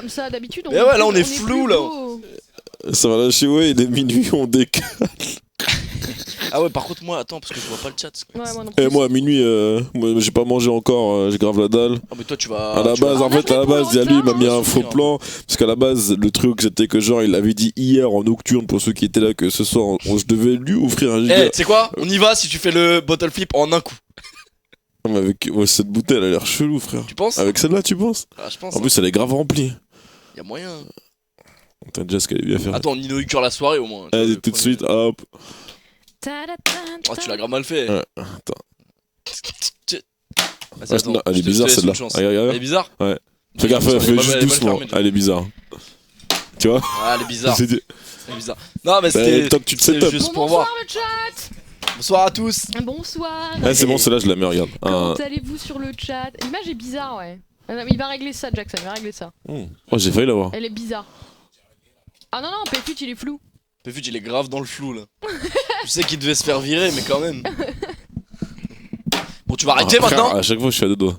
comme ça d'habitude. Mais ouais, là on est flou là. Ça va lâcher, ouais, il est minuit, on décale. Ah ouais, par contre, moi, attends, parce que je vois pas le chat. Ouais, moi non plus. Et moi, à minuit, moi, j'ai pas mangé encore, j'ai grave la dalle. Ah, mais toi, tu vas. À la base, en fait, à la base, il y a lui, il m'a mis un faux hein. plan. Parce qu'à la base, le truc, c'était que genre, il avait dit hier en nocturne, pour ceux qui étaient là, que ce soir, je devais lui offrir un Eh, giga. tu sais quoi? On y va si tu fais le bottle flip en un coup. Ah, mais avec cette bouteille, elle a l'air chelou, frère. Tu penses? Avec celle-là, tu penses? Ah, je pense. En plus, elle est grave remplie. Y'a moyen. T'as déjà ce qu'elle est bien faire. Attends, Nino Hucure la soirée au moins. Allez, tout de suite, hop. Oh, tu l'as grave mal fait. Ouais, attends. Vas-y, Ouais, attends, non, elle est je te bizarre laisse celle-là. une chance. Regarde, Elle est regarde. bizarre? Ouais. Fais gaffe, Elle est fais mal- juste elle est mal doucement. fermée, Elle est bizarre. Tu vois? Ah, elle est bizarre. C'est dit. Elle est bizarre. Non, mais c'était. Tant que tu te c'était setup. juste Bon, pour voir. bonsoir le chat. Bonsoir à tous. Bonsoir. Ah, c'est bon, celle-là, je la mets, regarde. Comment allez-vous sur le chat? L'image est bizarre, ouais. Il va régler ça, Jackson, il va régler ça. Oh, j'ai failli l'avoir. Elle est bizarre. Ah non, non, Péfut, il est flou. Péfut, il est grave dans le flou là. Je sais qu'il devait se faire virer, mais quand même. Bon, tu vas arrêter Frère, maintenant? à chaque fois, je suis à deux doigts.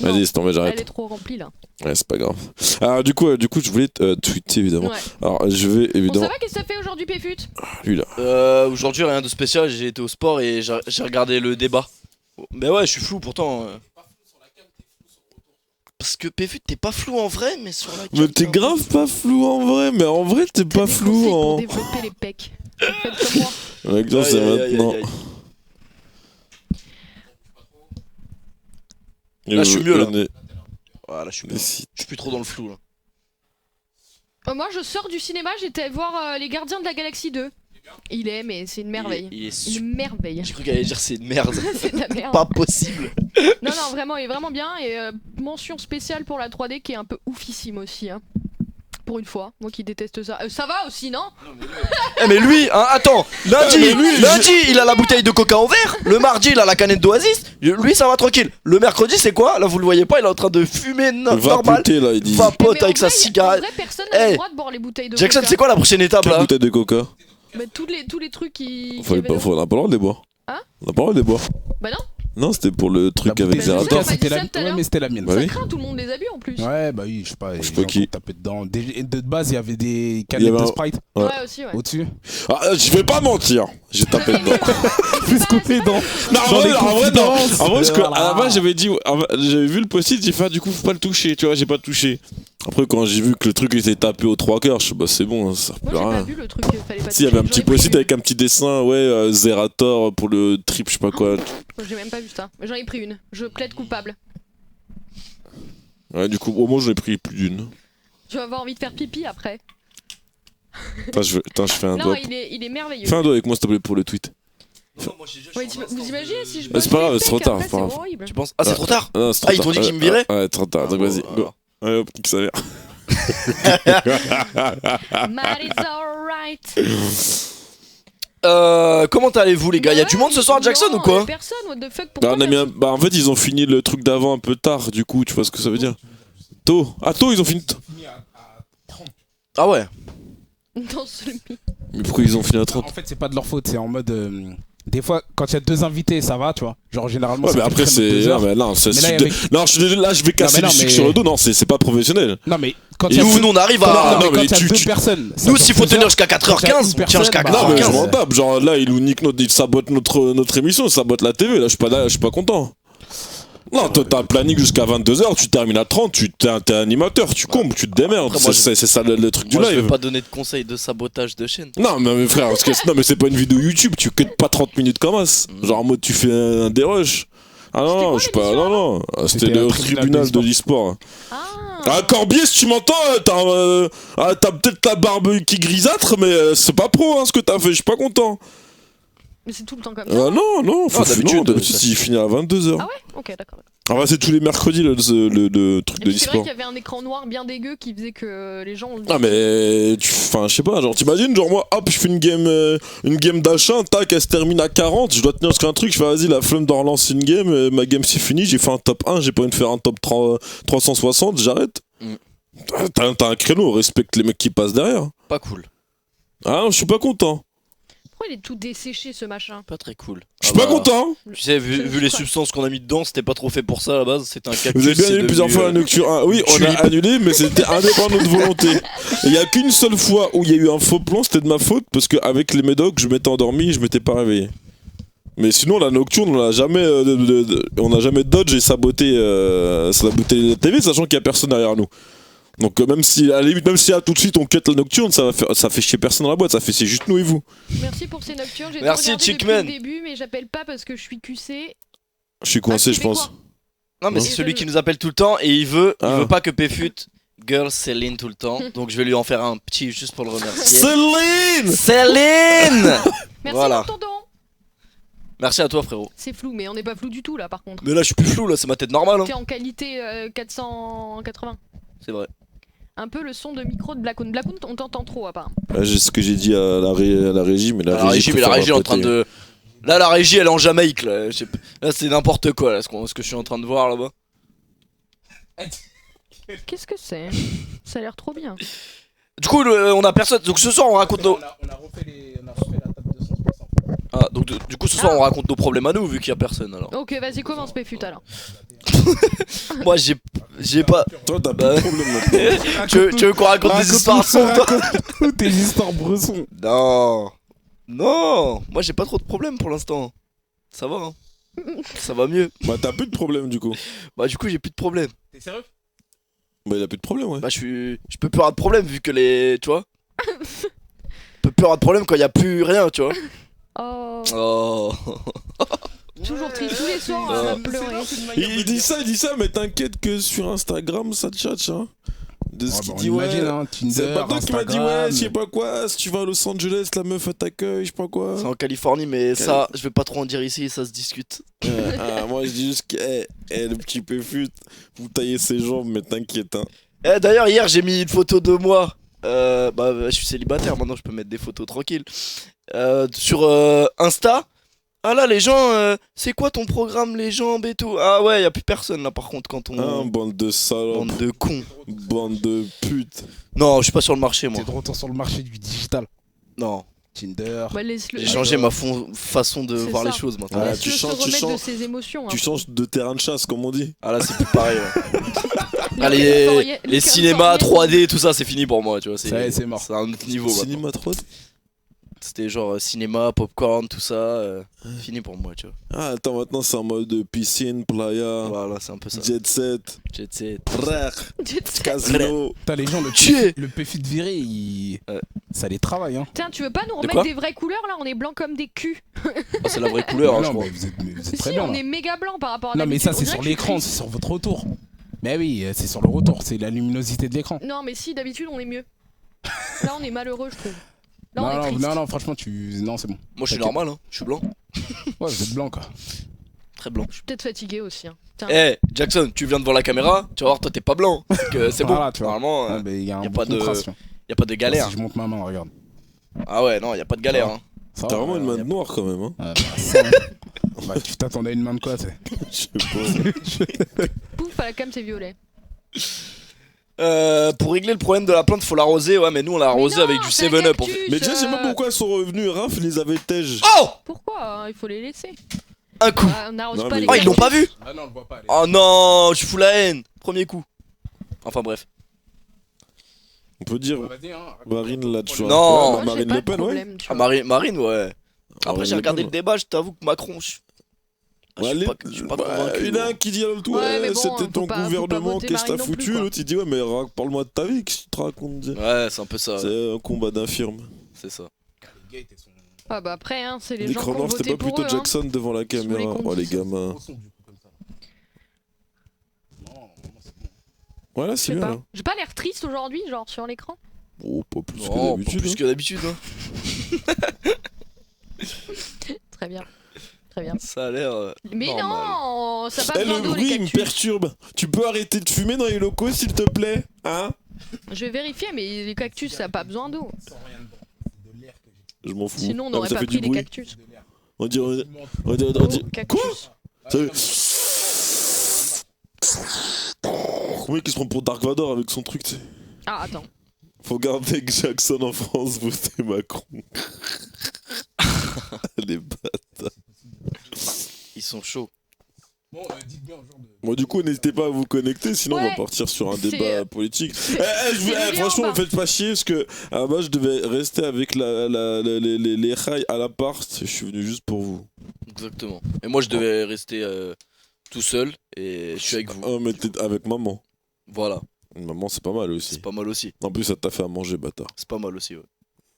Non, Vas-y, c'est tombé, Elle j'arrête. est trop remplie là. Ouais, c'est pas grave. Alors, du coup, je voulais tweeter évidemment. Ouais. Alors, je vais Bon, ça évidemment. va, qu'est-ce que ça fait aujourd'hui, Péfut? Lui là. Aujourd'hui, rien de spécial. J'ai été au sport et j'ai regardé le débat. Mais ouais, je suis flou pourtant. Parce que Péfut, t'es pas flou en vrai, mais sur la cam. Mais t'es grave pas flou en vrai, mais en vrai, t'es pas Des flou conseils en. pour développer les pecs. Faites comme moi. Mec, non, c'est Aïe, aïe, aïe, maintenant. aïe, aïe. Là, je suis mieux, là. Voilà, je suis mieux. Je suis plus trop dans le flou là. Moi, je sors du cinéma, j'étais voir Les Gardiens de la Galaxie 2. Il est, mais c'est une merveille. Il est Une merveille. J'ai cru qu'elle allait dire c'est une merde. C'est de la merde. Pas possible. Non, non, vraiment, il est vraiment bien. Et mention spéciale pour la 3D qui est un peu oufissime aussi. Hein. Pour une fois, moi qui déteste ça. Ça va aussi, non? Eh mais lui, hein, attends, lundi, il a la bouteille de coca en verre, le mardi il a la canette d'Oasis, lui ça va tranquille. Le mercredi c'est quoi? Là vous le voyez pas, il est en train de fumer Va normal, puter là, il dit. vapote Mais en avec sa vrai, cigarette. En vrai, personne n'a Eh, le droit de boire les bouteilles de Jackson, coca. c'est quoi la prochaine étape Quelle là? bouteille de coca? Bah, tous les trucs qui. On n'a pas le droit de les boire. Hein? On n'a pas le droit de les boire. Bah non. Non, c'était pour le truc La avec bouteille de Zerator. coca, Zerator. c'était On m'a la... dit ça tout à Ouais, l'heure. mais c'était la mienne. Bah Ça oui. craint, tout le monde les a bu en plus. Ouais, bah oui, je sais pas. Je sais pas les gens qui. ont tapé dedans. De base, il y avait des Il y canettes avait de un- Sprite Ouais. Ouais, aussi, ouais. au-dessus. Ah, je vais pas mentir, j'ai tapé dedans. Plus coupé dans. Non, en Dans vrai, les non. En vrai, parce que Voilà. à la base, j'avais dit, j'avais vu le post-it, j'ai fait, ah, du coup, faut pas le toucher, tu vois, j'ai pas touché. Après, quand j'ai vu que le truc était tapé aux 3 quarts, je sais, bah, c'est bon, ça sert Moi plus j'ai à pas rien. vu le truc, fallait pas Si, il y avait un toucher, petit j'aurais pris post-it une. avec un petit dessin, ouais, Zerator pour le trip, je sais pas quoi. Moi, j'ai même pas vu ça. J'en ai pris une. Je plaide coupable. Ouais, du coup, au moins, j'en ai pris plus d'une. Je vais avoir envie de faire pipi après. Attends, je fais un Non, doigt. il est merveilleux. Fais un doigt avec moi, s'il te plaît, pour le tweet. Ouais, vous imaginez si je Bah, c'est pas grave, c'est trop tard, après, c'est pas c'est grave. horrible. Tu penses? Ah c'est trop tard? Ah, c'est trop Ah, ils tard. t'ont dit qu'ils me viraient? Ouais, trop tard, donc vas-y, go. Ouais, hop, kick sa mère. Mad is alright. Comment allez-vous les gars? Y'a du monde ce soir à Jackson Non, ou quoi? Personne, what the fuck, Bah, pourquoi on a mis un- bah, en fait, ils ont fini le truc d'avant un peu tard, du coup, tu vois ce que ça veut dire? Tôt. Ah, tôt, ils ont fini. Ah ouais. Dans ce Mais pourquoi ils ont fini à 30? En fait, c'est pas de leur faute. C'est en mode. Des fois, quand il y a deux invités, ça va, tu vois. Genre, généralement, Ouais, ça mais après, traîne c'est. 2 Non, heures. mais non, c'est. Mais là, je il y suis avait- dé- Non, je suis désolé, là, je vais casser mais non, du sucre mais- sur le dos. Non, c'est pas professionnel. Non, mais quand il y a. Nous on arrive Non, à. mais non, quand mais il y a tu- deux tu- personnes. ça Nous dure s'il faut 2 tenir heures. jusqu'à Quand il y a 4h15, une on tient jusqu'à personne, Non, mais je 4h15. m'en tape. Genre, là, il nous nique il sabote notre émission, il sabote la TV. Là, je suis pas content. Non, toi, t'as un planning jusqu'à 22h, tu termines à 30, t'es animateur, tu combles, tu te démerdes. Après, moi, C'est ça le truc du Moi je live. vais pas donner de conseils de sabotage de chaîne. Non, mais frère, parce que non, mais c'est pas une vidéo YouTube, tu quittes pas 30 minutes comme as. Genre en mode tu fais un dérush. Ah non, non, je sais pas, non, non. C'était C'était le le tribunal de l'e-sport. Ah, Ah, Corbier, si tu m'entends, t'as peut-être la barbe qui grisâtre, mais c'est pas pro hein, ce que t'as fait, je suis pas content. mais c'est tout le temps comme ça. Non, non, d'habitude, d'habitude, il finit à 22h. Ah ouais? Ok, d'accord. Ah ouais, c'est tous les mercredis le truc Et de puis c'est vrai l'e-sport. qu'il y avait un écran noir bien dégueu qui faisait que les gens. Ah mais enfin je sais pas, genre t'imagines, genre moi hop je fais une game d'achat, tac elle se termine à 40, je dois tenir jusqu'à un truc, je fais vas-y la flemme de relancer une game, ma game c'est fini, j'ai fait un top 1, j'ai pas envie de faire un top 360, j'arrête. T'as un créneau, respecte les mecs qui passent derrière. Pas cool. Ah non, je suis pas content. Pourquoi il est tout desséché ce machin? Pas très cool. Je suis pas content. Tu sais, Je vu suis les pas- substances qu'on a mis dedans, c'était pas trop fait pour ça à la base. C'était un cactus. Vous avez bien c'est annulé plusieurs devenu, fois la Nocturne 1. Oui, on a tulipe. annulé, mais c'était indépendant de notre volonté. Il y a qu'une seule fois où il y a eu un faux plan, c'était de ma faute, parce qu'avec les médocs, je m'étais endormi et je m'étais pas réveillé. Mais sinon, la Nocturne, on n'a jamais, on a jamais dodge et saboté la TV, sachant qu'il y a personne derrière nous. Donc même si, à la limite, même si tout de suite on cut la Nocturne, ça fait chier personne dans la boîte, c'est juste nous et vous. Merci pour ces nocturnes. J'ai Merci, tout regardé Chickman. depuis le début, mais j'appelle pas parce que je suis QC. Je suis coincé, Ah, je pense. Québécois. Non, mais Oui. c'est celui qui nous appelle tout le temps et il veut Ah. pas que Péfut girl Céline tout le temps. Donc je vais lui en faire un petit juste pour le remercier. Céline Céline. Merci Voilà. pour ton don. Merci à toi, frérot. C'est flou, mais on n'est pas flou du tout là par contre. Mais là, je suis plus flou, là, c'est ma tête normale. Hein. T'es en qualité 480. C'est vrai. Un peu le son de micro de Blackoon. Blackoon, on t'entend trop à part. J'ai ce que j'ai dit à la régie, mais La régie, mais la régie est en train de. Là, la régie, elle est en Jamaïque. Là, là c'est n'importe quoi, là, ce que je suis en train de voir là-bas. Qu'est-ce que c'est? Ça a l'air trop bien. Du coup, on a personne. Donc ce soir, on raconte nos. On a refait la table de sens. Ah, donc du coup, ce soir, on raconte nos problèmes à nous, vu qu'il y a personne alors. Ok, vas-y, commence Péfut alors. Moi, j'ai pas. Toi, t'as Bah. plus de problème maintenant. Tu veux qu'on raconte des histoires sombres, toi? Toutes tes histoires bresson. Non. Non. Moi, j'ai pas trop de problèmes pour l'instant. Ça va, hein. Ça va mieux. Bah, t'as plus de problème du coup. Bah, du coup, j'ai plus de problèmes. T'es sérieux? Bah, il a plus de problème, ouais. Bah, je peux plus avoir de problème vu que les. Tu vois? Je peux plus avoir de problème quand il y a plus rien, tu vois? Oh, Oh. toujours triste tous les soirs, Ah. on va pleurer. Il dit ça, mais t'inquiète que sur Instagram, ça tchatche, hein. De ce qu'il dit, imagine, ouais. hein, Tinder, C'est pas toi qui m'a dit, ouais, Instagram. je sais pas quoi, si tu vas à Los Angeles, la meuf elle t'accueille, je sais pas quoi. C'est en Californie, mais ça, je vais pas trop en dire ici, ça se discute. Moi je dis juste que, le petit Péfut, vous taillez ses jambes, mais t'inquiète, hein. Eh, d'ailleurs, hier, j'ai mis une photo de moi. Bah, je suis célibataire, maintenant je peux mettre des photos tranquilles. Sur Insta. Ah là, les gens, c'est quoi ton programme, les jambes et tout? Ah ouais, y a plus personne là par contre quand on. Hein, bande de salopes, Bande de cons. bande de putes. Non, je suis pas sur le marché, moi. T'es de retour sur le marché du digital. Non. Tinder. Bah, laisse-le. J'ai changé ma façon de C'est voir ça. les choses maintenant. Ouais, Laisse-le tu se changes, tu remettre de changes. ses émotions. Tu changes de terrain de chasse, comme on dit. Ah là, c'est plus pareil. Ouais. Le Ah, Californien- les le cinémas Californien. 3D, tout ça, c'est fini pour moi, tu vois. Ça y est, c'est mort. C'est un autre niveau. maintenant. Cinéma 3D. C'était genre cinéma, popcorn, tout ça. Fini pour moi, tu vois. Ah, attends, maintenant c'est en mode piscine, playa, Voilà, c'est un peu ça. jet set, Jet set. rare, casino. T'as les gens, Tuer. le Péfut viré, il... Ouais. ça les travaille, hein. Tiens, tu veux pas nous De remettre quoi des vraies couleurs là? On est blanc comme des culs. Ah, c'est la vraie couleur, hein, je non, crois. mais vous êtes très Si, bien. on là. est méga blanc par rapport à Non, mais d'habitude. ça, On c'est dirait sur que je suis l'écran, triste. c'est sur votre retour. Mais oui, c'est sur le retour, c'est la luminosité de l'écran. Non, mais si, d'habitude, on est mieux. Là, on est malheureux, je trouve. Là, on est Non, triste. non, non, franchement, non, c'est bon. Moi, je suis T'inquiète. normal, hein. Je suis blanc. Ouais, vous êtes blanc, quoi. Très blanc. Je suis peut-être fatigué aussi. Hein. Tiens. Eh, Jackson, tu viens devant la caméra, tu vas voir, toi, t'es pas blanc. C'est bon. Voilà, tu vois. Normalement, Ah, mais il y a un y a bon pas de- contraste, tu vois. y a pas de galère. Si je monte ma main, regarde. Ah ouais, non, y a pas de galère. Hein. Ça T'as va, vraiment une y main a- noire quand même, hein. Ouais, bah, ça, bah, tu t'attendais à une main de quoi, tu sais. Je sais pas. Pouf, à la cam, c'est violet. Pour régler le problème de la plante, faut l'arroser. Ouais, mais nous, on l'a arrosé Mais non, avec du c'est un 7-Up en fait. cactus, Mais déjà, je sais pas pourquoi ils sont revenus. Raph, ils les avaient tège. Oh, Pourquoi hein, il faut les laisser. un coup. On n'arrose Non, pas mais- les Oh, ils l'ont pas vu. Ah non, on le voit pas. Oh non, je fous la haine. Premier coup. Enfin bref. On peut dire Vas-y, hein. Marine là, tu vois. Non. Ouais, Marine Le Pen, ouais. Ah, Marine, ouais. Après, Marine j'ai Le regardé Pen, le débat, je t'avoue que Macron. Je suis pas convaincu. Il y en a un qui dit à l'autre, Ouais, mais ouais, bon, c'était faut ton pas gouvernement, voter qu'est-ce que t'as Marine non plus, foutu? quoi. L'autre il dit, ouais, mais parle-moi de ta vie, qu'est-ce que tu te racontes? Ouais, c'est un peu ça. Ouais. C'est un combat d'infirme. C'est ça. Ah bah après, hein, c'est les Les gens qui ont chronophres, c'était voté pas pour plutôt eux. Hein. Jackson devant la voulez caméra? qu'on Oh, les dise. gamins. Voilà, Je c'est sais bien pas. là. J'ai pas l'air triste aujourd'hui, genre sur l'écran. Oh, pas plus que Non, pas d'habitude. plus hein. que d'habitude. Hein. Très bien. Très bien. Ça a l'air. Mais normal. non, ça Eh, passe le dans l'eau les bruit me cactus. perturbe. Tu peux arrêter de fumer dans les locaux s'il te plaît? Hein? Je vais vérifier, mais les cactus, ça a pas besoin d'eau. Je m'en fous. Sinon, on Ah, mais n'aurait ça pas fait pris du les bruit. cactus. On dirait. On Oh, dit. cactus. Ça fait- Le mec qui se prend pour Dark Vador avec son truc, tu sais. Ah, attends. Faut garder que Jackson en France, voter Macron. Les bâtards. Ils sont chauds. Bon, dites bien au genre de. Bon, du coup, n'hésitez pas à vous connecter, sinon on Ouais. va partir sur un C'est- débat politique. c'est le lien Franchement, en me bas. faites pas chier parce que à la base, je devais rester avec les rails à l'appart. Je suis venu juste pour vous. Exactement. Et moi, je devais rester tout seul et je suis avec vous. Oh, mais t'es avec maman. Voilà, Maman, c'est pas mal aussi. c'est pas mal aussi. En plus, ça t'a fait à manger, bâtard. C'est pas mal aussi, ouais.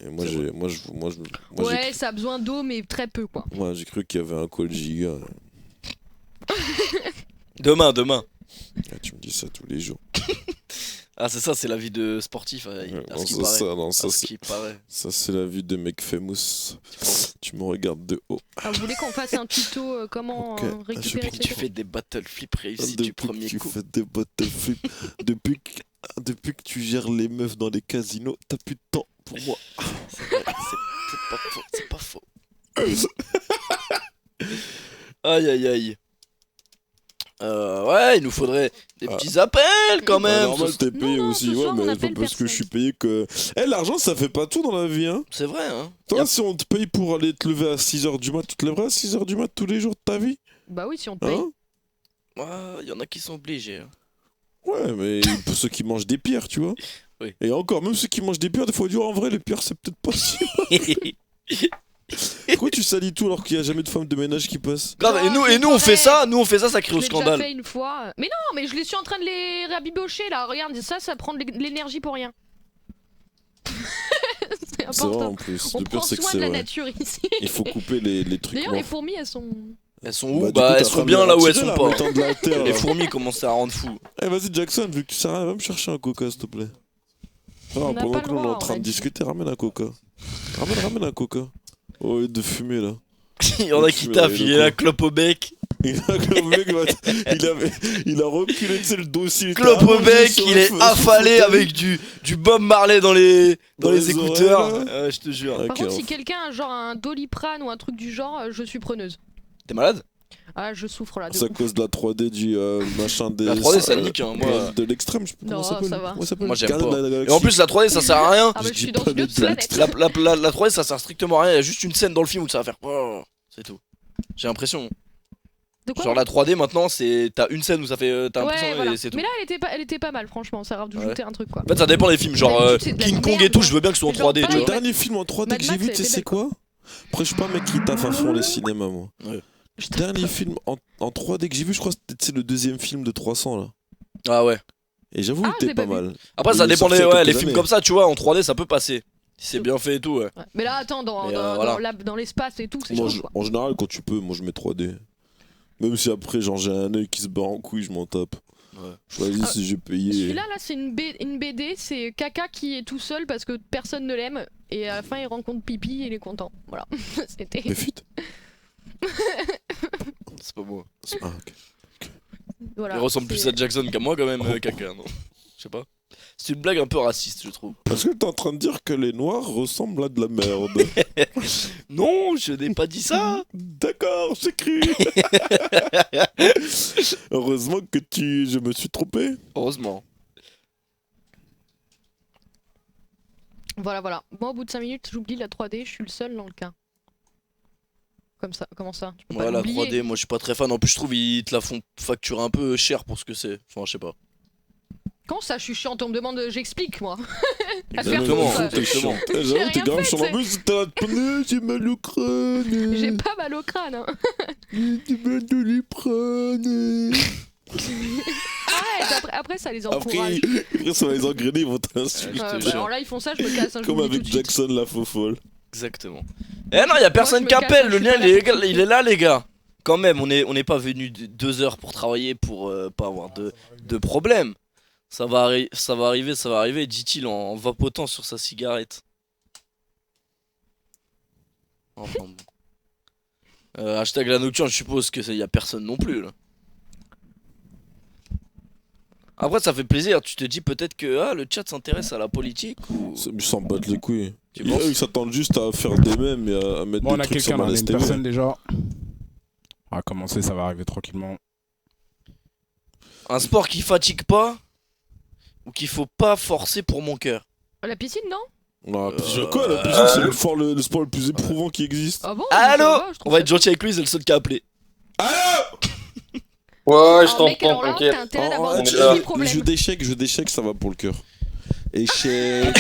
Et moi, C'est j'ai, vrai. moi, j'ai Ouais, ça a besoin d'eau, mais très peu quoi. moi, j'ai cru qu'il y avait un call giga. Demain. Ah, tu me dis ça tous les jours. Ah, c'est ça, c'est la vie de sportif. À Non, ce qui c'est paraît. ça, non, À ça, ce c'est, qui paraît. ça, c'est la vie de mec famous. Tu me regardes de haut. Ah, vous voulez qu'on fasse un tuto comment Ok. récupérer Depuis que tu ses fais des battle flips réussis du Depuis que premier tu coup. fais des battle flips, depuis que tu gères les meufs dans les casinos, t'as plus de temps pour moi. C'est vrai, c'est pas faux. Aïe aïe aïe. Ouais, il nous faudrait des petits appels quand Bah, même. normal, t'es payé Non, aussi, ce ouais, soir, on mais appelle parce que je suis personne. payé que. Eh, l'argent, ça fait pas tout dans la vie, hein. C'est vrai, hein. Toi, si on te paye pour aller te lever à 6h du mat, tu te lèveras à 6h du mat tous les jours de ta vie? Bah oui, si on te paye. Hein? Il y en a qui sont obligés. hein. Ouais, mais pour ceux qui mangent des pierres, tu vois. Oui. Et encore, même ceux qui mangent des pierres, des fois, dire en vrai, les pierres, c'est peut-être pas si. Pourquoi tu salis tout alors qu'il y a jamais de femme de ménage qui passe? Grave, et Non, nous, c'est on fait pareil. ça, ça crie Je au l'ai déjà scandale. fait une fois. Mais non, mais je les suis en train de les rabibocher là. Regarde, ça prend de l'énergie pour rien. C'est C'est vrai important. en plus. On Le pire, prend c'est que soin c'est de la vrai. nature ici. Il faut couper les trucs D'ailleurs, morts. les fourmis, elles sont. Elles sont où du Bah, coup, elles ta sont femme bien l'a là où elles retiré, sont là, pas. mettant de la terre, Les là. fourmis commencent à rendre fou. Eh, vas-y, Jackson, vu que tu sais rien, va me chercher un coca, s'il te plaît. On n'a Pendant pas que le nous, on est droit, en train on a de dit. discuter, ramène un coca. Ramène un coca. Au lieu de fumer, là. Il y en a qui taffent, il est là, clope au bec. Il a, le mec, il a reculé, tu sais, le dossier. il était Clope au allongé bec, sur il le est feu- affalé sur le avec du Bob Marley dans les les écouteurs. oreilles, là. Je te jure. Ok, Par contre, on- si quelqu'un a genre un Doliprane ou un truc du genre, je suis preneuse. T'es malade Ah, je souffre là. De C'est à ouf. cause de la 3D du machin des. La 3D, ça nique, hein, moi. De l'extrême, je sais pas Non, comment ça s'appelle. ça va. Comment ça s'appelle Moi, j'aime Gardien pas. de la Et Galaxie. en plus, la 3D, ça sert à rien. Ah, bah Je je suis dis dans pas une les autre deux. planète. La 3D, ça sert strictement à rien. Il y a juste une scène dans le film où ça va faire. Oh, c'est tout. J'ai l'impression. De quoi Genre la 3D maintenant, t'as une scène où ça fait. T'as l'impression Ouais, voilà. et c'est tout. Mais là, elle était pas mal, franchement. Ça a rajouté un truc quoi. En fait, ça dépend des films. Genre D'habitude, c'est de la King Kong et merde, tout, je veux bien que ce soit en Mais genre, 3D, tu pareil, Le vois. dernier film en 3D Mad que j'ai Max, vu, elle tu sais, était c'est quoi? Après, je suis pas un mec qui taffe à fond les cinémas, moi. Je Dernier film en 3D que j'ai vu, je crois que c'était tu sais, le deuxième film de 300 là. Ah ouais. Et j'avoue, Ah, il je l'ai était pas pas vu. mal. Après, Il ça est dépend sorti des. il y a Ouais, les quelques films années. comme ça, tu vois, en 3D, ça peut passer. Si c'est bien fait et tout, ouais. Ouais. Mais là, attends, Mais, voilà. dans l'espace et tout, c'est Moi, chaud quoi. en général, quand tu peux, moi je mets 3D. Même si après, genre, j'ai un œil qui se bat en couille, je m'en tape. Ouais. Je choisis Ah, si j'ai payé. Celui-là, là, c'est une BD, c'est Caca qui est tout seul parce que personne ne l'aime et à la fin il rencontre Pipi et il est content. Voilà, c'était. Mais fuite. C'est pas moi. Ah, ok. Voilà, Il ressemble plus c'est- à Jackson qu'à moi, quand même, caca, non? Je sais pas. C'est une blague un peu raciste, je trouve. Parce que t'es en train de dire que les noirs ressemblent à de la merde. Non, je n'ai pas dit ça. D'accord, j'ai cru. Heureusement que je me suis trompé. Heureusement. Voilà. Moi, au bout de 5 minutes, j'oublie la 3D, je suis le seul dans le cas. Comme ça, comment ça? Tu peux pas Ouais, la l'oublier. 3D, moi je suis pas très fan. En plus, je trouve ils te la font facturer un peu cher pour ce que c'est. Enfin, je sais pas. Quand ça, je suis chiante, on me demande, j'explique moi. À faire Exactement. tout, quoi. T'es chiant. Exactement. J'avoue, t'es rien grave fait, sur tu la sais. buse, t'as la tonne, j'ai mal au crâne. J'ai pas mal au crâne. Hein. J'ai mal de l'iprane. Arrête, après ça les encourage. Après, ça va les engrainer, ils vont t'insulter. te Bah, jure. alors là, ils font ça, je me casse. Hein, je Comme vous le dis avec tout de suite. Jackson, la faux folle. Exactement. Eh non, y a personne me qui casse, appelle. je Le suis lien, pas il est là, les gars. Quand même, on n'est pas venu 2 heures pour travailler pour pas avoir de problème. Ça va arriver, dit-il en vapotant sur sa cigarette. Enfin, bon. Hashtag la nocturne, je suppose que y a personne non plus là. Après, ça fait plaisir. Tu te dis peut-être que le chat s'intéresse à la politique ou. Ils s'en battent les couilles. Tu penses Ils s'attendent juste à faire des mèmes et à mettre Bon, on des a trucs quelqu'un, sur on a Malaise une TV. personne déjà. On va commencer, ça va arriver tranquillement. Un sport qui fatigue pas ou qu'il faut pas forcer pour mon cœur. La piscine, non? Non, la piscine, quoi, la piscine, c'est le sport le plus éprouvant qui existe. Ah bon? Allô? Ça va, je On trouve va ça- être gentil avec lui, c'est le seul qui a appelé. Allô? Ouais, je Ah, mec, t'entends, alors là, t'inquiète. t'as intérêt d'avoir Oh, on des est là. petits le problèmes. jeu d'échecs, ça va pour le cœur. Échec.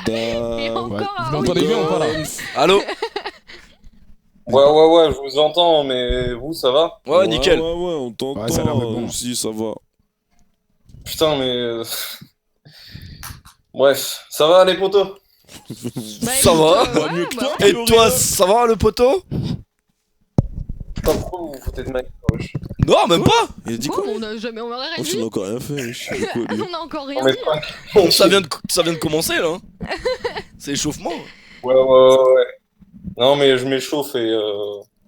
Et encore, ah Vous oui. l'entendez bien ou pas là? Allô? Ouais, je vous entends, mais vous, ça va? Ouais, nickel. Ouais, on t'entend. Ouais, ça a l'air d'être bon. Si, ça va. Putain, mais... Bref, ça va les potos? Bah, Ça écoute, va Bah, mieux que ouais. toi. Et toi, ça va le poteau? Putain, pourquoi vous vous foutez de ma gueule, wesh? Non, même pas. Il a dit Quoi, quoi? on a jamais, on a rien Oh, tu n'as dit. encore rien fait. wesh. C'est quoi, lui On a encore rien Non, mais dit. tranquille. Ça vient de commencer là. hein. C'est l'échauffement. Ouais. Non, mais je m'échauffe et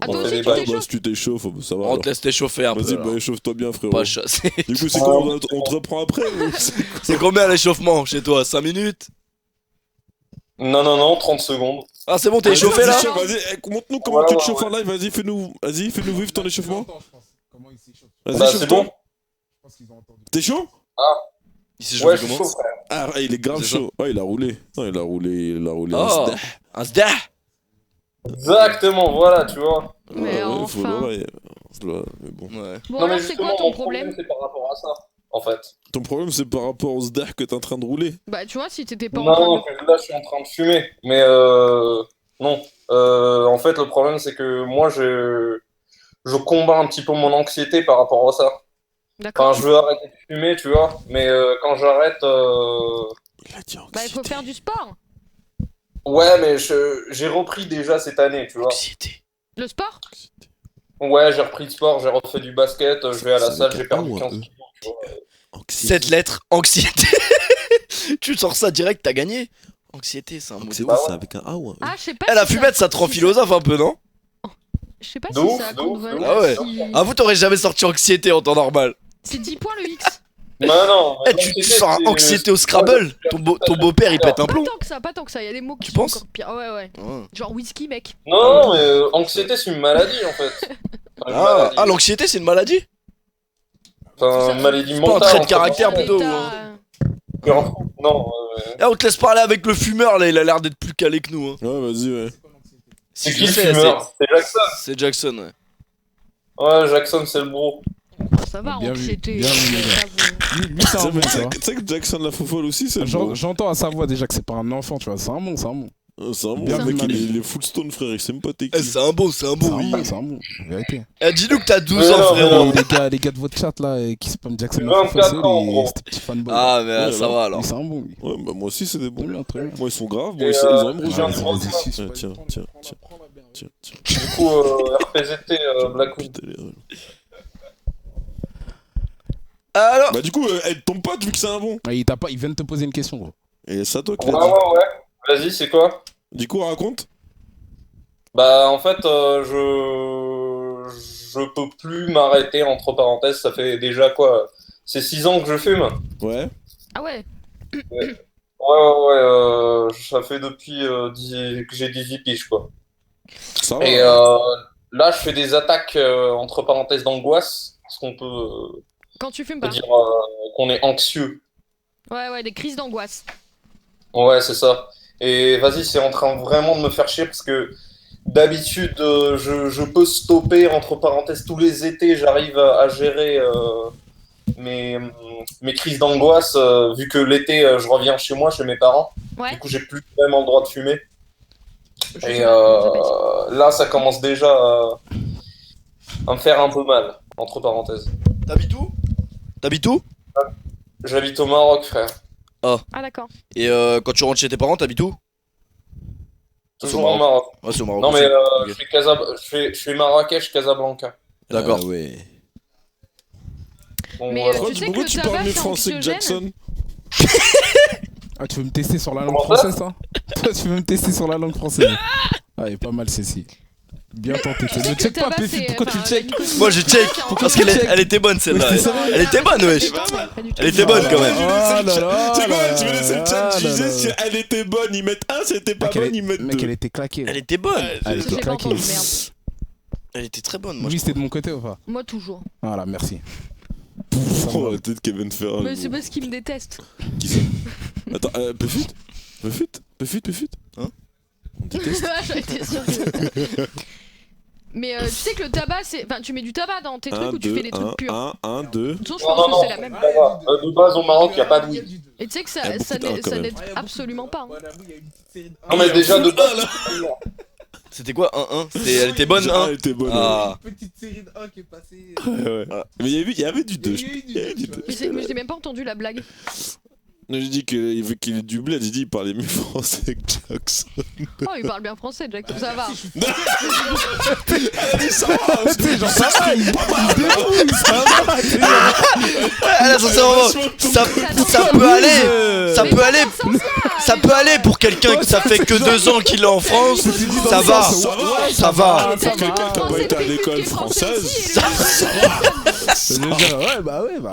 Ah, on toi fait aussi, des tu bails. t'échauffes? Bah, si tu t'échauffes, ça va. On alors. te laisse t'échauffer un peu. Vas-y, là. bah échauffe-toi bien, frérot. Pas chasser. Du coup, c'est quoi? On te reprend après ou c'est quoi? C'est combien l'échauffement chez toi? 5 minutes? Non, 30 secondes. Ah, c'est bon, t'es Ah, échauffé là? non. Vas-y, montre-nous comment Ouais, tu te ouais, chauffes en live. Vas-y, fais-nous vivre ton échauffement. Comment il s'échauffe? Vas-y, Bah, c'est chauffe-toi. bon? Je pense qu'ils ont entendu. T'es chaud? Il s'est Ouais, chauffé je suis comment? chaud, frère. Ah, ouais, il est grave C'est ça. chaud. Ouais, il a roulé. Non, il a roulé. Oh, un sda. Exactement, voilà, tu vois. Mais faut enfin. ouais, mais bon. Ouais. Bon, Non, mais alors, c'est quoi justement, ton mon problème? c'est par rapport à ça, en fait. Ton problème, c'est par rapport au sdar que t'es en train de rouler. Bah, tu vois, si t'étais pas en train Non, de. que là, je suis en train de fumer. Mais non. En fait, le problème, c'est que moi, je combats un petit peu mon anxiété par rapport à ça. D'accord. Enfin, je veux arrêter de fumer, tu vois. Mais quand j'arrête... Il a dit anxiété. Bah, il faut faire du sport. Ouais, mais j'ai repris déjà cette année, tu vois. Anxiété. Le sport? Ouais, j'ai repris le sport, j'ai refait du basket, je vais à la C'est salle, le j'ai perdu cas, 15 ouais. kilos, tu vois. Anxiété. 7 lettres, anxiété. Tu sors ça direct, t'as gagné. Anxiété, c'est un mot. Anxiété, Bah ouais. c'est avec un A ou un E? Ah, je sais pas. Eh, la si fumette, ça te rend si philosophe un peu, non? Je sais pas De si ouf, ça de compte ouf, vraiment. Ah ouais. si- Ah, vous t'aurez jamais sorti anxiété en temps normal. C'est 10 points le X. Non, Eh, tu sors un anxiété au Scrabble. Ton beau-père, il pète un Pas plomb. tant que ça. Il y a des mots qui Tu sont penses encore pires. Ouais. Ouais. Genre whisky, mec. Non, mais anxiété, c'est une maladie, en fait. Enfin, une maladie. L'anxiété, c'est une maladie? Enfin, une maladie pas un mentale. trait de entre caractère, guillemets. plutôt. L'état- Non, Eh, on te laisse parler avec le fumeur, là, il a l'air d'être plus calé que nous. Hein. Ouais, vas-y, ouais. c'est Je qui le sais, fumeur? C'est Jackson. C'est Jackson, ouais. Ouais, Jackson, c'est le bro. Ça va, Bien vu, anxiété. bien vu, les gars. Lui, c'est un bon, tu vois. Tu sais que Jackson la fofolle aussi, c'est le bon. J'entends à sa voix déjà que c'est pas un enfant, tu vois. C'est un bon. C'est un bon Bien mec, vu, il est full stone, frère, il sait même pas t'es Eh, qui. c'est un bon, c'est un C'est bon. un Oui. bon, c'est un bon. En vérité. Eh, dis-nous que t'as 12 Mais ans, non, frérot. mais Les gars de votre chat là qui spam Jackson, 24 ans, c'est gros. des petits fanboys. Ah, mais Ouais, ça ouais. va alors. Lui, c'est un bon. Lui. Ouais, bah moi aussi, c'est des bons. Très bien, très bien. Moi, ils sont graves, Et, moi, ils auraient me je rejoindre. viens de Vas-y, prendre- vas-y, Tiens. Du coup, RPZT, Blackwood. Putain, les rêves. Alors, Bah, du coup, aide ton pote vu que c'est un bon. Il vient de te poser une question, gros. Et c'est à toi qui Ouais, l'a dit. ouais. Vas-y, c'est quoi? Du coup, raconte. Bah, en fait, je peux plus m'arrêter, entre parenthèses. Ça fait déjà quoi? C'est 6 ans que je fume. Ouais. Ah ouais. Ouais, ça fait depuis que j'ai 18 piges, quoi. Ça va. Et là, je fais des attaques, entre parenthèses, d'angoisse, parce qu'on peut Quand tu fumes pas. dire qu'on est anxieux. Ouais, des crises d'angoisse. Ouais, c'est ça. Et vas-y, c'est en train vraiment de me faire chier, parce que d'habitude, je peux stopper, entre parenthèses, tous les étés, j'arrive à gérer mes crises d'angoisse, vu que l'été, je reviens chez moi, chez mes parents. Ouais. Du coup, j'ai plus vraiment le droit de fumer. Je Et sais pas, là, ça commence déjà à me faire un peu mal, entre parenthèses. t'habites où? T'habites où? J'habite au Maroc, frère. Ah d'accord. Et quand tu rentres chez tes parents, t'habites où? Toujours au Maroc. Ouais, c'est au Maroc. Non, mais aussi. Ok. je fais Marrakech, Casablanca. D'accord. Ah ouais. Bon, Mais, voilà. tu sais Pourquoi que tu le parles tabac, mieux c'est français que anxiogène. Jackson? Ah, tu veux me tester sur la langue Comment ça française, toi? Toi, tu veux me tester sur la langue française? Ah, il est pas mal, celle-ci. Bien tenté. Tu sais Ne que check le pas, tabac, Péfit. c'est- Pourquoi tu enfin, check? la nicotine, Moi je check c'est parce qu'elle elle était bonne celle-là. Ouais, c'est ça. Elle était bonne, wesh. Pas du tout. Elle était bonne quand même. Ah là là C'est quoi, là tu veux laisser le là chat là juger là. si elle était bonne, ils mettent 1, si elle était pas Mec, elle bonne, ils mettent Mec, 2. elle était claquée. Elle était bonne. Elle Je était l'ai pas claquée. entendu, merde. Elle était très bonne, moi. Louis, c'était de mon côté ou pas? Moi toujours. Voilà, merci. Oh la tête qu'elle vient de faire. Mais c'est parce qu'il me déteste. Qui c'est? Attends, Péfut? Pefut. Hein? On déteste. J'en étais sûre que- Mais tu sais que le tabac, c'est. Enfin, tu mets du tabac dans tes trucs ou tu fais des trucs purs. 1, 2. De toute façon, je Non, pense non, que c'est non. la même. Ça va. De base, au Maroc, il n'y a pas de weed. Et tu sais que Il y a ça, beaucoup ça de tabac, n'aide quand ça même. n'aide absolument pas. hein. Non, mais déjà, de base, C'était quoi 1-1 Elle était bonne, Ah, 1 elle était bonne. Ah. Petite série de 1 qui est passée. Ouais. Ah. Mais il y avait du 2. Il y a eu du deux, tu vois. Mais j'ai même pas entendu la blague. J'ai dit qu'il veut qu'il ait du bled, j'ai dit il parlait mieux français que Jackson. Oh, il parle bien français, Jack, ça va. Ah, là, sincèrement, ça peut aller. Ça Mais peut pas aller. dans ce sens-là. Ça peut aller pour quelqu'un que ça fait que 2 ans qu'il est en France. Ça va. Ça va. Pour quelqu'un qui a pas Français été à de l'école qui est français française. aussi, et lui, Ouais, bah ça va.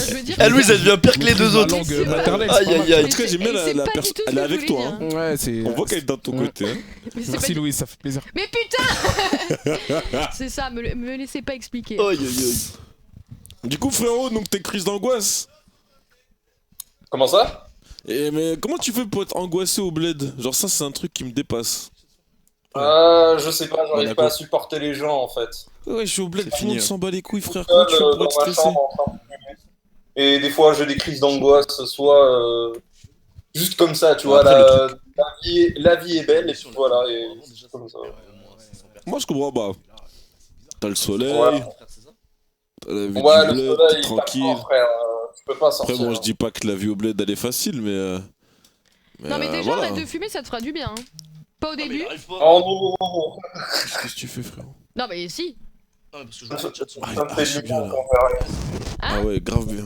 je veux dire. Ah, Louise, elle devient pire que les deux Ma autres. langue maternelle. Aïe, c'est pas aïe, mal. aïe. En tout cas, j'aime bien Et c'est la pas personne. du tout ce Elle est que je avec voulais toi. dire. Hein. Ouais, c'est. On voit qu'elle est dans ton Ouais. côté. Hein. Mais c'est Merci pas- Louise, ça fait plaisir. Mais putain C'est ça, me laissez pas expliquer. Aïe, aïe, aïe. Du coup, frérot, donc t'es crise d'angoisse. comment ça? Mais comment tu fais pour être angoissé au bled? Genre, ça, c'est un truc qui me dépasse. Je sais pas, j'arrive Monaco. pas à supporter les gens en fait. Ouais, je suis au bled, C'est tout le monde fini, s'en bat les couilles, frère. Seul, Comment tu fais pour dans être ma stressé? chambre en train de fumer. Et des fois, j'ai des crises d'angoisse, soit juste comme ça, tu vois, Après, la vie est belle, et puis voilà, et c'est comme ça. Moi, je comprends pas. T'as le soleil, Ouais. t'as la vie Ouais, du le bled, soleil, t'es il tape tranquille. fort, frère, tu peux pas Après, sortir. bon, je dis pas que la vie au bled, elle est facile, mais Non, mais déjà, voilà. arrête de fumer, ça te fera du bien. hein. Pas au début. Oh non, Qu'est-ce que tu fais, frérot? Non, mais si. ça me Ah, fait c'est du bien, mal là. quand j'arrête. Ah ouais, grave bien.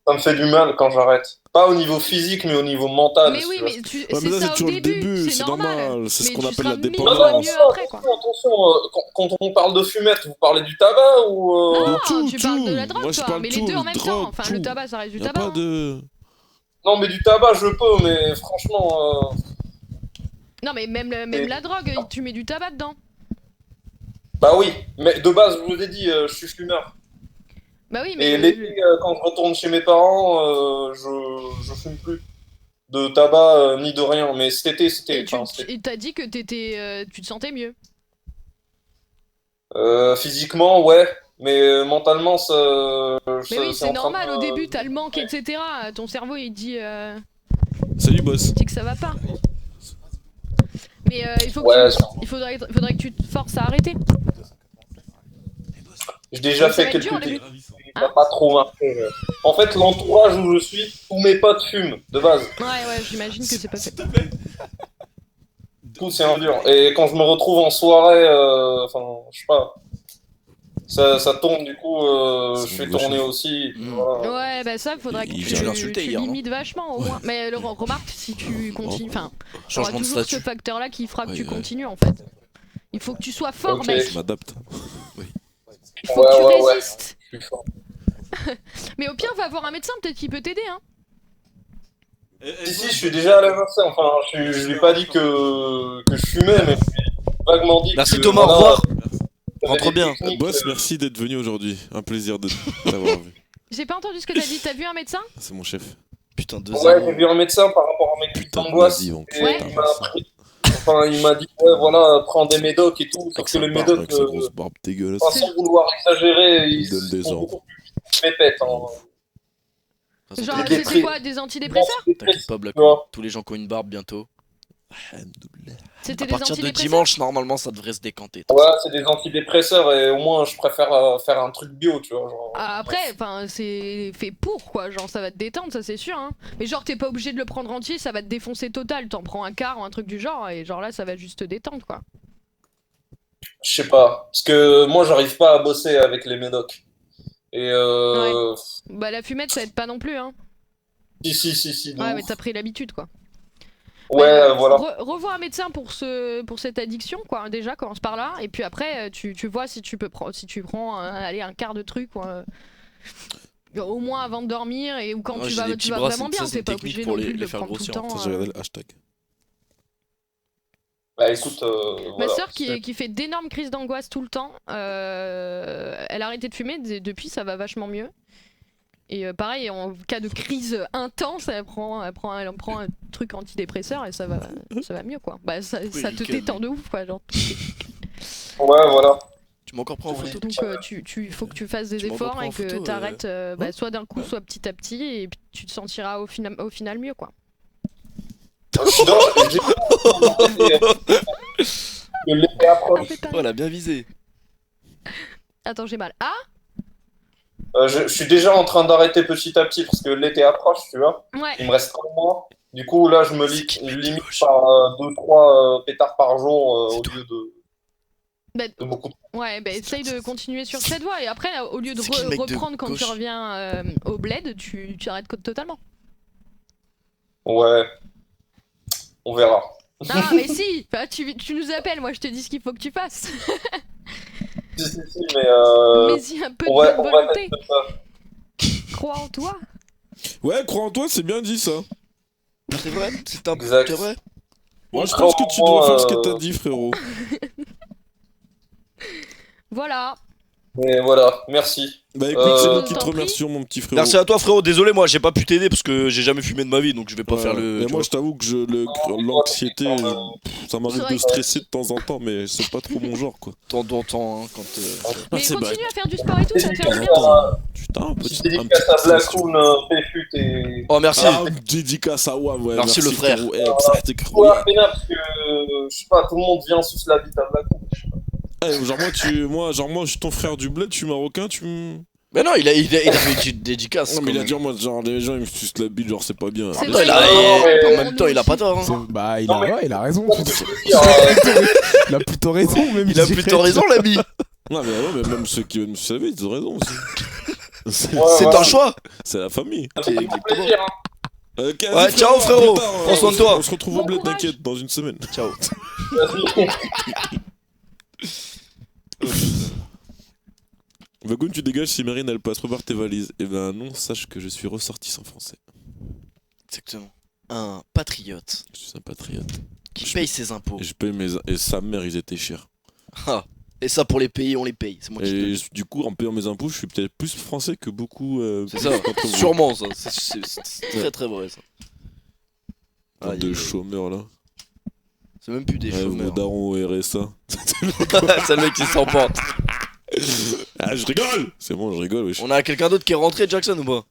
Ça me fait du mal quand j'arrête. Pas au niveau physique, mais au niveau mental. Mais si oui, tu vois. mais mais c'est là, ça c'est au toujours le début, début, c'est c'est normal. normal, c'est ce Mais qu'on tu appelle seras la mille dépendance. fois Non, mieux ça, après, quoi. attention, quand on parle de fumette, vous parlez du tabac ou... Non, tout, tu parles de la tout. drogue, Moi, je toi, parle mais tout, les deux en le même drogue, temps. Enfin, le tout. tabac, ça reste du Y a tabac. pas hein. de. Non, mais du tabac, je peux, mais franchement... Non, mais même la drogue, tu mets du tabac dedans. Bah oui, mais de base, je vous ai dit, je suis fumeur. Bah oui, Et mais. l'été, quand je retourne chez mes parents, je fume plus. De tabac, ni de rien. Mais cet été, c'était... Et tu enfin, c'était- t'as dit que tu te sentais mieux. physiquement, ouais. Mais mentalement, ça... Mais oui, c'est c'est en train normal, de- au début, t'as le manque, etc. Ton cerveau, il dit Salut, boss. que ça va pas. Mais il faut que Ouais, il faudrait que tu te forces à arrêter. j'ai déjà Ça va fait être dur, au quelques début. tests. Ça n'a pas trop marché. En fait, l'entourage où je suis, tous mes potes fument, de base. Ouais, j'imagine que c'est pas fait. Tout, c'est un dur. Et quand je me retrouve en soirée, enfin, je sais pas, ça tourne, du coup, je C'est fais bon, tourner chef. aussi. et puis Mm. voilà. Ouais, bah ça, faudrait que Il tu vient l'insulter hier, limites vachement, au moins. Mais remarque, si tu continues. Enfin, t'auras Changement de toujours ce statut. facteur-là qui fera que Ouais, tu ouais. continues, en fait. Il faut que tu sois fort, Ok. mec. Je m'adapte. Il faut que tu Ouais. résistes. Je suis fort. Mais au pire, va voir un médecin, peut-être qu'il peut t'aider, hein. Si, je suis déjà allé voir ça. Enfin, je lui ai pas dit que je fumais, mais je lui ai vaguement dit Merci que, Thomas, au voilà, revoir. j'avais Rentre des bien. techniques, Boss, merci d'être venu aujourd'hui. Un plaisir de t'avoir vu. J'ai pas entendu ce que t'as dit. T'as vu un médecin? C'est mon chef. Putain, 2 Ouais, ans. j'ai vu un médecin par rapport à mes crises Putain de d'angoisse. nazi, donc. Et Ouais. il m'a appris- enfin, il m'a dit, ouais, voilà, prends des médocs et tout. Sauf Avec que sa les barbe, médocs, avec sa grosse barbe dégueulasse. sans vouloir exagérer, Il ils donne des sont ordres. beaucoup plus répètes. Hein. Genre, Les c'était dépri- quoi? Des antidépresseurs? T'inquiète pas, Black. Tu vois. Tous les gens qui ont une barbe bientôt. C'était À des partir de antidépresseurs? dimanche, normalement, ça devrait se décanter. Ouais, c'est des antidépresseurs et au moins je préfère faire un truc bio, tu vois. Genre, Ah, après, enfin, c'est fait pour quoi, genre ça va te détendre, ça c'est sûr. Hein. Mais genre t'es pas obligé de le prendre entier, ça va te défoncer total. T'en prends un quart ou un truc du genre et genre là ça va juste te détendre quoi. je sais pas. Parce que moi j'arrive pas à bosser avec les médocs. Et Bah la fumette ça aide pas non plus hein. si, de Ouais ouf. mais t'as pris l'habitude quoi. Ouais, Mais, voilà. revois un médecin pour cette addiction quoi. Déjà commence par là et puis après tu vois si tu prends allez, un quart de truc quoi. Au moins avant de dormir et ou quand Moi, tu j'ai vas, des tu petits vas bras, vraiment c'est- bien, ça, c'est t'es une pas technique obligé pour non les plus de le faire prendre tout le grossir. temps. Ça, j'ai regardé le hashtag. Bah écoute, Ma voilà. sœur qui fait d'énormes crises d'angoisse tout le temps, elle a arrêté de fumer, depuis ça va vachement mieux. Et pareil, en cas de crise intense, elle en prend un truc trucs antidépresseurs et ça va mieux quoi. Bah ça te nickel. détend de ouf quoi, genre. Ouais, voilà. Tu m'as encore pris en photo. Donc tu faut que tu fasses des Tu m'en efforts reprends et en que photo, t'arrêtes soit d'un coup, soit petit à petit et puis tu te sentiras au final mieux quoi. Sinon, que l'été approche. Voilà, bien visé. Attends, j'ai mal. Ah Je suis déjà en train d'arrêter petit à petit parce que l'été approche, tu vois. ouais. Il me reste 3 mois. Du coup, là, je me C'est qui met limite gauche par 2-3 pétards par jour au lieu Bah, de beaucoup. ouais, bah essaye de continuer sur cette voie et après au lieu de C'est qui le mec de reprendre quand tu gauche reviens au bled, tu arrêtes totalement. Ouais. On verra. Ah mais si, bah, tu nous appelles, moi je te dis ce qu'il faut que tu fasses. Si, mais Mais si un peu de on va bonne volonté, mettre ça. crois en toi. Ouais, crois en toi, c'est bien dit ça. C'est vrai? C'est Exact. vrai? Moi, je pense que tu dois faire ce que t'as dit, frérot. Voilà. Mais voilà, merci. Bah écoute, c'est nous Je qui te t'en remercions, mon petit frérot. Merci à toi, frérot. Désolé, moi, j'ai pas pu t'aider parce que j'ai jamais fumé de ma vie, donc je vais pas faire le. Mais tu moi, vois. je t'avoue que l'anxiété, ça m'arrive C'est vrai de stresser de temps en temps, mais c'est pas trop mon genre, quoi. Temps en temps, hein, quand. Mais c'est continue à faire du sport et tout, ça te fait du bien. Putain, un petit Dédicace à Blackoon, Péfut et. Oh, merci. Ah, dédicace à WAM, ouais. Merci, le frère. frérot. Eh, ça a été Ouais, creux. pénal, parce que je sais pas, tout le monde vient sous la bite à Blackoon. Eh, genre moi, je suis ton frère du bled, je suis marocain, tu me. Mais non, il a fait une dédicace. Non, mais il a quand dit, même. moi, genre, les gens, ils me sucent la bite, genre, c'est pas bien. C'est Non, vrai, il a- non, mais- En même temps, il a pas tort. Hein. Bah, Non, mais- il a raison. Il Il a plutôt raison, même. Il a je plutôt dirais. raison, l'ami. Non, mais ouais, mais même ceux qui veulent me sucer la bite, ils ont raison aussi. C'est Ouais, C'est ouais. un choix. c'est la famille. Ça fait plaisir, hein. Ok, Ouais, vas-y, ciao, frérot. plus tard, Prends soin de toi. On se retrouve Bon au bled, courage. t'inquiète, dans une semaine. Ciao. Vagoun, tu dégages si Marine elle passe, prépare tes valises. Eh ben non, sache que je suis ressortissant français. Exactement. Un patriote Je suis un patriote. qui Je paye ses impôts. Et je paye mes. Et sa mère, ils étaient chers. Ah. Et ça, pour les pays, on les paye. C'est moi qui te le Et dis. du coup, en payant mes impôts, je suis peut-être plus français que beaucoup. C'est ça. d'entre vous. Sûrement, ça. C'est très très vrai, ça. Bande Aïe, de aïe, aïe. chômeurs là. C'est même plus des Ouais, vos chômeurs. darons au RSA. C'est le mec qui s'emporte. Ah, je rigole. C'est bon, je rigole, wesh. On a quelqu'un d'autre qui est rentré, Jackson, ou pas?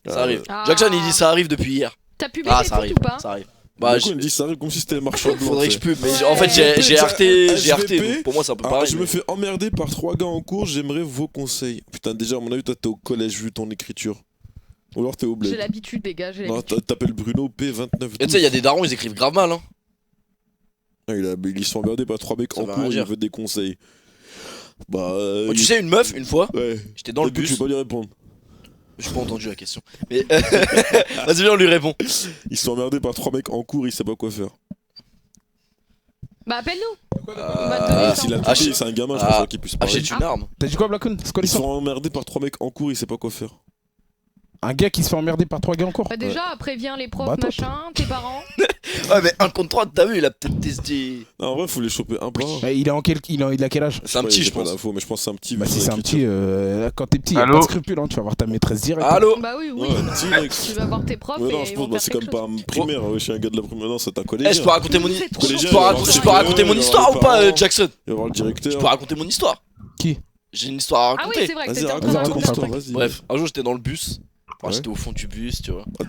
Ça arrive. Ah. Jackson, il dit ça arrive depuis hier. T'as publié Ah, les ça foot arrive. ou pas? Ça arrive. Bah, Bah, il me dit ça arrive comme si c'était le marchand blanc. faudrait que je tu sais. pube, mais Ouais. en fait, j'ai arté. J'ai SVP. arté. donc Pour moi, c'est un peu Ah, pareil. je mais- me fais emmerder par 3 gars en cours, j'aimerais vos conseils. Putain, déjà, à mon avis, toi, t'es au collège vu ton écriture. Ou alors t'es au J'ai bled. l'habitude, les gars, j'ai Non, l'habitude. t'appelles Bruno P29. Et tu sais, il y a des darons, ils écrivent grave mal. Hein. Ah, ils sont emmerdés par 3 mecs Ça en veut cours, rien il dire. veut des conseils. Bah. Oh, tu sais, une meuf, une fois, Ouais. j'étais dans le Écoute, je bus. vais pas lui répondre. J'ai pas entendu la question. Mais vas-y, viens, on lui répond. Ils sont emmerdés par 3 mecs en cours, il sait pas quoi faire. Bah appelle-nous. va te donner Ah, le s'il a temps. tout Achète- payé, c'est un gamin, je Ah, pense pas qu'il puisse parler. Achète une arme. T'as dit quoi, Blackon? C'est quoi Ils sont l'histoire? emmerdés par 3 mecs en cours, il sait pas quoi faire. Un gars qui se fait emmerder par 3 gars encore? Bah déjà, préviens les profs, Bah, top. machin, tes parents. Ouais, mais 1 contre 3, t'as vu, il a peut-être testé. Non, en vrai, faut les choper un par un. Ouais, il a quel âge? C'est un Ouais, petit, j'ai je pas pense. l'info, mais je pense que c'est un petit. Bah, vu si son c'est un écriture. petit, quand t'es petit, y'a Allô pas de scrupule, hein, tu vas voir ta maîtresse direct. Allô? Bah oui, oui. Ouais, direct. Tu vas voir tes profs Mais et non, je ils pense vont bah, faire c'est quelque comme chose. pas un primaire, ouais, je suis un gars de la primaire. Non, c'est un collégien. Eh, je peux raconter mon C'est trop Collégien, je peux il va raconter, avoir je peux raconter ses mon parents, histoire ou pas, parents. Jackson? Il va voir le directeur. Je peux raconter mon histoire. Qui? J'ai une histoire à Ah oui, raconter. c'est vrai que Vas-y, t'étais en train de raconte ton raconter un histoire, truc. vas-y. Bref, un jour j'étais dans le bus. Enfin, Ouais. j'étais au fond du bus, tu vois. Ah,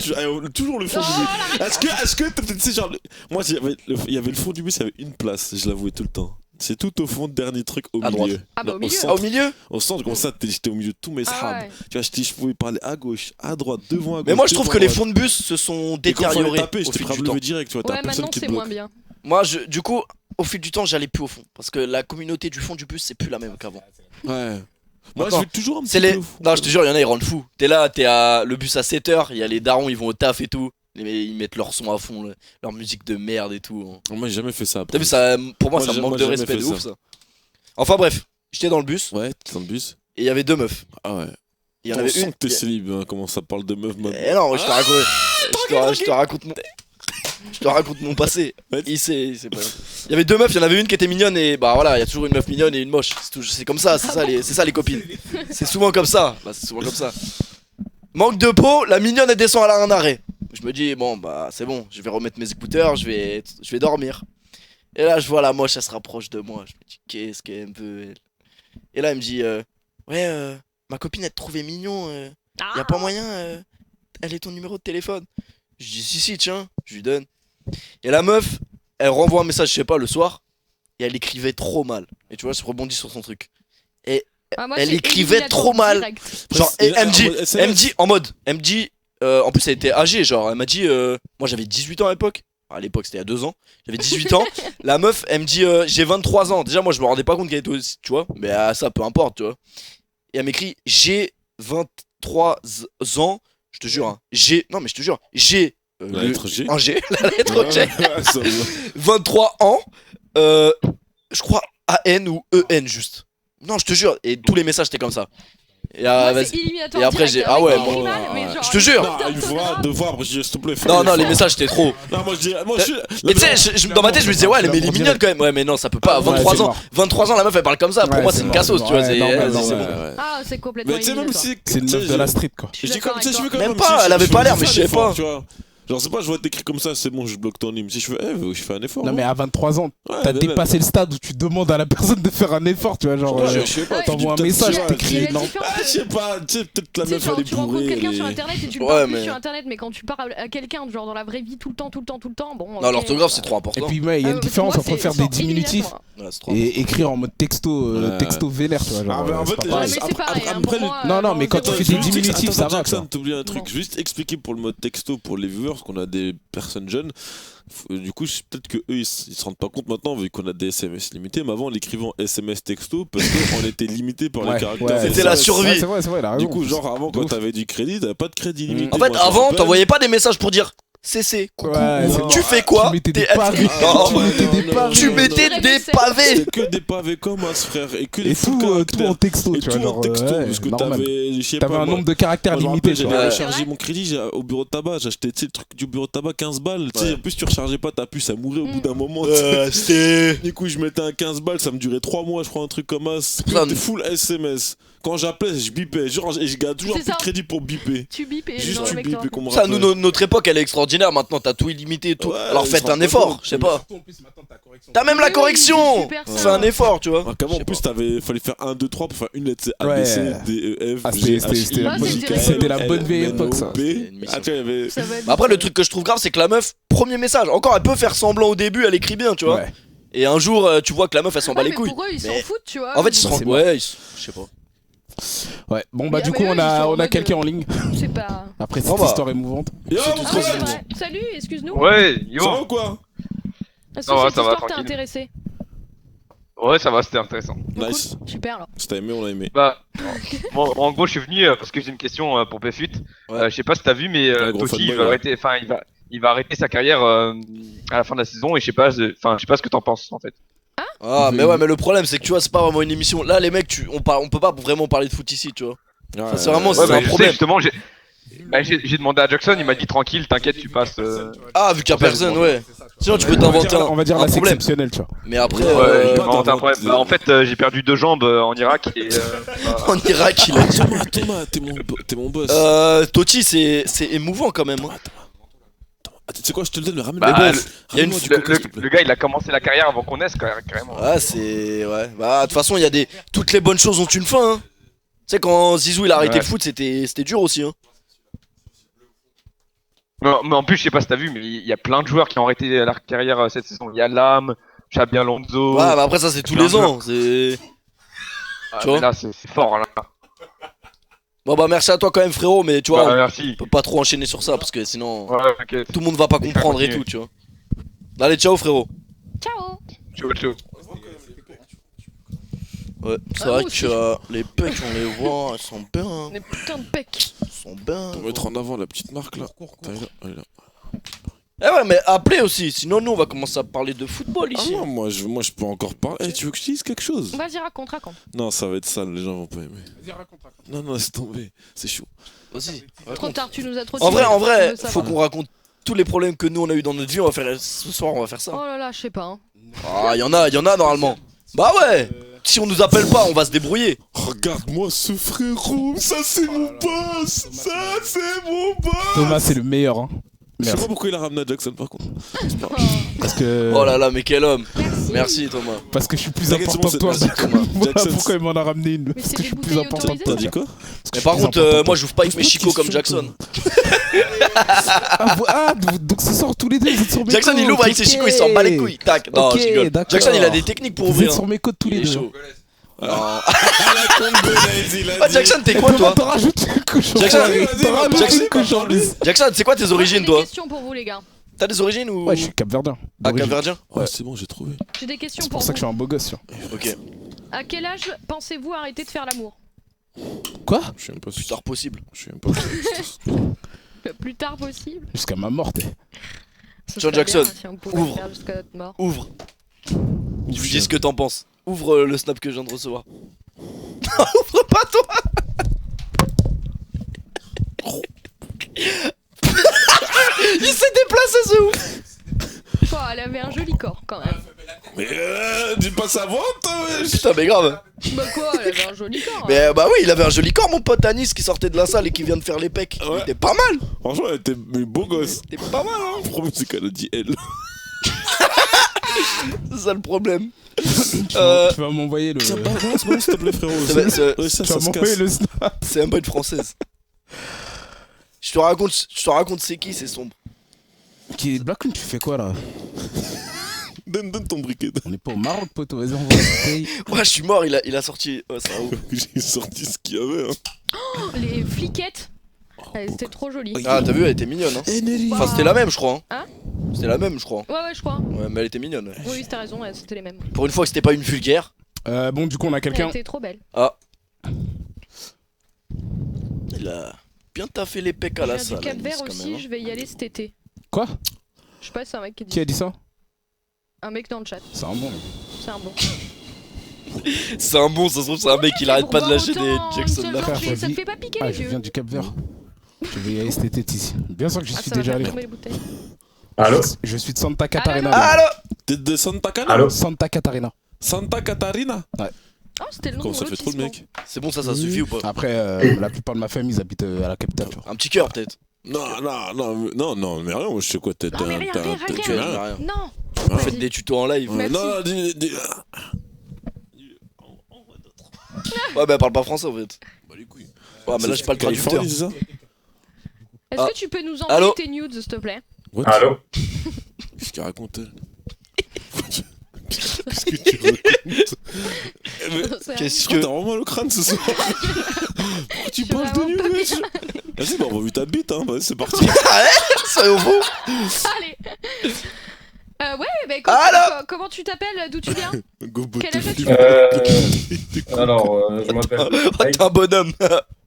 toujours le fond du bus. Est-ce que tu sais, genre, moi, il y avait le fond du bus, il y avait une place, je l'avouais tout le temps. C'est tout au fond, dernier truc au À milieu. droite. Ah bah au Au milieu. Ah, au centre, milieu? au centre, comme ça, j'étais au milieu de tous mes Ah sables. ouais. Tu vois, je pouvais parler à gauche, à droite, devant, à gauche. Mais moi, je trouve devant, que à les droite. fonds de bus se sont Et quand il fallait détériorés taper, au j'étais fil prêt à du me temps. lever direct, tu vois, t'as Ouais, personne maintenant qui te c'est moins bloque. bien. Moi, du coup, au fil du temps, j'allais plus au fond. Parce que la communauté du fond du bus, c'est plus la même qu'avant. Ouais. Moi, Attends, je vais toujours un petit C'est les. peu au fond. Non, je te jure, il y en a, ils rendent fou. T'es là, t'es à le bus à 7h, il y a les darons, ils vont au taf et tout. Ils mettent leur son à fond, leur musique de merde et tout. Moi, j'ai jamais fait ça après. T'as vu, ça, pour moi, Moi, ça j'ai- manque moi, de j'ai jamais respect de fait ouf, ça. Enfin bref, j'étais dans le bus Ouais, t'es dans le bus. et il y avait 2 meufs. Ah ouais. Il y en On avait sent une. que t'es célib, hein, comment ça parle de meuf maintenant. Eh non, je te raconte. Je te raconte mon. Je te raconte mon passé. Ouais. C'est pas. Il y avait 2 meufs, il y en avait une qui était mignonne et bah voilà, il y a toujours une meuf mignonne et une moche. C'est comme ça, c'est ça les copines. C'est souvent comme ça. Bah, c'est souvent comme ça. Manque de peau, la mignonne elle descend à un arrêt. Je me dis, bon, bah, c'est bon, je vais remettre mes écouteurs, je vais dormir. Et là, je vois la moche, elle se rapproche de moi. Je me dis, qu'est-ce qu'elle veut, elle? Et là, elle me dit, ouais, ma copine, elle te trouvait mignon. Y a pas moyen, elle est ton numéro de téléphone. Je dis, si, tiens, je lui donne. Et la meuf, elle renvoie un message, je sais pas, le soir. Et elle écrivait trop mal. Et tu vois, je rebondis sur son truc. Et Moi, elle c'est écrivait éliminatoire trop mal. direct. genre, Et et là, elle me dit, en mode SMS. elle me dit, en mode, elle me dit, en plus, elle était âgée, genre, elle m'a dit, moi j'avais 18 ans à l'époque. À l'époque, c'était il y a 2 ans. J'avais 18 ans. La meuf, elle me dit, j'ai 23 ans. Déjà, moi, je me rendais pas compte qu'elle était aussi, tu vois. Mais ça, peu importe, tu vois. Et elle m'écrit, j'ai 23 ans. Je te jure, hein. Non, mais je te jure, j'ai. La lettre G. Un G, la lettre G. Ouais, ça va. 23 ans. Je crois AN ou EN juste. Non, je te jure. Et tous les messages, c'était comme ça. Et, Moi, vas-y. c'est éliminatoire Et après, direct. j'ai- Le ah mec ouais, qui écrit bon, mal, mais ouais. genre, Je te jure. Non, une fois, 2 fois, après, je dis, s'il te plaît, fais Non, un non, les effort. messages, c'était trop. Non, moi, je dis, moi, je. Et tu sais, dans ma tête, je me disais, ouais, mais elle est mignonne quand même. Ouais, mais non, ça peut pas. À Ouais, 23 c'est ans, mort. 23 ans, la meuf, elle parle comme ça. Pour Ouais, moi, c'est c'est une mort, cassos, c'est tu vois. mort. c'est- Ouais, normal, c'est normal. bon. Ouais. Ah, c'est complètement Mais tu sais, même éliminatoire. si. C'est une tu sais, meuf de la street, quoi. Je suis Je dis d'accord comme, tu sais, je avec fais quand Même même. pas, si elle avait je pas fais l'air, un mais je sais effort, pas. Tu vois. Genre, c'est pas, je vois t'écrire comme ça, c'est bon, je bloque ton hymne. Si je fais, je fais un effort. Non, mais à 23 ans, Ouais, t'as mais dépassé le stade où tu demandes à la personne de faire un effort, tu vois. Genre, Ouais, je sais pas, Ouais, tu t'envoies un dis, message, Il y a- t'écris, il y a la non. différence. Ah, je sais pas, tu sais, peut-être que la Tu sais, meuf genre, elle est tu rencontres bourrée. quelqu'un et- sur internet et tu le Ouais, parles plus mais- sur internet, mais quand tu parles à quelqu'un, genre dans la vraie vie, tout le temps, bon. Non, ok. l'orthographe, c'est trop Et important. puis, ouais, il y a une Parce que différence moi, entre c'est faire des genre diminutifs éliminatoire. Ouais, c'est trop et écrire en mode texto, Ouais. texto vénère, tu vois. Genre, Ah, mais en c'est fait, pas les pareil. Ouais, mais gens, c'est pareil, hein, après, pour moi, non, non, mais quand zéro tu fais des éliminatoire. diminutifs, ça va, Jackson, quoi. t'oublies un truc. Non. Juste expliquer pour le mode texto pour les viewers, qu'on a des personnes jeunes. Du coup, peut-être que eux ils se rendent pas compte maintenant vu qu'on a des SMS limités. Mais avant, en écrivant SMS texto, parce qu'on était limité par Ouais, les caractères. ouais, C'était c'est la ça. survie. Ouais, c'est vrai, il a Du raison. coup, genre avant, De quand ouf. t'avais du crédit, t'avais pas de crédit limité. En fait, Moi, je me avant, rappelle. t'envoyais pas des messages pour dire CC, coucou, Ouais, ou c'est tu mort. fais quoi Tu mettais des T'es- pavés. Non, Tu mettais des pavés. tu mettais des pavés. C'est que des pavés comme as, frère. Et que Et des full tout en caractères. texto, Et tu tout vois. en genre, texto. ouais, Parce que normal. t'avais, je sais T'avais pas. un moi, nombre de caractères moi, je me limité, rappelle, tu j'avais vois. Ouais. rechargé mon crédit au bureau de tabac. J'ai acheté le truc du bureau de tabac 15 balles. Tu sais, Ouais. en plus, tu rechargeais pas ta puce, ça mourait au bout d'un moment. C'était. Du coup, je mettais un 15 balles, ça me durait 3 mois, je crois, un truc comme ça. Ça, C'était full SMS. Quand j'appelais, je bipais. Genre, et je garde toujours C'est plus de ça. crédit pour biper. Tu bipes et Juste genre, tu le mec bipes te et qu'on me Ça, rappelle. notre époque, elle est extraordinaire. Maintenant, t'as tout illimité et tout. Ouais, Alors ils faites se rendent un pas effort, compte. je sais pas. En plus, maintenant, t'as correction. T'as même la Oui, correction. c'est super, ça. Fais un effort, tu vois. Ah, comment, Je en sais plus, pas. fallait faire 1, 2, 3 pour faire une lettre. C'est Ouais. ABC, D, E, F, Ah, G, c'était H, la Ah, I, bonne- J, K, c'était la L, bonne vieille M, N, O, époque, ça. P. C'était une mission. Ah, tu vois, il y avait. Ça va être- Après, le truc que je trouve grave, c'est que la meuf, premier message, encore elle peut faire semblant au début, elle écrit bien, tu vois. Ouais. Et un jour, tu vois que la meuf, elle s'en bat Ouais, les mais couilles. pour eux, ils s'en Mais- foutent, tu vois. En fait, ils se Bah, rendent. c'est Ouais, je sais pas. Ouais, bon, bah, Oui, du ah, coup, mais eux, on ils sont a en mode, quelqu'un en ligne. C'est pas. Après Oh, cette bah. histoire émouvante. Yo, Ah, mon c'est frère, vrai. Salut, excuse-nous. Ouais, ça va yo. ou quoi? Est-ce Ça que va, cette ça va, histoire t'a tranquille. intéressé? Ouais, ça va, c'était intéressant. Nice. Cool. Super alors. Si t'as aimé, on a aimé. Bah, bon, en gros, je suis venu parce que j'ai une question pour PFUT. Ouais. Je sais pas si t'as vu, mais Ouais, gros Totti, fanboy, il va ouais. arrêter, enfin, il va arrêter sa carrière à la fin de la saison et je sais pas, je sais pas ce que t'en penses en fait. Ah, mais ouais, mais le problème, c'est que tu vois, c'est pas vraiment une émission. Là, les mecs, on peut pas vraiment parler de foot ici, tu vois. Ouais, c'est vraiment- Ouais, C'est bah, un je sais, problème. justement, j'ai demandé à Jackson, il m'a dit tranquille, t'inquiète, tu passes. Ah, vu qu'il y a personne, ouais. Sinon, tu peux t'inventer On va dire un là, c'est problème. exceptionnel, tu vois. Mais après, Ouais, je vais pas m'inventer un d'avoir- problème. Bah, en fait, j'ai perdu 2 jambes en Irak et. en Irak, il a dit. Thomas, t'es mon boss. Totti, c'est émouvant quand même. hein. Ah, tu sais quoi, je te le donne, mais ramène Bah, le le- boss. il y a une- Ramène-moi du Le, coca, s'il te plaît. le gars, il a commencé la carrière avant qu'on naisse, carrément. Ouais, c'est. Ouais. Bah, de toute façon, il y a des. Toutes les bonnes choses ont une fin, hein. Tu sais, quand Zizou il a arrêté Ouais. le foot, c'était dur aussi, hein. Mais en plus, je sais pas si t'as vu, mais il y a plein de joueurs qui ont arrêté leur carrière cette saison. Il y a Lam, Xabi Alonso. Ouais, mais après, ça, c'est tous les ans. C'est. Ah, tu vois mais là, c'est fort, là. Bon, bah, merci à toi quand même, frérot, mais tu vois, Bah, on merci. peut pas trop enchaîner sur ça parce que sinon, Ouais, ok. tout le monde va pas comprendre et tout, tu vois. Allez, ciao, frérot. Ciao. Chaud. Ouais, c'est Ah, vrai moi aussi, que les pecs, on les voit, elles sont bien. Les putains de pecs. Elles sont bien. Pour mettre en avant la petite marque là. Attends, elle est là. Eh ouais, mais appelez aussi, sinon nous on va commencer à parler de football Ah ici. non, moi je peux encore parler. Eh, tu veux que je te dise quelque chose? Vas-y, raconte. Non, ça va être sale, les gens vont pas aimer. Non, non, laisse tomber, c'est chaud. Vas-y. Trop tard, tu nous as trop En dit. vrai, On veut faut savoir. qu'on raconte tous les problèmes que nous on a eu dans notre vie. On va faire ce soir, on va faire ça. Oh là là, je sais pas. Hein. Ah, y en a normalement. Bah ouais. Si on nous appelle pas, on va se débrouiller. Regarde-moi ce frérot, ça c'est mon boss! Ça c'est mon boss! Thomas, c'est le meilleur. Hein. Je sais Merci. pas pourquoi il a ramené à Jackson par contre. Parce que. Oh là là, mais quel homme. Merci Thomas. Parce que je suis plus T'inquiète, important que c'est toi. bon, c'est Thomas. Voilà Jackson, pourquoi il m'en a ramené une. Mais Parce c'est que des je suis plus bouteilles important que toi. T'as dit quoi? Mais par contre, moi j'ouvre pas avec mes Pose chicots comme question, Jackson. Donc ce soir tous les deux, vous êtes sur mes Jackson côtes. il ouvre avec ses chicots, il s'en bat les couilles. Tac, non, Ok, je rigole. d'accord. Jackson il a des techniques pour Vous ouvrir. êtes sur mes côtes tous Il les est deux. chaud. Non. La congolaise, il a Ah, dit. Jackson, t'es quoi toi T'en rajoutes une couche en Jackson, plus. vas-y, T'en rajoutes Jackson, une couche en plus. Jackson, c'est quoi tes origines J'ai toi des questions pour vous, les gars. T'as des origines ou. Ouais, je suis capverdien. Ah, d'origine. Capverdien. Ouais, c'est bon, j'ai trouvé. J'ai des questions C'est pour pour ça que je vous. suis un beau gosse. Sûr. Ok. À quel âge pensez-vous arrêter de faire l'amour? Quoi? Je suis même pas Plus sûr. tard possible. Je suis même pas sûr. Le plus tard possible. Jusqu'à ma mort, t'es. Ce John serait Jackson, bien, si on pouvait ouvre. le faire jusqu'à notre mort. Ouvre. Je vous dis ce que t'en penses. Ouvre le snap que je viens de recevoir. Ouvre pas toi. Il s'est déplacé ce ouf. Oh, elle avait un joli corps quand même. Mais dis pas ça vente, wesh. Putain mais grave. Bah quoi, elle avait un joli corps. Mais bah oui, il avait un joli corps mon pote Anis qui sortait de la salle et qui vient de faire les pecs. Ouais. Il était pas mal. Franchement, elle était mais beau gosse. C'était pas mal hein. Le problème, c'est qu'elle a dit elle. C'est ça le problème. Tu vas m'envoyer le. Tiens, balance, s'il te plaît, frérot. C'est Ouais, ça Tu vas se m'envoyer casse. le snap. un peu une française. Je te raconte c'est qui, c'est sombre. Qui est Blackroom, tu fais quoi là? Donne ton briquet. On est pas au Maroc, poteau. Vas-y, on va au pays. Ouais, je suis mort, il a sorti. Oh, c'est un ouf. J'ai sorti ce qu'il y avait. Hein. Oh, les fliquettes. C'était trop joli. Ah, t'as vu, elle était mignonne. Hein. Enfin, c'était la même, je crois. Hein C'était la même, je crois. Ouais, je crois. Ouais, mais elle était mignonne. Ouais. Oui, t'as raison, ouais, c'était les mêmes. Pour une fois que c'était pas une vulgaire. Bon, du coup, on a Elle quelqu'un. était trop belle. Il a bien taffé les pecs à la Je viens salle. du Cap Vert Anis, quand aussi, même, hein. je vais y aller cet été. Quoi? Je sais pas, c'est un mec qui dit. Qui a dit ça? Un mec dans le chat. C'est un bon. C'est un bon. C'est un bon, ça se trouve, c'est un mec qui arrête pas de lâcher des Jackson là. Frère, Ça te vas-y. fait pas piquer Ah, les je yeux. viens du Cap Vert. Je vais y aller cet été ici. Bien sûr que j'y Ah, suis ça va déjà faire allé. tomber les bouteilles. Allô? Je suis de Santa Catarina. Allô Allo. T'es de Santa Cana? Allô? Santa Catarina. Santa Catarina? Oh, c'était le nom Comment de ça fait trop le lotissement. mec? C'est bon, ça suffit ou pas Après, la plupart de ma famille, ils habitent à la capitale. Tu vois. Un petit cœur peut-être. Non, mais rien, moi je sais quoi, t'es Non, mais rien, rien, Tu rien. as rien. Non. Vous faites des tutos en live. Merci. Non, Ouais, bah elle parle pas français en fait. Bah les couilles. Ouais, mais là j'ai pas le traducteur. Californie, c'est ça? Est-ce Ah. que tu peux nous Allô envoyer tes nudes, s'il te plaît? What? Allô? Qu'est-ce qu'il raconte elle? Qu'est-ce que tu racontes? C'est Qu'est-ce T'as que. vraiment le crâne ce soir? Pourquoi tu Je parles de vraiment nu, pas wesh? bien. Vas-y, bah on va vu ta bite, hein. Vas-y, c'est parti. Soyons fous. Allez. Ouais, bah Alors comment tu t'appelles? D'où tu viens? Go, Quel âge as-tu? Alors, je m'appelle Oh, Greg. t'es un bonhomme.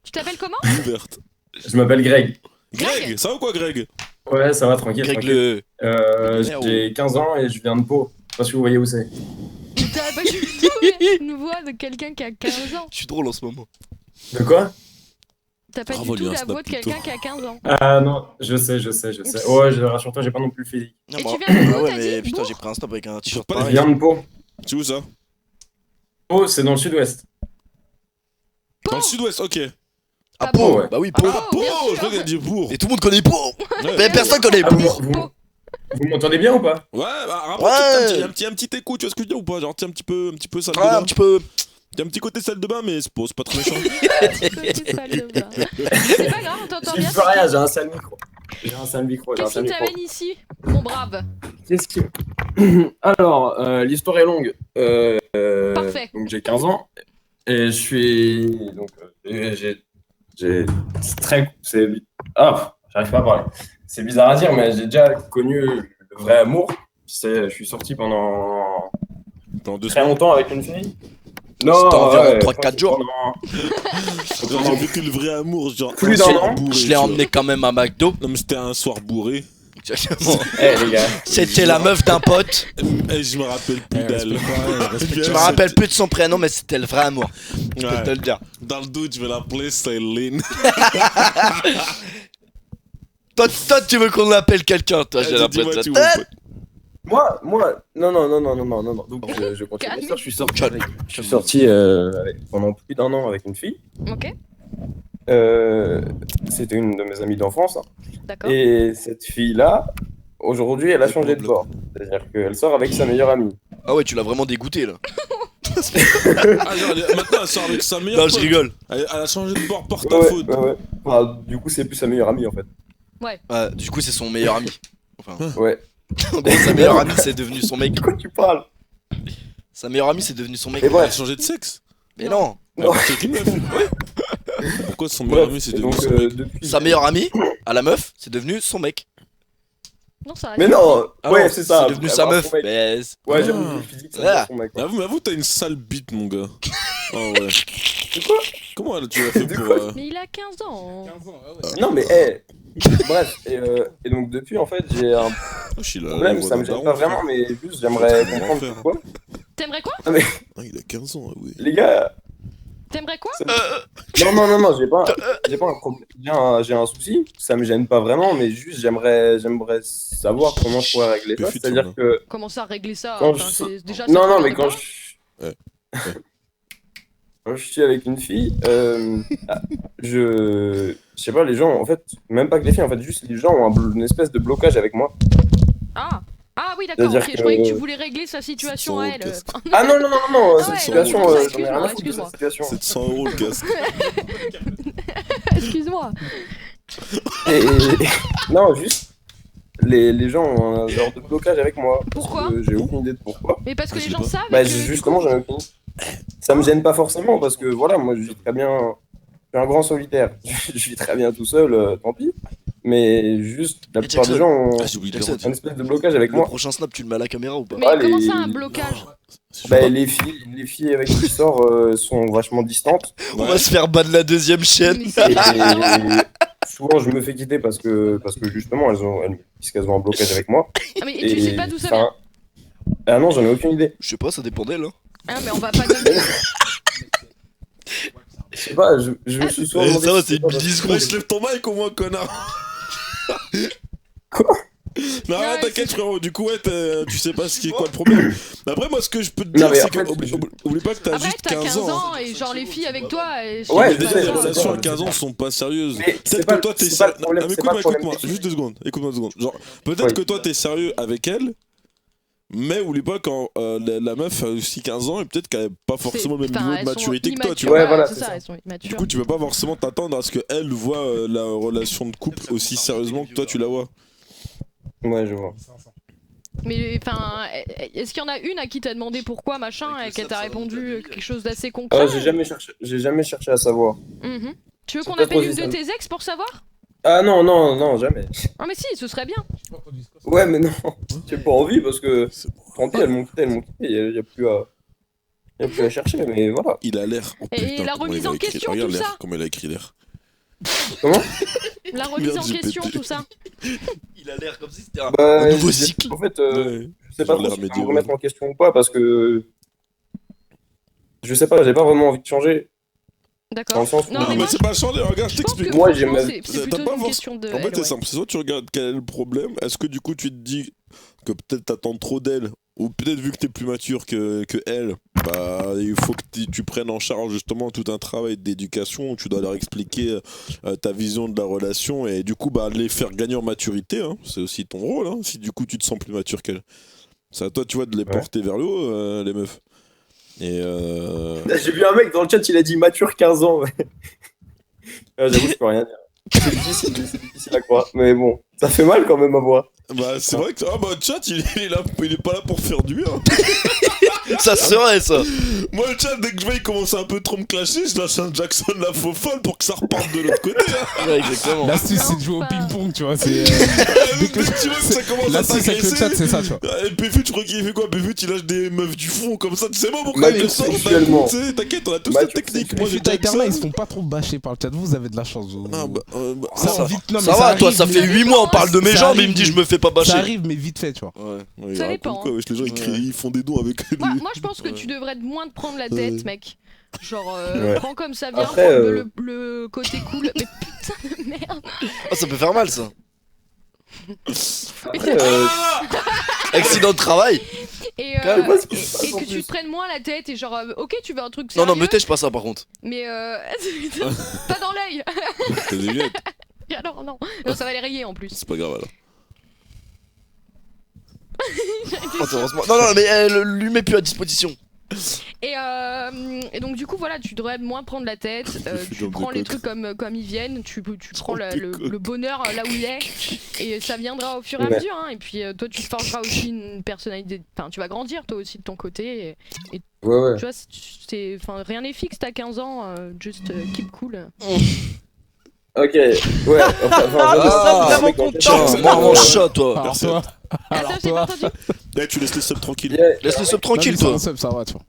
Tu t'appelles comment? Ouverte. Je m'appelle Greg. Greg, ça va ou quoi, Greg? Ouais, ça va, tranquille. Greg tranquille. le. J'ai 15 ans et je viens de Pau. Je sais pas si vous voyez où c'est. T'as pas du tout une voix de quelqu'un qui a 15 ans. Je suis drôle en ce moment. De quoi? T'as pas Bravo, du lui, tout un la snap voix de quelqu'un plutôt. qui a 15 ans. Ah non, je sais. Ouais, rassure-toi, j'ai pas non plus le physique. Ah, Et bah, tu viens de ah où, ouais, t'as mais dit putain, Bourg j'ai pris un stop avec un t-shirt Pas Je pareil. viens de Pau. C'est où ça? Pau, c'est dans le sud-ouest. Dans le sud-ouest, ok. Ah, Ah, Pau, Pau, ouais. bah oui, Pau. Ah, bien Pau, sûr. je crois qu'elle dit Bourg. Et tout le monde connaît Pau. Ouais, Mais personne connaît Ah, Bourg. vous m'entendez bien ou pas? Ouais, bah rappelle, Ouais. un petit écho, tu vois ce que je veux dire ou pas? Genre, tiens, un petit peu salle de Ouais, bain. un petit peu. Il y a un petit côté salle de bain, mais c'est pas très méchant. Côté salle de bain. C'est pas grave, on t'entend Je bien. fais rien, j'ai un sale micro. J'ai un sale micro. Qu'est-ce qui t'amène ici, mon brave? Qu'est-ce qui... Alors, l'histoire est longue. Parfait. Donc j'ai 15 ans et je suis... Donc j'ai très... C'est... Ah, j'arrive pas à parler. C'est bizarre à dire, mais j'ai déjà connu le vrai amour. Je suis sorti pendant Dans 2 très semaines. longtemps avec une fille. Non, C'était environ ouais, 3-4 jours. pendant Genre, j'ai vécu le vrai amour, genre. Plus un d'un soir an. bourré, Je tu l'ai vois. emmené quand même à McDo. Non, mais c'était un soir bourré. Exactement. Eh les gars. C'était la meuf d'un pote. Et je me rappelle plus Eh, d'elle. Je me rappelle plus de son prénom, mais c'était le vrai amour. Je peux Ouais. te le dire. Dans le doute, je vais l'appeler Céline. Toi, tu veux qu'on appelle quelqu'un, toi, j'ai Dis-moi, l'impression. tu vois, pote. Moi, non. Donc je continue. Calme. Je suis sorti pendant plus d'un an avec une fille. Ok. C'était une de mes amies d'enfance. Hein. D'accord. Et cette fille-là, aujourd'hui, elle a changé de bord. C'est-à-dire qu'elle sort avec sa meilleure amie. Ah ouais, tu l'as vraiment dégoûté là. Ah, genre, maintenant elle sort avec sa meilleure Non, je pote. rigole. Elle a changé de bord par ta Ouais, faute. ouais. Enfin, du coup, c'est plus sa meilleure amie en fait. Du coup, c'est son meilleur ami. Enfin, Ouais. en gros, sa meilleure amie, c'est devenu son mec. De quoi tu parles? Sa meilleure amie, c'est devenu son mec. Et Elle a bref. changé de sexe. Mais non. Non. C'est une meuf. Pourquoi son meilleur ami c'est Et devenu donc, son mec depuis... Sa meilleure amie, à la meuf, c'est devenu son mec. Non, ça Mais non, Ah ouais, non, c'est ça. C'est devenu elle sa va meuf. son mec. Mais Ouais, Ah. j'avoue, je dis que Ah. c'est son mec. Mais avoue, t'as une sale bite, mon gars. Oh ouais. C'est quoi? Comment tu l'as fait De pour. quoi Mais il a 15 ans. Non, mais bref, et donc depuis, en fait, j'ai un Oh, je suis là, problème, la voix ça me d'un gêne pas daron, vraiment, mais juste j'aimerais C'est comprendre l'enfer. pourquoi. T'aimerais quoi? Ah, il a 15 ans, oui. Les gars, T'aimerais quoi? non, j'ai pas un problème, j'ai un souci, ça me gêne pas vraiment, mais juste j'aimerais savoir comment je pourrais régler ça, Péfut, c'est-à-dire là. que Comment ça régler ça? Quand Enfin, je- c'est- déjà, non, ça non, te mais quand pas. je... Ouais. Quand je suis avec une fille, je sais pas, les gens, en fait, même pas que les filles, en fait, juste les gens ont une espèce de blocage avec moi. Ah! Ah oui, d'accord, C'est-à-dire ok, que- je croyais que tu voulais régler sa situation à 700 elle. casque. Ah non, Ah cette ouais, situation, non, j'en ai excuse-moi, rien à foutre de excuse-moi. cette situation. 700 € le casque. Excuse-moi. Et... non, juste, les gens ont un genre de blocage avec moi. Parce Pourquoi que j'ai aucune idée de pourquoi. Mais parce que Ah, je les sais gens pas. savent. Bah, et que, du justement, coup- j'en ai aucune idée. Ça me gêne pas forcément parce que voilà, moi je vis très bien. Je suis un grand solitaire. Je vis très bien tout seul, tant pis. Mais juste, la Et plupart des Jackson. gens ont Ah, j'ai oublié de Jackson, dire. un espèce de blocage avec Le moi. prochain snap, tu le mets à la caméra ou pas? Mais Ah, comment les- ça, un blocage? Bah, les filles avec qui je sors sont vachement distantes. On va se faire ban de la deuxième chaîne. Mais c'est Et énorme. souvent, je me fais quitter parce que justement, elles disent qu'elles ont un blocage avec moi. Ah, mais et tu sais pas d'où ça enfin, vient? Ah non, j'en ai aucune idée. Je sais pas, ça dépend d'elle. Hein. Ah, mais on va pas donner. Je sais pas, je me suis souvent Eh, demandé ça va, si c'est c'était pas 10 Ouais, secondes. je lève ton mic au moins, connard. Quoi? Non, Ouais, t'inquiète, c'est- frérot. Du coup, ouais, tu sais pas ce qui est quoi le problème. Après, moi, ce que je peux te Non, dire, mais c'est en que fait, oublie pas que t'as Après, juste t'as 15 ans. et genre les filles avec toi. Et Ouais, Mais je déjà, sais, les je sais, relations à je 15 sais. ans sont pas sérieuses. Mais c'est Peut-être pas que toi, le- t'es c'est pas le sérieux. problème, Non, mais c'est pas le écoute-moi, problème écoute-moi. des Juste 2 secondes. Écoute-moi 2 secondes. Genre, peut-être Oui. que toi, t'es sérieux avec elle. Mais oublie pas quand la meuf a aussi 15 ans et peut-être qu'elle a pas forcément le même niveau de maturité que toi, tu vois. Ouais, voilà, c'est c'est ça, ça. elles sont Du immatures. coup, tu peux pas forcément t'attendre à ce qu'elle voit la relation de couple aussi sérieusement que toi tu la vois. Ouais, je vois. Mais enfin, est-ce qu'il y en a une à qui t'as demandé pourquoi, machin, Avec le et qu'elle sap, t'a ça répondu va, quelque chose d'assez concret? J'ai jamais cherché à savoir. Mhm. Tu veux qu'on peut-être appelle une aussi de ça. tes ex pour savoir? Ah non, jamais. Ah mais si, ce serait bien. Ouais, mais non, j'ai pas envie parce que C'est bon. tant pis, elles m'ont quitté, y a plus à chercher, mais voilà. Il a l'air. Oh, Et putain, la comment remise il a en écrit. question, Regarde tout l'air, ça. comment il a écrit l'air. Comment? La remise Merde, en j'ai question, pété. tout ça. Il a l'air comme si c'était un Bah, nouveau j'ai- cycle. En fait, Ouais. je sais pas Genre trop l'air si je vais me médiéval. remettre en question ou pas parce que je sais pas, j'ai pas vraiment envie de changer. Dans D'accord. le sens où- Non, Non, mais mais moi, c'est pas changer, regarde, je je pense t'explique. que Moi, franchement, j'aime- c'est T'as plutôt pas une forc- question de. En fait, elle, c'est ouais. simple. C'est soit tu regardes quel est le problème. Est-ce que du coup tu te dis que peut-être t'attends trop d'elle, ou peut-être vu que t'es plus mature que elle, bah il faut que tu prennes en charge justement tout un travail d'éducation où tu dois leur expliquer ta vision de la relation et du coup bah les faire gagner en maturité. Hein. C'est aussi ton rôle. Hein, si du coup tu te sens plus mature qu'elle, c'est à toi tu vois de les Ouais. porter vers le haut les meufs. Et J'ai vu un mec dans le chat, il a dit mature 15 ans. Ouais. J'avoue, je peux rien dire. C'est difficile à croire. Mais bon, ça fait mal quand même à voir. bah c'est vrai que chat il est pas là pour faire du bien. Ça serait ça. Moi, le chat, dès que je vois, il commence un peu trop me clasher, je lâche un Jackson la faux folle pour que ça reparte de l'autre côté. Hein. Ouais, exactement. L'astuce, c'est de jouer au Enfin. ping-pong, tu vois. C'est. Dès que tu vois que ça commence à L'astuce avec le chat, t'agresser. c'est ça, tu vois. Et Péfut, tu crois qu'il fait quoi? Péfut, il lâche des meufs du fond comme ça, tu sais pas pourquoi il Mature le sort. sexuellement. Tu sais, t'inquiète, on a tous cette Mature technique. Moi, j'ai Les Tigerman, ils se Jackson. font pas trop bâcher par le chat. Vous avez de la chance. vous. Ah, bah, Ça, ça vite, non, mais Ça va, toi, arrive, ça mais- fait 8 mois, on parle de mes Ça jambes, et il arrive, me dit mais- je me fais pas bâcher. Ça arrive, mais vite fait, tu vois. Ouais. ouais, il Ça raconte dépend. quoi, wesh, les gens Ouais. ils font des dons avec. Moi, je pense que Ouais. tu devrais moins te prendre la tête, mec. Genre, Ouais. prends comme ça vient, Après, prends le côté cool. Mais putain de merde. Ah, ça peut faire mal ça. Après, Accident de travail. Et, Quand même, pas ce qui et se passe en que tu plus. te prennes moins la tête et genre, ok, tu veux un truc Non, sérieux. non, me tèche pas ça par contre. Mais pas dans l'œil. T'as des lunettes. Alors non. Non, ça va les rayer en plus. C'est pas grave alors. Heureusement. Non, non, mais lui met plus à disposition. Et donc du coup voilà, tu devrais moins prendre la tête, tu Jambe de prends les coq. trucs comme ils viennent, tu prends Jambe de coq. le bonheur là où il est, et ça viendra au fur et à Ouais. mesure, hein. Et puis toi tu te forgeras aussi une personnalité, enfin tu vas grandir toi aussi de ton côté, et Ouais, ouais. tu vois, enfin rien n'est fixe, t'as 15 ans, juste keep cool. Ok, ouais. Ah, vraiment Tiens, moi mon chat, toi. Alors toi, Attends, j'ai pas entendu. Eh, tu laisses les subs tranquilles. Laisse les subs tranquilles, toi. ça va, tu vois.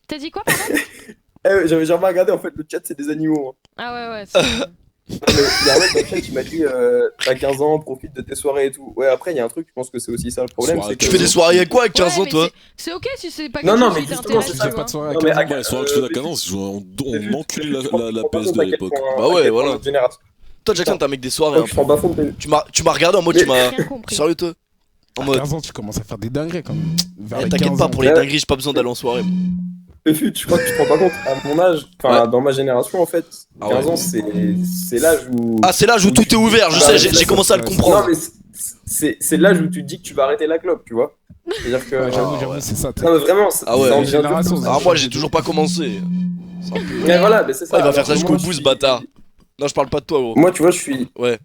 T'as dit quoi pardon? J'avais jamais regardé, en fait, le chat, c'est des animaux. Hein. Ah ouais c'est... Mais il y a un mec dans le chat qui m'a dit t'as 15 ans, profite de tes soirées et tout. Ouais, après, il y a un truc, je pense que c'est aussi ça le problème. Soirée, C'est que... Tu fais des soirées avec quoi avec 15 Ouais, ans, mais toi? c'est ok si c'est pas Non, quelque non, chose mais qui justement, t'intéresse, c'est tu ça. vois. pas de soirée Non, avec mais un à- Ouais, soirée que je fais la mais cadence, on c'est juste- enculait tu te rends la pas compte PS2 à à quel l'époque. point- Bah à ouais, quel point voilà. notre génération. Toi, Jackson, t'as un mec des soirées. Je prends bas fond de... Tu m'as regardé en mode, tu m'as. Rien compris. Sérieux, toi? En À mode. 15 ans, tu commences à faire des dingueries quand même. Vers les T'inquiète 15 pas, ans. pour les dingueries, j'ai pas besoin d'aller en soirée. Fut, je crois que tu te rends pas compte, à mon âge, enfin dans ma génération en fait, Ah 15 ouais. ans c'est l'âge où... Ah, c'est l'âge où tout est ouvert, je sais, j'ai commencé à le Non comprendre. mais c'est l'âge où tu te dis que tu vas arrêter la clope, tu vois. C'est-à-dire que... Ouais, Ah, j'avoue, ouais. c'est ça. Non mais vraiment, Ah ouais. ça en Les devient dur générations, comme ça. Ah, moi, j'ai toujours pas commencé. C'est un peu- Mais voilà, mais c'est ça. Ah, il va faire ça Alors, jusqu'au moi, bout, je ce suis- bâtard. Non, je parle pas de toi, gros. Moi tu vois, je suis... Ouais.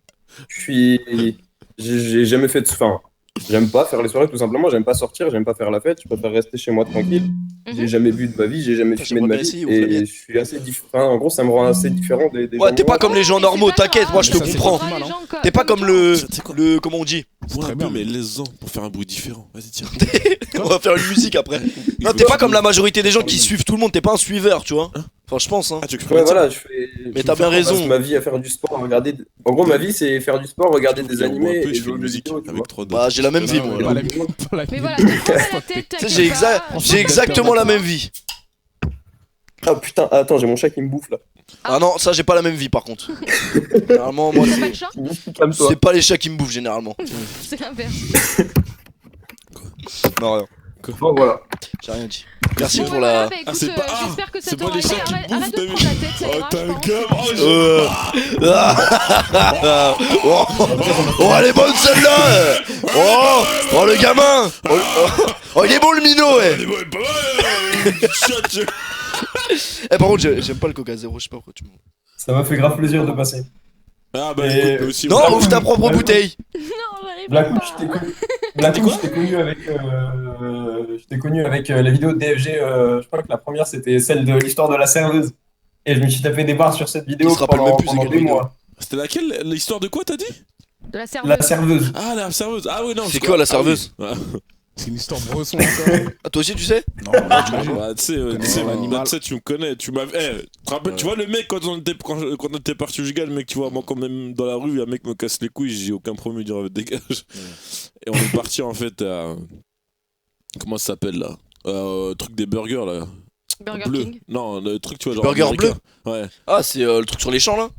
J'ai jamais fait de... Enfin, j'aime pas faire les soirées tout simplement, j'aime pas sortir, j'aime pas faire la fête, je préfère rester chez moi tranquille. J'ai jamais bu de ma vie, j'ai jamais Putain, fumé de ma j'aimerais vie, bien essayer, ouvre la mienne. et je suis assez différent. En gros, ça me rend assez différent des Ouais, gens t'es pas normaux. comme les gens Mais c'est normaux, pas t'inquiète, grave, moi je te ça, c'est comprends. pas mal, hein. T'es pas comme le. Comment on dit? Bois un très peu, bien. mais laisse-en pour faire un bruit différent. Vas-y, tiens. On va faire une musique après. Non, t'es pas comme la majorité des gens qui suivent tout le monde, t'es pas un suiveur, tu vois. Enfin, je pense, hein. Ah, tu veux que je Ouais, fasse ça voilà, je fais. Mais je t'as fais bien passe raison. ma vie à faire du sport, à regarder. En gros, ma vie, c'est faire du sport, regarder des Bois un animés peu, et je fais jouer aux une jeux musique vidéo, tu vois. avec 3 Bah, j'ai la même vie, moi. Pas alors. la- pas la- Mais voilà, te prends pas la tête, Tu sais, t'inquiète j'ai pas. j'ai exactement la même vie. Ah putain, attends, j'ai mon chat qui me bouffe là. Ah non, ça, j'ai pas la même vie par contre. Généralement, moi, T'as pas de chat? Calme-toi. c'est pas les chats qui me bouffent généralement. C'est l'inverse. Non, rien. Bon, voilà. J'ai rien dit. Merci Bon, pour bah, voilà, la. bah, écoute, c'est pas- ah, j'espère que ça c'est pas t'aura les aidé. chats qui Arrête bouffent, de t'as te vu? prendre la tête, ça Oh, ira, t'as je un pense. cœur. Oh, elle est bonne celle-là. Oh, le gamin. Oh, il est bon le minot, ouais. Elle est bonne, pas mal. Chat, Eh, par contre, j'aime pas le Coca Zéro, je sais pas pourquoi tu me. Ça m'a fait grave plaisir de passer. Ah, bah Et- écoute, moi aussi. Non, moi. ouvre ta propre bouteille. Non, j'arrive Blackout, pas. je t'ai connu avec la vidéo de DFG. Je crois que la première c'était celle de l'histoire de la serveuse. Et je me suis tapé des barres sur cette vidéo Il se rappelle pendant, même plus c'est pendant quelle des vidéo. mois. C'était laquelle? L'histoire de quoi, t'as dit? De la serveuse. La serveuse. Ah, la serveuse. Ah, oui, non. C'est quoi la serveuse? Ah, oui. C'est une histoire bresson encore. Ah, toi aussi, tu sais? Non, Ah, t'imagines. bah, tu sais, l'animal. tu me connais. Tu m'as. Eh, tu te rappelles, tu vois le mec quand on était parti au giga, le mec, tu vois, moi quand même dans la rue, un mec me casse les couilles, j'ai aucun problème de dire dégage. Et on est parti en fait à. Comment ça s'appelle là? Truc des burgers là. Burger Bleu. King. Non, le truc, tu vois, genre. Burger américain. Ouais. Ah, c'est le truc sur les champs là?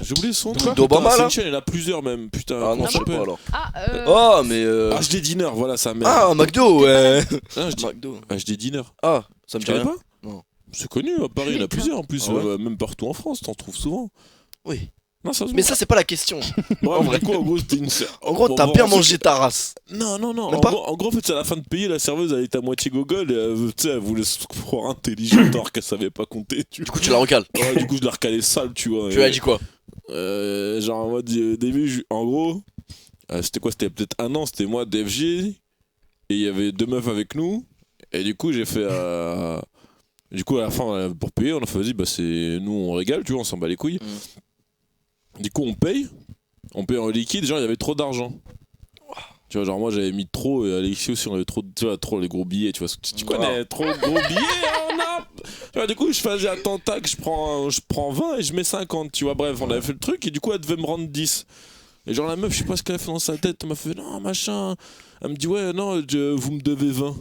J'ai oublié son Truc nom. d'Obama, Putain, c'est là une chaîne, il y en a plusieurs même. Putain, Ah comment non, ça je sais pas s'appelle? alors. Ah, Oh, mais. HD Dinner, voilà sa mère. Ah, un McDo, ouais. Ah, je dis McDo. HD Dinner. Ah, ça me Tu dit connais rien. pas? Non. C'est connu, à Paris, il y en a plusieurs en plus, Ah ouais même partout en France, t'en trouves souvent. Oui. Non, ça se Mais ça, c'est pas la question. Ouais, en mais vrai. du coup, en gros, c'était une. En gros, t'as Bon, bien bon, mangé ta race. Non, non, non. Même En pas gros, en fait, c'est à la fin de payer, la serveuse, elle était à moitié gogole, et tu sais, elle voulait se croire intelligente alors qu'elle savait pas compter, tu Du coup, tu la recales. vois. Ouais, du coup, je la recalais sale, tu vois. Tu lui as dit quoi? Genre, en mode, au début, en gros, c'était quoi? C'était peut-être un an, c'était moi, DFG, et il y avait 2 meufs avec nous, et du coup, j'ai fait. Du coup, à la fin, pour payer, on a fait, vas-y, bah, c'est nous, on régale, tu vois, on s'en bat les couilles. Du coup, on paye en liquide, genre, il y avait trop d'argent. Tu vois, genre, moi, j'avais mis trop, et Alexis aussi, on avait trop, tu vois, trop les gros billets, tu vois, tu connais, trop gros billets, on a. Tu vois, du coup, je faisais attends, tac, je prends 20 et je mets 50, tu vois, bref, on avait fait le truc, et du coup, elle devait me rendre 10. Et genre, la meuf, je sais pas ce qu'elle a fait dans sa tête, elle m'a fait, non, machin. Elle me dit, ouais, non, vous me devez 20.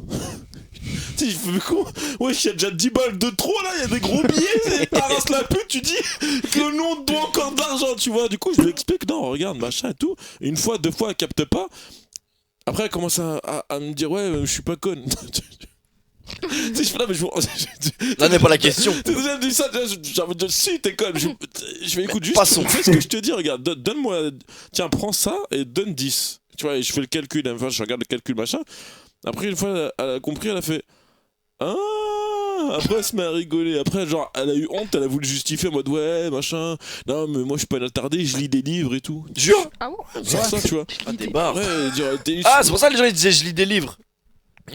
Tu sais, je fais, mais quoi? Ouais, il y a déjà 10 balles de trop là, il y a des gros billets, t'arrases la pute, tu dis que nous on te doit encore de l'argent, tu vois. Du coup, je lui explique, non, regarde, machin et tout. Et une fois, 2 fois, elle capte pas. Après, elle commence à me dire, ouais, je suis pas conne. Tu sais, je fais là, mais Là n'est pas la question. Tu sais, elle me dit ça, j'ai envie de dire, si, t'es conne. Je vais écouter juste. Passons. Fais ce que je te dis, regarde, donne-moi. Tiens, prends ça et donne 10. Tu vois, et je fais le calcul, enfin, je regarde le calcul, machin. Après, une fois, elle a compris, elle a fait. Ah! Après, elle se met à rigoler. Après, genre, elle a eu honte, elle a voulu justifier en mode, ouais, machin. Non, mais moi, je suis pas une attardée, je lis des livres et tout. Jure. Ah bon? C'est ça, tu vois. Ah, des barres. Ouais, dire, Ah, c'est pour ça que les gens ils disaient je lis des livres.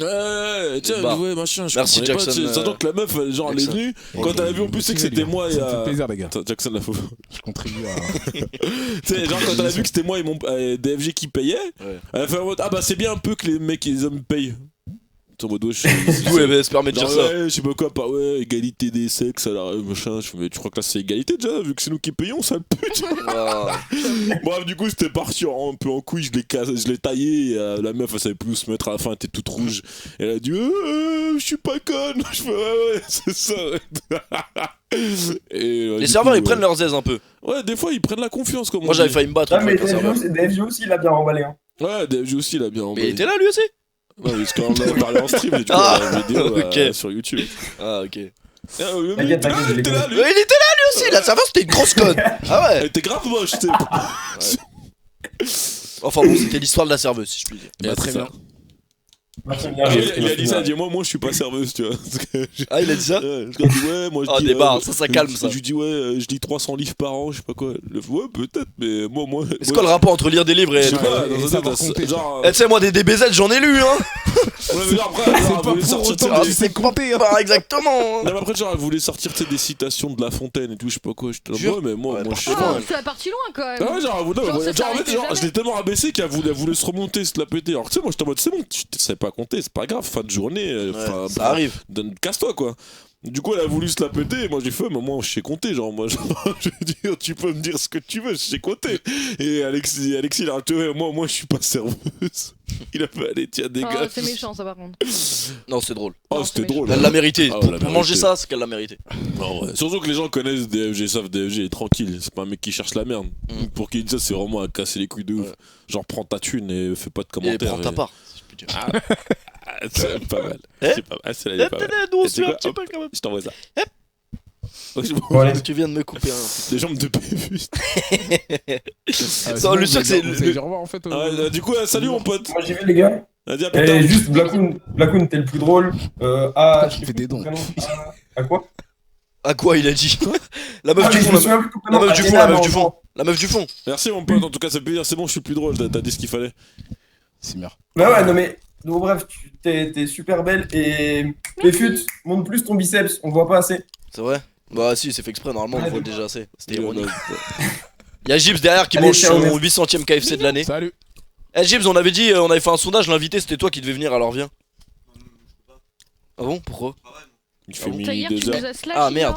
Ouais, tiens, Bah. ouais, machin, je Merci, comprenais Jackson, pas, sachant que la meuf, genre, elle est Jackson. venue, quand elle a vu en plus, c'est que c'était moi et Ça me fait plaisir, les gars. Attends, Jackson, la faux. Je contribue à. Tu sais, genre, quand elle a vu que c'était moi et mon DFG qui payait, Ouais. elle a fait en mode, ah bah, c'est bien un peu que les mecs et les hommes payent. En mode, ouais, D'où elle se permet de dire genre, ça. ouais, je sais pas quoi, pas ouais, égalité des sexes, alors machin. Je fais, mais tu crois que là c'est égalité déjà, vu que c'est nous qui payons, sale pute. Ah. Bref, du coup, c'était parti un peu en couille, je l'ai taillé, et, la meuf elle savait plus où se mettre à la fin, elle était toute rouge. Elle a dit, je suis pas conne. Je fais, ouais, c'est ça. Et, Les du serveurs coup, ils prennent leurs aises un peu. Ouais, des fois ils prennent la confiance comme Moi on j'avais dit. failli me battre Ah, mais avec un serveur. DFG aussi, il a bien remballé. Hein. Ouais, DFG aussi, il a bien Mais il emballé. était là lui aussi. Ouais, parce qu'on en a parlé en stream, et du coup, Ah, la vidéo ok. sur YouTube. Ah ok. Mais T'inquiète, il était t'inquiète, je l'ai là, connu. lui. Il était là lui aussi. La serveuse c'était une grosse conne. Ah ouais. Elle était grave moche, tu sais. Enfin bon c'était l'histoire de la serveuse si je puis dire. Bah, très bien. Bah, très bien, Ah, j'ai- il a dit ça, il a dit moi je suis pas serveuse, tu vois. Parce que Ah il a dit ça. ouais, je lui ai dit, ouais, moi je Ah dis. des barres ça calme ça. Je lui dis, ouais, je lis 300 livres par an, je sais pas quoi. Ouais, peut-être, mais moi. Mais c'est quoi le rapport entre lire des livres et Je sais être... pas, et dans un savoir autre, compter. genre. Eh tu sais moi des DBZ j'en ai lu hein. Ouais, mais genre, après, genre, elle voulait sortir, tu sais, Ah, des- c'est compter pas exactement. Non, mais après, genre, elle voulait sortir, tu sais, des citations de La Fontaine et tout, je sais pas quoi. J'étais là, Jure ouais, mais moi, Ouais, moi, par je sais contre, pas. Oh, c'est la partie loin quand même. Ah ouais, genre, non, Genre, ça genre, en fait, s'arrêtait genre, je jamais. l'ai tellement rabaissé qu'elle voulait se remonter, se la péter. Alors, tu sais, moi, j'étais en mode, c'est bon, tu sais pas compter, c'est pas grave, fin de journée, Ouais, ça arrive. casse-toi, quoi. Du coup, elle a voulu se la péter, et moi, j'ai fait, mais moi, je sais compter, genre, moi, je veux dire, tu peux me dire ce que tu veux, je sais compter. Et Alexis, il a retourné, moi, je suis pas serveuse. Il a fait, allez, tiens, Ah, dégage. c'est méchant ça par contre. Non c'est drôle. Oh, Non, c'était c'est drôle. Elle l'a mérité. Ah, Pour elle l'a manger mérité. ça c'est qu'elle l'a mérité. Non, ouais. Surtout que les gens connaissent DFG, ils savent DFG est tranquille, c'est pas un mec qui cherche la merde. Mm. Pour qu'il dise ça, c'est vraiment à casser les couilles de ouf. Ouais. Genre, prends ta thune et fais pas de Et commentaires. prends ta part si je puis dire. Ah, c'est pas mal. Eh C'est pas mal, celle-là, elle est pas mal. Nous on Et se tu fait un vois, petit hop. peu quand même. Je t'envoie ça. Bon, allez. Tu viens de me couper un. Les jambes de PV. Ça, le sûr que c'est Vous le- allez revoir en fait. Du coup, salut mon pote. Moi j'y vais, les gars. Vas-y, à plus Et tard. juste Blackoon, t'es le plus drôle. Tu fais des dons. À quoi? À quoi il a dit? La meuf Ah, du mais je fond, me la souviens plus tout la meuf du fond, la meuf du fond. La meuf du fond. Merci mon pote, en tout cas, ça fait plaisir. C'est bon, je suis plus drôle. T'as dit ce qu'il fallait. C'est bien. Bah ouais, non mais. Donc bref, t'es super belle et. Péfut, montre plus ton biceps, on voit pas assez. C'est vrai? Bah si c'est fait exprès normalement on Ouais, voit de- déjà assez. C'était Il y en a- ironique. Y'a Gibbs derrière qui Allez, mange ciao, son merci. 800ème KFC de l'année. Salut. Eh Gibbs on avait dit, on avait fait un sondage, l'invité c'était toi qui devais venir alors viens. Ah bon? Pourquoi? Il fait Ça minuit hier tu 2 nous heures. as slash. Ah, merde.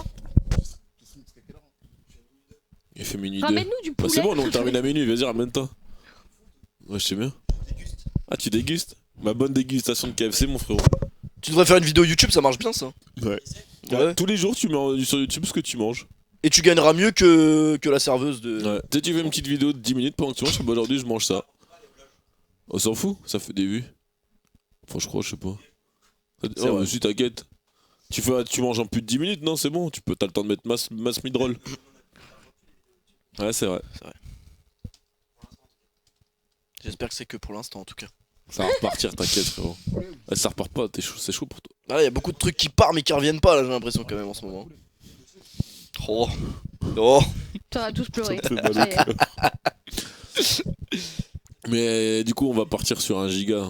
Il fait minuit 2. Ramène-nous du Bah, poulet. c'est bon, on termine à minuit. Vas-y, ramène-toi. Ouais, je sais bien. Ah, tu dégustes? Ma bonne dégustation de KFC, mon frérot. Tu devrais faire une vidéo YouTube, ça marche bien ça. Ouais. Ouais. Tous les jours, tu mets sur YouTube ce que tu manges. Et tu gagneras mieux que la serveuse de. Ouais. Tu sais, tu fais une petite vidéo de 10 minutes pendant que tu manges. Bah, aujourd'hui, je mange ça. On s'en fout, ça fait des vues. Enfin, je crois, je sais pas. C'est Oh, vrai. mais si, t'inquiète. Tu manges en plus de 10 minutes, non? C'est bon, t'as le temps de mettre masse mid-roll. Ouais, c'est vrai. J'espère que c'est que pour l'instant en tout cas. Ça va repartir, t'inquiète, frérot. Ouais, ça repart pas, c'est chaud pour toi. Ah là y a beaucoup de trucs qui partent mais qui reviennent pas là j'ai l'impression quand même en ce moment. Oh. Oh. T'auras tous pleuré. Ça me fait mal au Ça y est. cœur. Mais du coup, on va partir sur 1 giga.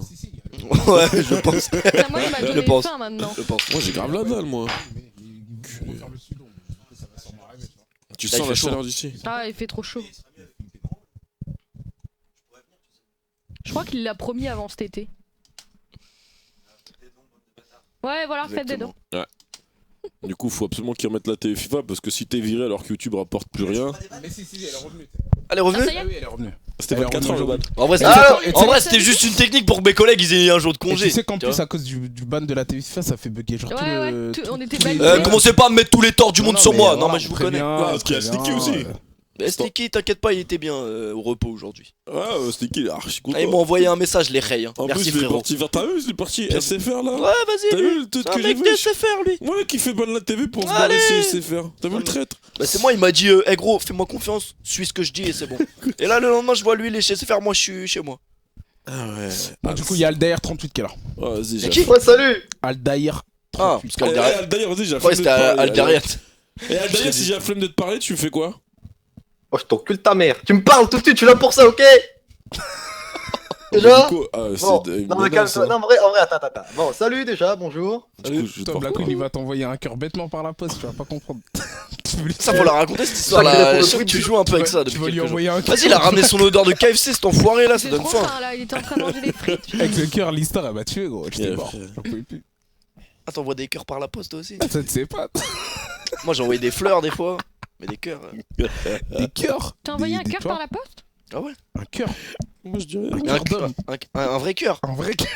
Ouais je pense. Putain, moi il m'a Je donné pense. faim maintenant. Je pense. Moi, j'ai grave la dalle, moi. Tu Là, il sens fait la chaud. chaleur d'ici? Ah il fait trop chaud. Je crois qu'il l'a promis avant cet été. Ouais voilà, faites des dons. Exactement. Du coup, faut absolument qu'ils remettent la télé FIFA parce que si t'es viré alors que YouTube rapporte plus rien. Mais si, elle est revenue. Elle est Ah, revenue? ça y est. oui, elle est revenue. C'était Elle est 24 heures, revenue le ban. En vrai, Ah, en vrai ça c'était fait- juste une technique pour que mes collègues ils aient un jour de Et congé. tu sais qu'en tu plus, vois. à cause du ban de la TV FIFA, ça fait bugger genre tout Ouais le. ouais, on était tous les- bannés. Commencez pas à me mettre tous les torts du Non, monde non, sur mais moi. voilà, Non mais je vous très connais. bien, Ah, parce qu'il y a très Sticky bien, aussi. Sticky, t'inquiète pas, il était bien au repos aujourd'hui. Ouais, Sticky, il est archi content. Ah, ils m'ont envoyé un message, les Ray. Hein. En Merci plus, il est frérot. parti vers ta vue, il est parti SFR là. Ouais, vas-y. T'as lui. vu le truc C'est que un j'ai mec de vu SFR lui. Ouais, qui fait bonne la TV pour se Allez. barrer chez SFR. T'as vu le traître? Bah c'est moi, il m'a dit hey gros, fais-moi confiance, suis ce que je dis et c'est bon. Et là le lendemain je vois lui il est chez SFR, moi je suis chez moi. Ah ouais. Bon, du coup, il y a Aldair 38 qui est là. Ouais, vas-y, j'ai. qui Ouais, salut. Aldair. Ah, parce qu'Aldaria. Aldair, vas-y, j'ai la Ouais, flemme de c'était te parler. Aldaria. Et Aldair, si j'ai la flemme de te parler, tu fais quoi? Oh, je t'encule ta mère. Tu me parles tout de suite, tu es là pour ça, ok? Déjà? Du coup, Bon, non, mais calme-toi. Non, en vrai, attends. Bon, salut déjà, bonjour. Tom Blackwood, il va t'envoyer un cœur bêtement par la poste, tu vas pas comprendre. Ça faut la raconter cette histoire Ça, là. qu'il Je est sais que tu joues un peu avec ça Tu depuis vas lui quelques jours. envoyer un cœur. Vas-y, il a ramené son odeur de KFC cet enfoiré là, ça C'est donne trop faim. faim là, il était en train de manger des frites. Avec le cœur, l'histoire, elle m'a tué, gros. J'étais Yeah, mort. frère. J'en pouvais plus. Ah, t'envoies des cœurs par la poste toi aussi. Ça ne sait pas. Moi j'ai envoyé des fleurs des fois, mais des cœurs. Des cœurs. T'as envoyé Des- un des cœur toits. par la poste? Ah ouais. Un cœur. Moi, je dirais. Un Un, cœur d'homme. un vrai cœur. Un vrai cœur.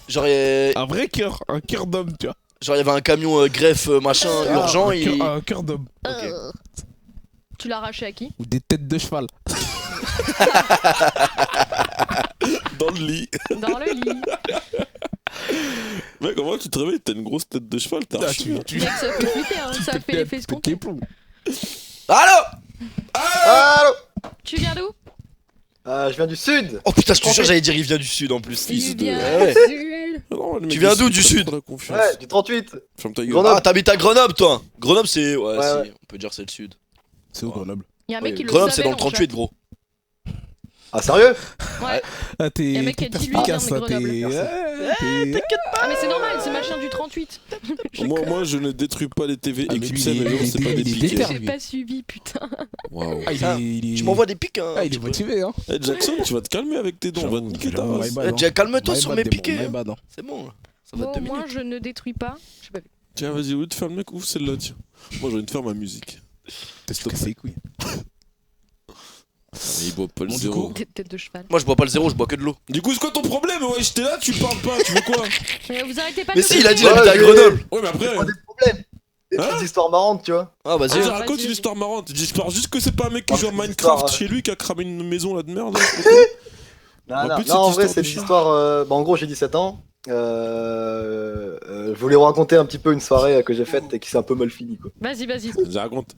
Genre Un vrai cœur. Un cœur d'homme, tu vois. il y avait un camion greffe machin urgent un et. cœur- Un cœur d'homme. Ok. Tu l'as arraché à qui? Ou des têtes de cheval. Dans le lit. Dans le lit. Mec, comment tu te réveilles? T'as une grosse tête de cheval, t'es Ah, archi. Mec, ça fait flipper, hein. Ça fait l'effet escompté. Allô. Allô? Tu viens d'où? Je viens du sud. Oh putain, je te jure, j'allais dire il vient du sud en plus. Tu fils de- viens Ouais. du sud. Non, le mec Tu viens d'où, il du fait sud? trop la confiance. Ouais, du 38. Ferme ta gueule. Grenoble. Ah, t'habites à Grenoble toi. Grenoble c'est. Ouais, Ouais, si, ouais. on peut dire c'est le sud. C'est où Grenoble? Il y a un mec qui le Grenoble c'est savait dans le 38 gros. Ah, sérieux? Ouais. Ah, Y a t'es un mec qui a dit, lui, perspicace, il vient de ça, Grenoble. t'es. Ah mais c'est normal, c'est machin du 38. Moi, je ne détruis pas les TV Ah, mais lui, éclipsées, il mais est- genre, c'est il pas est- des il est piquets. déter. J'ai pas suivi, putain. Waouh. Ah, il est. Tu m'envoies des pics hein. Ah, un il est petit peu. motivé, hein. Eh, Jackson, tu vas te calmer avec tes dons, on va te niquer ta J'avoue, race. my bad, hein. Jack, calme-toi My sur bad, mes démon, piquets. my hein. bad, hein. C'est bon. Ça va Bon, 2 moi minutes. je ne détruis pas. J'ai pas vu. Tiens, vas-y, au lieu de faire le mec, ouvre celle-là, tiens. Moi, j'ai envie de faire ma musique. T'es cassé les couilles. Mais il boit pas le Bon, du zéro. coup- Tête de cheval. Moi je bois pas le zéro, je bois que de l'eau. Du coup, c'est quoi ton problème? Ouais, j'étais là, tu parles pas, tu veux quoi? Mais vous arrêtez pas Mais de si, il a dit il Ouais, habite à j'ai- Grenoble. Ouais, mais après. Pas des problèmes. Des Hein petites histoires marrantes, tu vois. Ah, vas-y. Vas-y, Ah, raconte vas-y. une histoire marrante. J'espère juste que c'est pas un mec qui Ah, joue à c'est une Minecraft histoire, chez lui qui a cramé une maison là de merde. Non, En non, plus, non, cette en vrai, histoire c'est de des chien. histoires. Bah, en gros, j'ai 17 ans. Je voulais vous raconter un petit peu une soirée que j'ai faite et qui s'est un peu mal finie, quoi. Vas-y, vas-y. Vas-y, raconte.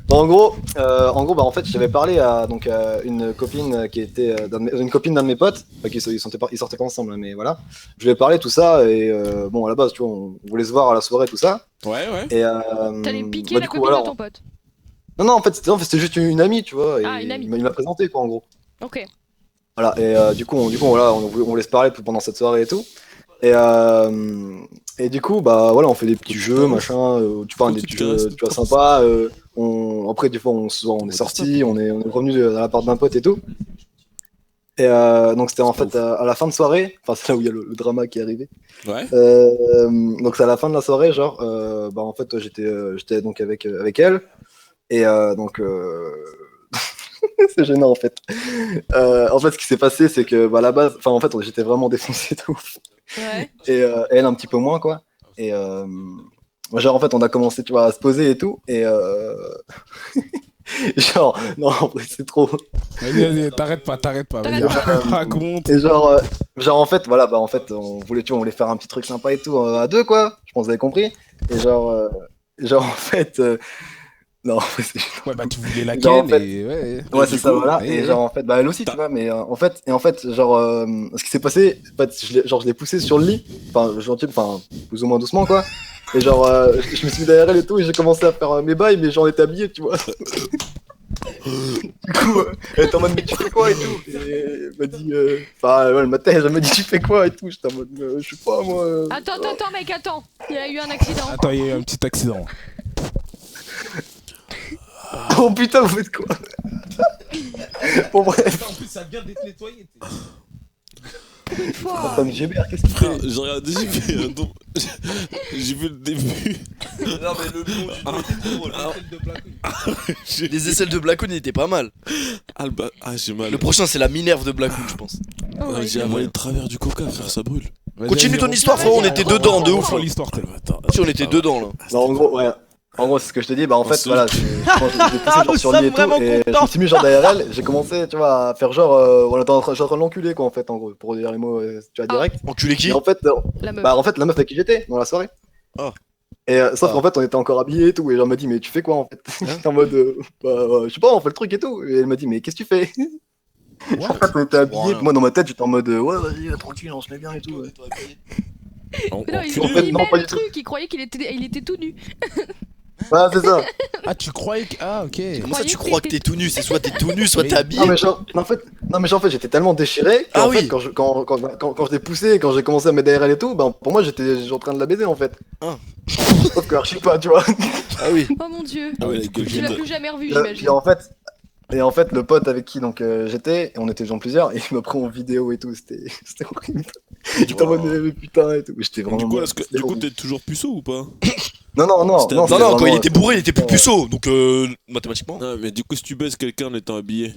Bah, en gros, bah, en fait, j'avais parlé à donc une copine qui était une copine d'un de mes potes. Enfin, ils sortaient pas ensemble, hein, mais voilà. Je lui ai parlé tout ça et bon, à la base, tu vois, on voulait se voir à la soirée, tout ça. Ouais, ouais. Et T'allais piquer bah, la du coup, copine voilà, de ton pote. Non, non, en fait, c'était juste une amie, tu vois. Et Ah, une amie. Il m'a présenté, quoi, en gros. Ok. Voilà, et du coup, voilà, on voulait se parler pendant cette soirée et tout. Et du coup, bah voilà, on fait des petits jeux, machin, tu vois, des petits jeux, tu vois, sympas. Après, des fois, on est sortis, on est revenu à l'appart d'un pote et tout. Et donc, c'était en fait à la fin de soirée, enfin, c'est là où il y a le drama qui est arrivé. Ouais. Donc, c'est à la fin de la soirée, genre, bah en fait, j'étais donc avec elle. Et donc, c'est gênant en fait. En fait, ce qui s'est passé, c'est que bah, à la base, enfin en fait, j'étais vraiment défoncé de ouf. Ouais. Et elle un petit peu moins quoi. Et genre en fait, on a commencé, tu vois, à se poser et tout. Et genre, non, en vrai, c'est trop. Vas-y, t'arrêtes pas, vas-y, raconte. Et genre en fait, voilà, bah en fait, on voulait faire un petit truc sympa et tout à deux quoi. Je pense que vous avez compris. Et genre en fait. Non, c'est Ouais, bah tu voulais la Genre, en ken fait- et ouais. ouais, c'est ça, voilà. ouais, Et ouais. genre, en fait, bah, elle aussi, tu vois, mais en fait, genre, ce qui s'est passé, en fait, je l'ai poussé sur le lit, enfin, plus ou moins doucement, quoi. Et genre, je me suis mis derrière elle et tout, et j'ai commencé à faire mes bails, mais j'en étais habillé, tu vois. Du coup, elle était en mode, mais tu fais quoi et tout. Et elle m'a dit, enfin, ouais, le matin, elle m'a dit, tu fais quoi et tout. J'étais en mode, je sais pas, moi. Attends, mec, attends. Il y a eu un accident. Attends, il y a eu un petit accident. Oh putain, vous faites quoi? Bon, bref, En plus, ça vient d'être nettoyé. Une fois. Tom Gébert, qu'est-ce qu'il Frère, fait? j'ai regardé, j'ai fait un don. J'ai vu le début. Non, mais le nom du drôle. J'ai- Les aisselles de Blackoon il était pas mal. Alba. Ah, j'ai mal. Le prochain c'est la Minerve de Blackoon, je pense. Oh, Ah, ouais, j'ai bien. avalé le travers du coca, frère, ça brûle. Continue ton histoire, frérot, on était dedans, de ouf. Pour l'histoire, t'es Attends, Si on était dedans là. Non, en gros, ouais. En gros, c'est ce que je te dis, bah en fait, c'est- voilà, quand j'ai poussé genre sur lui et tout, vraiment et je contents. me suis mis genre derrière elle, j'ai commencé, tu vois, à faire genre, je suis en train de l'enculer, quoi, en fait, en gros, pour dire les mots, tu vois, direct. Enculé qui? Et en fait, La meuf. bah en fait, la meuf avec qui j'étais, dans la soirée. Ah. Et sauf Ah. qu'en fait, on était encore habillés et tout, et elle m'a dit, mais tu fais quoi, en fait? J'étais en mode, je sais pas, on fait le truc et tout. Et elle m'a dit, mais qu'est-ce que tu fais? En fait, on était habillés, rien. puis moi, dans ma tête, j'étais en mode, ouais, vas-y, tranquille, on se met bien et tout. Ouais. En- Mais non, il enculé. en fait, non, aimait pas le du tout. truc, il croyait qu'il était tout nu. Bah, c'est ça. Ah, tu croyais que. Ah, ok. Comment ça tu Croyais que crois que t'es tout nu? C'est soit t'es tout nu, soit Mais- t'es habillé. Non mais, en fait j'étais tellement déchiré Ah qu'en oui. fait quand je l'ai poussé, quand j'ai commencé à mettre derrière elle et tout, ben pour moi j'étais en train de la baiser en fait. Ah. Sauf que je sais pas, tu vois. Ah oui. Oh mon dieu. Ah ouais, la gueule Tu l'as de- plus jamais revu, Puis j'imagine. en fait le pote avec qui donc j'étais, et on était genre plusieurs, et il me prend en vidéo et tout, c'était horrible. J'étais en mode mais putain et tout, j'étais vraiment. Du coup, c'était du coup, horrible. t'es toujours puceau ou pas? Non c'était- Non, c'était non, quand il vraiment- était bourré, il était plus puceau. Donc, mathématiquement. Non, mais du coup, si tu baises quelqu'un en étant habillé.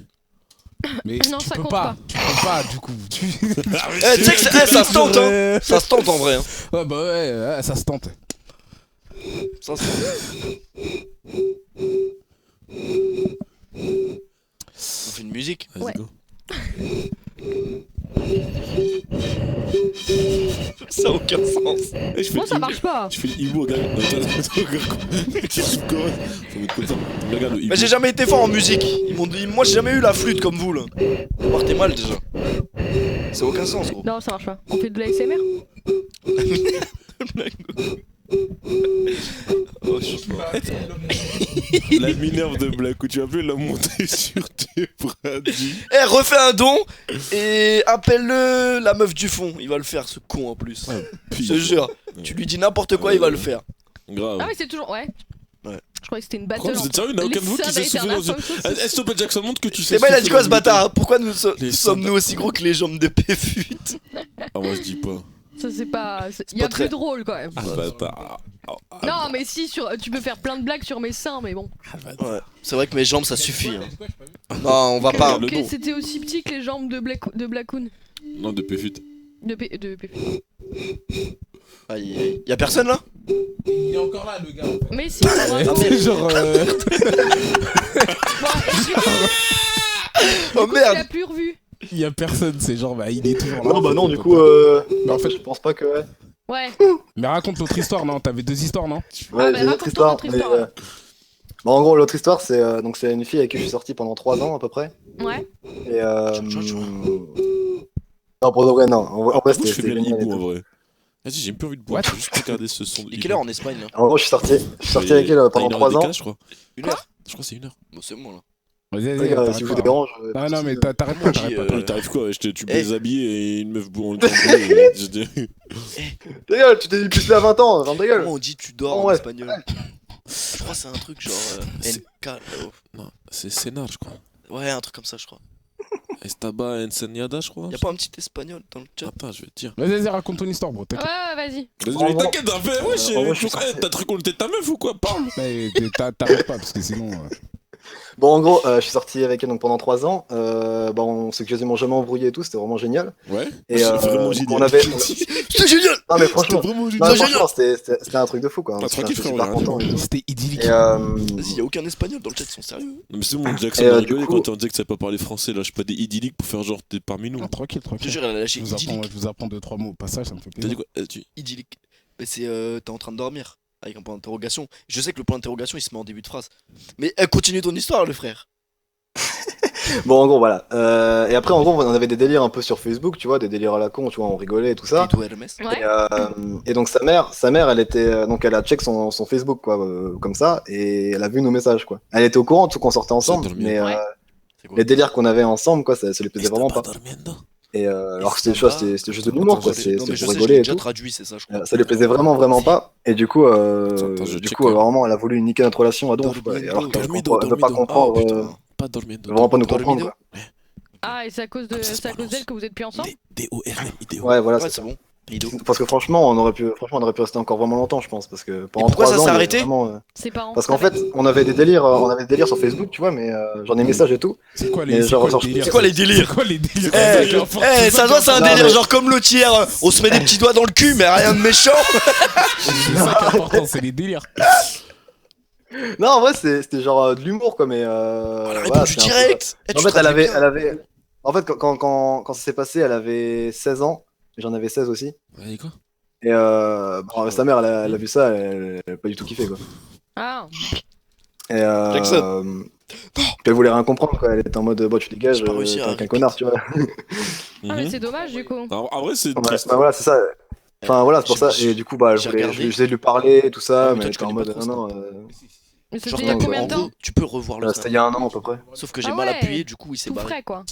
Mais Non, tu ça peux compte pas. Tu peux pas, du coup. Eh, tu sais que ça se tente, hein. Ça se tente en vrai. Hein. Ouais, bah ouais, ça se tente. Ça se tente. On fait une musique. Vas-y, Ouais. go. Ça a aucun sens. Eh, je fais Moi, ça le- marche pas. Je fais le hibou, regarde. Non, regarde comment- Tu souffles comment? Faut mettre comme ça. Regarde le hibou. Mais j'ai jamais été fort en musique. Ils m'ont dit, moi j'ai jamais eu la flûte comme vous là. Vous partez mal déjà. Ça a aucun sens gros. Non, ça marche pas. On fait de l'ASMR. Oh, je sais pas. La minerve de Blackou, tu vas plus la monter sur tes bras. Eh, refais un don et appelle-le la meuf du fond. Il va le faire ce con en plus. Je te jure. Tu lui dis n'importe quoi, il va le faire. Grave. Ah, mais c'est toujours. Ouais. Ouais. Je croyais que c'était une battle. Quoi, vous êtes entre sérieux? Il n'y a aucun de vous qui les sait sœurs souffler dans d'Eternal une. Songs. Stop et Jackson, montre que tu sais. C'est pas, il a dit souffler quoi dans ce une bâtard? Pourquoi nous Les sommes-nous soldats. aussi gros que les jambes de Péfut? Ah, moi je dis pas. Ça, c'est pas. Il y pas a très- plus drôle quand même. Ah, bâtard. Non, mais si, tu peux faire plein de blagues sur mes seins, mais bon. Ouais, c'est vrai que mes jambes ça suffit. Hein. Non, on va pas. le Que nom. c'était aussi petit que les jambes de Blackoon. Non, de Péfut. De PF. Aïe, aïe. Y'a personne là? Il est encore là, le gars. Mais si, pour un coup. C'est genre. Bon, Oh du coup, tu l'as merde! plus revu. Il y a personne, c'est genre, bah il est toujours là. Non bah non du coup Mais en fait, je pense pas que ouais. Ouais. mais raconte l'autre histoire, non? T'avais deux histoires, non? Ouais, bah, j'ai une autre raconte-toi histoire. votre Mais, histoire. bah, en gros, l'autre histoire, c'est donc c'est une fille avec qui je suis sorti pendant 3 ans à peu près. Ouais. Et non, pour de vrai, non. En vrai, Moi, c'était je fais bien le génial et hibou en tout. vrai. Vas-y, j'ai même plus envie de boire. Je vais juste regarder ce son de Il est quelle heure en Espagne là? En gros, je suis sorti avec elle pendant 3 ans. Je crois. Une heure? Je crois que c'est 1 heure. Bon, c'est bon là. Vas-y, Les vas-y, gars, t'arrêtes si vous pas. dérange. Non, non, mais t'arrêtes Moi, pas, je dis, t'arrêtes pas. T'arrives quoi? Tu Eh. déshabilles et une meuf bourre en cambrée. Je dis. Ta gueule, tu t'es plus à 20 ans, ferme ta gueule. Comment on dit tu dors Oh, en ouais. espagnol? Je crois que c'est un truc genre C'est- NK. Non, c'est Sénard, je crois. Ouais, un truc comme ça, je crois. Estaba Enseñada, je crois. Y'a pas un petit espagnol dans le chat? Attends, je vais te dire. Vas-y, vas-y, raconte ton histoire, bro. Ouais, T'inquiète. vas-y. Vas-y, En mais gros- t'inquiète, un peu. Ouais, en gros, je suis sorti. t'as cru qu'on était ta meuf ou quoi? Parle. Mais t'arrêtes pas, parce que sinon. Bon, en gros, je suis sorti avec elle donc pendant 3 ans. Bah, on s'est quasiment jamais embrouillé et tout, c'était vraiment génial. Ouais. Et C'est vraiment génial. on avait. C'est génial! Non, mais franchement, C'était vraiment non, génial. mais franchement, c'était un truc de fou quoi. Pas J'étais tranquille, frère, super on a rien content et tout. C'était idyllique. Et Vas-y, y'a aucun espagnol dans le chat, ils sont sérieux? Non, mais c'est bon, Jackson Et, a du rigolé coup- quand on disait que ça savait pas parler français. Là, je suis pas des idylliques pour faire genre t'es parmi nous. Ah, tranquille, Je te tranquille. jure, elle a lâché Je vous apprends 2-3 mots au passage, ça me fait T'as dit plaisir. quoi? idyllique. Mais c'est t'es en train de dormir avec un point d'interrogation. Je sais que le point d'interrogation il se met en début de phrase. Mais continue ton histoire, le frère. Bon, en gros, voilà. Et après, en gros, on avait des délires un peu sur Facebook, tu vois, des délires à la con, tu vois, on rigolait et tout ça. Tito Hermès. Ouais. Et donc sa mère, elle était, donc elle a check son Facebook quoi, comme ça, et elle a vu nos messages quoi. Elle était au courant de tout qu'on sortait ensemble, dormi. mais Ouais. C'est quoi? les délires qu'on avait ensemble quoi, ça lui plaisait vraiment pas. Et alors que c'était, tu vois, c'était juste de l'humour quoi, Non, c'était mais je pour sais, je rigoler l'ai et déjà tout. traduit, c'est ça, je crois. Ça lui plaisait vraiment pas, et du coup, Attends, je check, hein. vraiment, elle a voulu niquer notre relation à donf quoi, et alors qu'elle Dormido, veut pas comprendre, Oh, putain. Pas dormido. vraiment pas nous Dormido. comprendre quoi. Ah, et c'est à cause de, Comme ça se c'est à cause prononce. d'elle que vous êtes plus ensemble? D-O-R-M-I-D-O. Ouais, voilà, Ouais, c'est c'est ça. bon. Ido. Parce que franchement, on aurait pu rester encore vraiment longtemps, je pense, parce que pendant pourquoi 3 ça ans, s'est il y avait arrêté vraiment, Ses parents. parce qu'en fait, on avait des délires sur Facebook, tu vois, mais j'en ai messages et tout. C'est quoi Mais les genre, délires? C'est quoi les délires? C'est quoi les délires? Eh, ça se voit, c'est un Non, délire mais- genre comme l'autre hier, on se met des petits doigts dans le cul, mais rien de méchant. C'est ça qui est important, c'est les délires. Non, en vrai, c'était genre de l'humour, quoi, mais. Elle a voilà, répondu c'est un peu- direct. Eh, En tu fait, te elle rappelles avait, bien. elle avait. En fait, quand ça s'est passé, elle avait 16 ans. J'en avais 16 aussi. Ouais, quoi Et sa mère, elle a vu ça, elle a pas du tout kiffé, quoi. Ah, Et Jackson. puis elle voulait rien comprendre, quoi. Elle était en mode, bon, tu dégages, J'ai pas réussi à t'es un connard, tu vois. ah mais c'est dommage du coup. En vrai, c'est Ouais, triste. bah voilà, c'est ça. Enfin voilà, c'est pour ça. Et du coup, bah, j'ai regardé. j'essayais de lui parler, tout Ah, ça, mais mais toi, elle tu était en connais pas mode, trop non, ça. non. Mais c'était Genre, il y a combien en de gros, temps? tu peux revoir le C'était il y a un an à peu près. Sauf que Ah j'ai mal ouais. appuyé, du coup, il s'est Tout barré. frais quoi.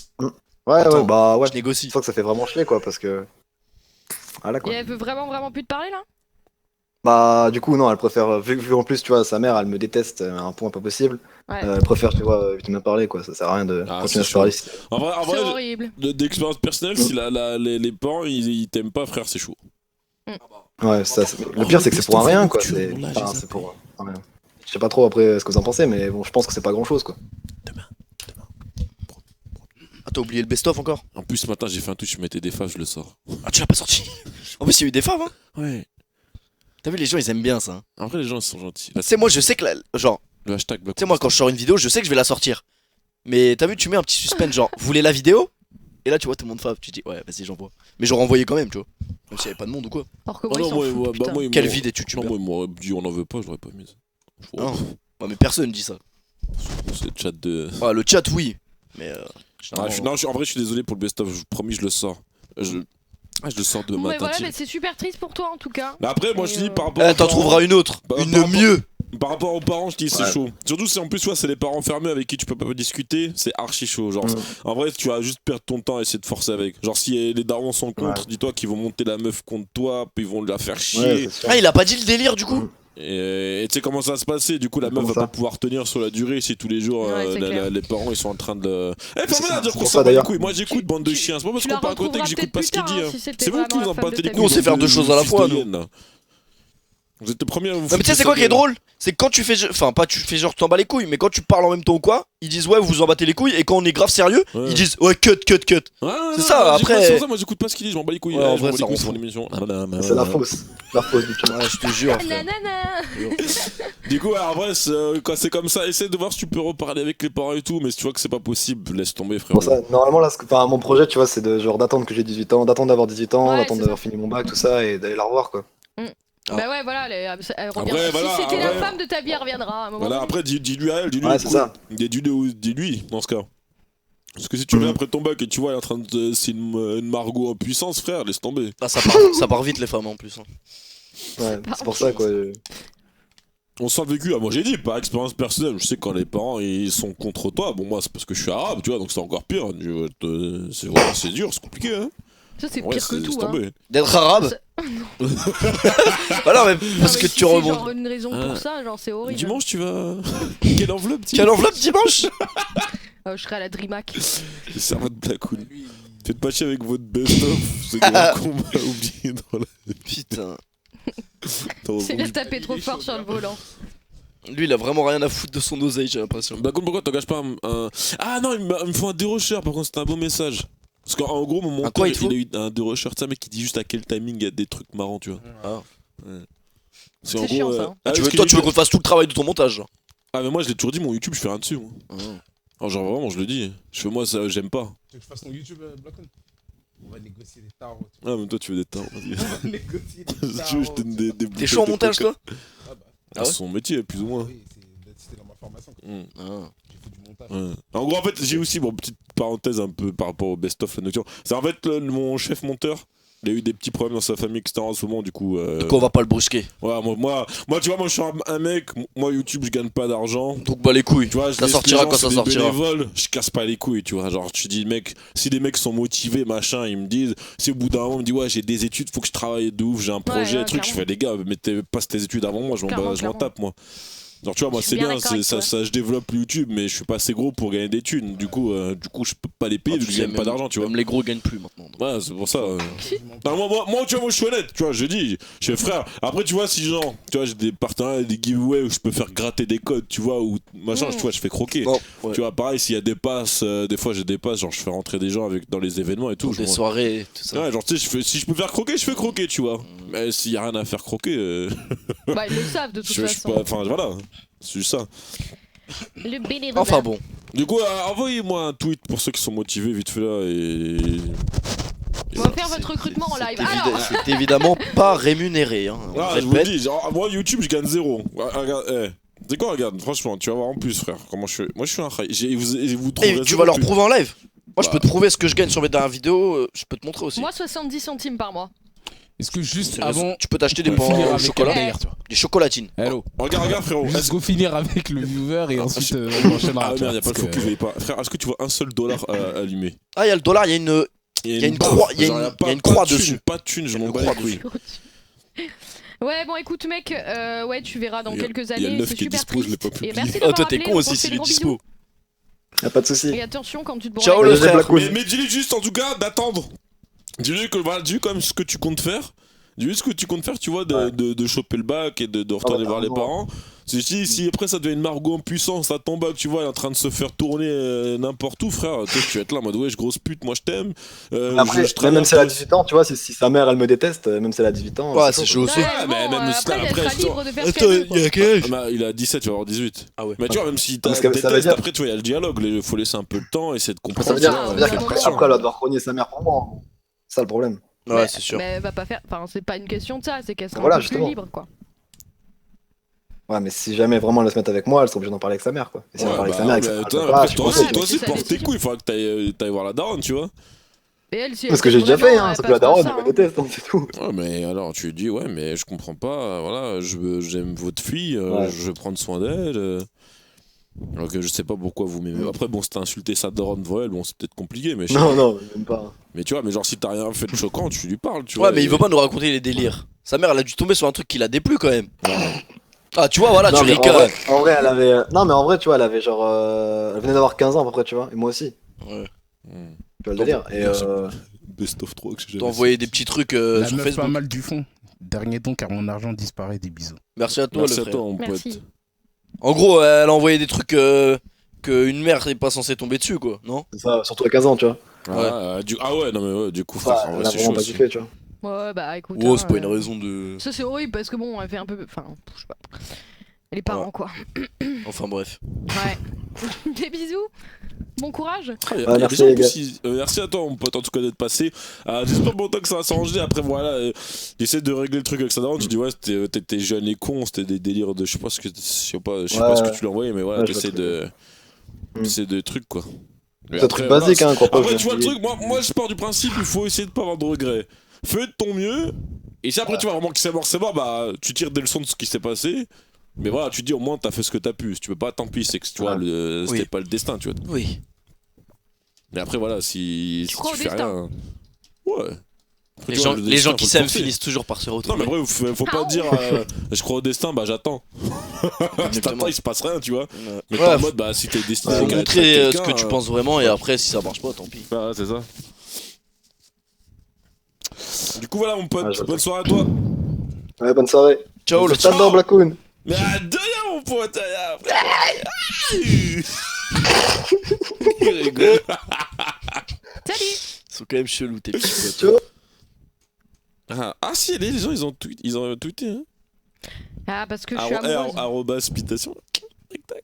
Ouais, Attends, bah ouais. Je négocie. Je crois que ça fait vraiment chier, quoi, parce que. Voilà, Et quoi. elle veut vraiment plus te parler là? Bah, du coup, non, elle préfère. Vu en plus, tu vois, sa mère, elle me déteste à un point pas possible. Ouais. Elle préfère, tu vois, éviter de me parler, quoi. Ça sert à rien de Ah, continuer à c'est se parler. En C'est vrai, horrible. d'expérience personnelle, si les parents ils t'aiment pas, frère, c'est chaud. Ouais, le pire, c'est que c'est pour un rien, quoi. C'est pour un rien. Je sais pas trop après ce que vous en pensez, mais bon, je pense que c'est pas grand chose, quoi. Ah, t'as oublié le best-of encore? En plus, ce matin, j'ai fait un truc, je mettais des faves, je le sors. Ah, tu l'as pas sorti? En plus, il y a eu des faves, hein? Ouais. T'as vu, les gens, ils aiment bien ça. Hein. En vrai, les gens, ils sont gentils. Là, Tu sais, moi, je sais que genre, le hashtag Black tu sais, moi, quand je sors une vidéo, je sais que je vais la sortir. Mais t'as vu, tu mets un petit suspense, genre, vous voulez la vidéo? Et là, tu vois tout le monde fave. Tu dis, ouais, vas-y, j'envoie. Mais j'aurais envoyé quand même, tu vois. Même s'il y avait pas de monde ou quoi. Alors que Oh moi ils non, s'en moi, foutent, moi, putain. moi, Quelle moi- vie des Non, youtubeurs? moi, il m'aurait dit, on en veut pas, je l'aurais pas mise. Non. Ouais, mais personne dit ça. C'est le chat de. Ouais, le chat, oui. Mais. Ah, en vrai, je suis désolé pour le best-of, je promis, je le sors. Je le sors demain Bon, mais matin. voilà, Thierry. mais c'est super triste pour toi en tout cas. Mais après, moi, je Et, te dis par rapport. Eh, aux t'en parents- trouveras une autre. Par Une rapport- mieux. Par rapport aux parents, je dis c'est Ouais. chaud. Surtout si en plus, tu vois, c'est les parents fermés avec qui tu peux pas discuter, c'est archi chaud. Genre, en vrai, tu vas juste perdre ton temps à essayer de forcer avec. Genre, si les darons sont contre, dis-toi qu'ils vont monter la meuf contre toi, puis ils vont la faire chier. Ouais, c'est sûr. Ah, il a pas dit le délire du coup? Et tu sais comment ça va se passer, du coup la meuf Comment va ça pas pouvoir tenir sur la durée si tous les jours Ouais, c'est clair. les parents ils sont en train de... Eh C'est fermez-la à dire pour qu'on ça, s'en bat les d'ailleurs. couilles, moi j'écoute bande de chiens, c'est pas parce Tu qu'on la parle à côté que retrouveras j'écoute peut-être pas plus ce qu'il tard, dit. hein, Hein. si c'était C'est vous qui vraiment vous en la femme battez de les ta couilles. Nous, on sait faire deux choses à la fils fois, de nous. hyène, là. Vous êtes les premiers à vous Non, mais tu sais, foutre c'est quoi ça qui est de- drôle? C'est que quand tu fais. Enfin, pas tu fais genre, tu t'en bats les couilles, mais quand tu parles en même temps ou quoi, ils disent ouais, vous vous en battez les couilles, et quand on est grave sérieux, Ouais. ils disent ouais, cut. Ouais, C'est non, ça, non, après- C'est pour ça, moi j'écoute pas ce qu'il dit, je m'en bats les couilles. Ouais, en je m'en vrai, bats ça les couilles rend pour fou. l'émission. C'est la fausse. La fausse du film. Ouais, je te jure, Ah, frère. nanana. Du coup, en vrai, quand c'est comme ça, essaie de voir si tu peux reparler avec les parents et tout, mais si tu vois que c'est pas possible, laisse tomber, frérot. Pour ça, normalement, là, mon projet, tu vois, c'est de genre d'attendre que j'ai 18 ans, d'attendre d'avoir 18 ans, Ouais, d'attendre c'est d'avoir fini mon bac, tout ça, et d'aller la revoir, quoi. Bah ouais, voilà, elle revient. Après, voilà, si c'était la après- femme de ta vie, elle reviendra à un moment. Voilà, donné. après, dis-lui à elle, dis-lui. Ouais, c'est ça. Dis-lui, dans ce cas. Parce que si tu viens après ton bac et tu vois, elle est en train de. C'est une Margot en puissance, frère, laisse tomber. Ah, ça part vite les femmes en plus. Hein. Ouais, c'est pour ça, quoi. On sent le vécu, moi j'ai dit, par expérience personnelle, je sais quand les parents ils sont contre toi, bon, moi c'est parce que je suis arabe, tu vois, donc c'est encore pire. C'est dur, c'est compliqué, hein. Ça, c'est Ouais, pire que laisse tout. Hein. tomber. D'être arabe? Voilà, mais parce Non, que mais si tu c'est remontes. genre une raison pour ça, genre c'est horrible. Dimanche, tu vas. Quelle enveloppe, Quelle enveloppe dimanche? Je serai à la DreamHack. Le cerveau de Blackoon. Faites pas chier avec votre best-of, c'est grand qu'on m'a oublié dans la. Putain. C'est la taper trop fort sur le volant. Lui, il a vraiment rien à foutre de son oseille, j'ai l'impression. Blackoon, pourquoi t'engages pas un. Ah non, il me faut un dérocheur, par contre, c'était un beau message. Parce qu'en gros, mon monteur, quoi, il te faut a eu un dérocheur, tu sais, un mec qui dit juste à quel timing il y a des trucs marrants, tu vois. Ah. Ouais. C'est chiant, ça, hein. Ah, parce toi, que tu veux qu'on te fasse tout le travail de ton montage, genre. Ah, mais moi, je l'ai toujours dit, mon YouTube, je fais rien dessus, moi. Alors, genre, vraiment, je le dis. Je fais, moi, ça, j'aime pas. Tu veux que je fasse ton YouTube, Blackon? On va négocier des tarots. Ah, mais toi, tu veux des temps, vas-y. On va négocier des Si tu veux, je te donne des T'es chaud en montage, toi? Ah bah, Ah ouais C'est son métier, plus ou moins. oui, c'était dans ma formation. Mm. Ah. J'ai fait du montage. Ouais. En gros, en fait, j'ai aussi, bon, petite parenthèse un peu par rapport au best-of la nocturne. C'est en fait mon chef monteur, il a eu des petits problèmes dans sa famille, etc. en ce moment, du coup. Donc, on va pas le brusquer. Ouais, moi, tu vois, moi, je suis un mec, moi, YouTube, je gagne pas d'argent. Donc, bah, les couilles. Tu vois, Ça sortira quand ça c'est des sortira. bénévoles, je casse pas les couilles, tu vois. Genre, tu dis, mec, si les mecs sont motivés, machin, ils me disent, si au bout d'un moment, ils me disent, ouais, j'ai des études, faut que je travaille de ouf, j'ai un projet, ouais, truc, je clairement. fais, les gars, mettez pas tes études avant moi, je m'en Clairement. tape, moi. Genre, tu vois, moi, Je suis c'est bien bien, d'accord avec toi. ça, je développe YouTube, mais je suis pas assez gros pour gagner des thunes. Du coup, je peux pas les payer, Ah, vu que je gagne pas d'argent, tu vois. Même les gros gagnent plus maintenant. donc. Ouais, c'est pour ça. Non, moi, tu vois, moi, je suis honnête, tu vois, je dis, je fais frère. Après, tu vois, si genre, tu vois, j'ai des partenariats, des giveaways où je peux faire gratter des codes, tu vois, ou machin, tu vois, je fais croquer. Bon, ouais. Tu vois, pareil, s'il y a des passes, des fois j'ai des passes, genre, je fais rentrer des gens dans les événements et tout. Pour des soirées, tout ça. Ouais, genre, tu sais, si je peux faire croquer, je fais croquer, tu vois. Mais s'il y a rien à faire croquer, Bah, ils le savent de toute je suis façon. pas. Enfin, voilà. C'est juste ça. Le Billy Enfin bon. Du coup, envoyez-moi un tweet pour ceux qui sont motivés vite fait là et. On va faire votre recrutement en live. Alors, C'est évidemment pas rémunéré. Hein. On Ah, je vous le répète. dis, genre, moi YouTube je gagne 0. Regarde, c'est quoi, regarde, franchement, tu vas voir en plus, frère. Comment je suis. Moi je suis un high. Vous trouverez Et tu zéro vas leur plus. prouver en live. Moi, je Bah. peux te prouver ce que je gagne sur mes dernières vidéos. Je peux te montrer aussi. moi 70 centimes par mois. Est-ce que juste C'est avant. tu peux t'acheter des on peut finir pains au avec chocolat, un délire, tu vois. des chocolatines. Hello. Regarde, frérot. Juste go finir avec le viewer et ensuite on enchaînera. Ah tu vois, merde, y'a pas le parce faux que- qui veille pas. Frère, est-ce que tu vois un seul dollar allumé? Ah, il y a le dollar, il y a une. Il y a une barre, croix- il y a genre, une- pas- il y a une pas croix de thune, dessus. Pas de thune, je Il y a m'en une bats les croix couilles. Ouais, bon, écoute, mec, ouais, tu verras dans Il y a- quelques il y a années. l'œuf C'est qui est super dispo, je l'ai pas triste. Et publié. merci Ah, d'avoir toi, t'es appelé, con on aussi t'en fait s'il des est gros dispo. bisous. Y'a pas de soucis. Et attention quand tu te Ciao, branles. le Deuxième frère. Black Moon. Mais dis-lui juste en tout cas d'attendre. Dis-lui que voilà, dis-lui quand même ce que tu comptes faire. Dis-lui ce que tu comptes faire, tu vois, de choper le bac et de retourner ouais, voir les carrément. parents. Si après ça devient une Margot en puissance à ton bac, tu vois, elle est en train de se faire tourner n'importe où, frère, toi tu vas être là en mode ouais, grosse pute, moi je t'aime. Après, même si elle a 18 ans, tu vois, si sa mère elle me déteste, même si elle a 18 ans. Ouais, c'est chaud aussi. Ouais, Ouais, bon, mais même après, ça, elle après, sera libre de faire ce Attends, qu'elle veut, quoi. il y a quel âge? Ah bah, il a 17, tu vas avoir 18. Ah ouais. Mais tu vois, même si t'as Parce que ça veut déteste, dire- après tu vois, il y a le dialogue, il faut laisser un peu de temps, essayer de comprendre. Ça veut dire, Ah, ça veut ouais, dire ouais, qu'après, ouais. après, elle va devoir rogner sa mère pour moi. C'est ça le problème. Ouais, c'est sûr. Mais elle va pas faire. Enfin, c'est pas une question de ça, c'est qu'elle sera Voilà, un peu plus justement. libre, quoi. Ouais, mais si jamais vraiment elle va se mettre avec moi, elle sera obligée d'en parler avec sa mère, quoi. Et si elle Ouais, en parle avec sa bah, mère, mais elle attends, parle pas, après, je sais toi pas, aussi, Ouais, toi mais aussi, c'est porte sa tes décision. couilles, il faudra que t'ailles voir la daronne, tu vois. Et elle, si Parce elle que j'ai fait déjà vraiment, fait, hein, elle sauf que la passe par daronne, ça, elle me hein. déteste, hein, c'est tout. Ouais, mais alors tu lui dis, ouais, mais je comprends pas, voilà, j'aime votre fille, Ouais. je veux prendre soin d'elle. Alors que je sais pas pourquoi vous m'aimez. Après, bon, si t'as insulté sa daronne devant elle, bon, c'est peut-être compliqué, mais, Non, non, même pas. mais tu vois, mais genre, si t'as rien fait de choquant, tu lui parles, tu vois. Ouais, mais il et- veut pas nous raconter les délires. Sa mère, elle a dû tomber sur un truc qui l'a déplu quand même. Ah, tu vois, voilà, Non, tu mais rigoles. en vrai, elle avait. Non, mais en vrai, tu vois, elle avait genre. Elle venait d'avoir 15 ans à peu près, tu vois, et moi aussi. Ouais. Hmm. Tu vois le délire. Et Best of 3 que j'ai jamais T'envoyer fait. des petits trucs La sur meuf pas Facebook. mal du fond. Dernier don car mon argent disparaît, des bisous. Merci à toi, Merci le à frère. toi, mon pote. Merci. En gros, elle a envoyé des trucs qu'une mère n'est pas censée tomber dessus, quoi, non? c'est ça, surtout à 15 ans, tu vois. Ah ouais, non, mais ouais, du coup, Enfin, frère, en elle vrai, a c'est vraiment chaud pas aussi. kiffé, tu vois. Ouais, bah écoute. Oh, hein, c'est pas une raison de. Ça, c'est horrible parce que bon, elle fait un peu. Enfin, je sais pas. Les parents, quoi. Enfin bref. Ouais. Des bisous. Bon courage. Ah, y a Ouais, des merci, gens les gars. aussi- merci à toi, mon pote, en tout cas, d'être passé. J'espère pour toi que ça va s'arranger. Après, voilà, j'essaie de régler le truc avec sa daronne. Je dis, ouais, t'étais jeune et con, c'était des délires de. Je sais pas ce que, je sais pas ce que tu lui as envoyé, mais voilà, Ouais, je t'essaies vois de. Mm. T'essaies de trucs, quoi. Mais C'est un après, truc voilà, basique, hein, crois pas. Après, que tu vois le je- truc, moi je pars du principe, il faut essayer de pas avoir de regrets. Fais de ton mieux, et si après tu vois vraiment que c'est mort, bah tu tires des leçons de ce qui s'est passé. Mais voilà, tu te dis au moins t'as fait ce que t'as pu. Si tu peux pas, tant pis, c'est que tu vois, c'était Oui. pas le destin, tu vois. Oui. Mais après, voilà, si crois tu au fais destin? rien. Ouais. Après, Les tu vois, gens, le les destin, gens qui faut le s'aiment forcer. finissent toujours par se Non, retrouver. mais après, faut pas Ah, dire je crois au destin, bah j'attends. Si t'attends, il se passe rien, tu vois. Mais t'es Ouais, en mode, bah si t'es destiné faut à être montrer avec ce que quelqu'un, tu penses vraiment et après si ça marche pas, tant pis. Ouais, c'est ça. Du coup, voilà, mon pote, Ouais, je bonne soirée à toi. Ouais, bonne soirée. Ciao le Ciao. J'adore Blackoon. Mais de rien, mon pote. Il rigole. Salut. Ils sont quand même chelous tes petits potes. Ciao. Ah si, les gens ils ont tweeté hein. Ah, parce que je suis amoureuse. Arrobas pitation. Tac, tac.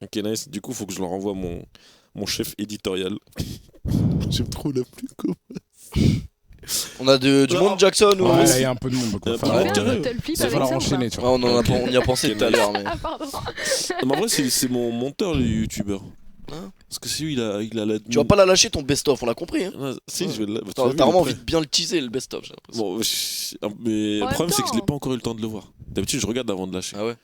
Ok, nice. Du coup, faut que je leur envoie mon chef éditorial. J'aime trop la pluie, quoi. On a du Non. monde Jackson ou Ouais, là, il y a un peu de monde. Quoi. Il y a Enfin, pas Tu de fais carré. un bottle flip il va avec falloir ça ou pas enchaîner, tu Ouais, vois. on y a pensé tout à l'heure mais. Ah, pardon. Mais en vrai, c'est mon monteur, le youtubeur. Hein Parce que c'est lui, il a la. Tu vas pas la lâcher ton best-of, on l'a compris hein. Ah, si, Ouais. je vais la. T'as vraiment envie de bien le teaser le best-of, j'ai l'impression. Bon, mais le En même problème, c'est que je n'ai temps. pas encore eu le temps de le voir. D'habitude, je regarde avant de lâcher. Ah ouais.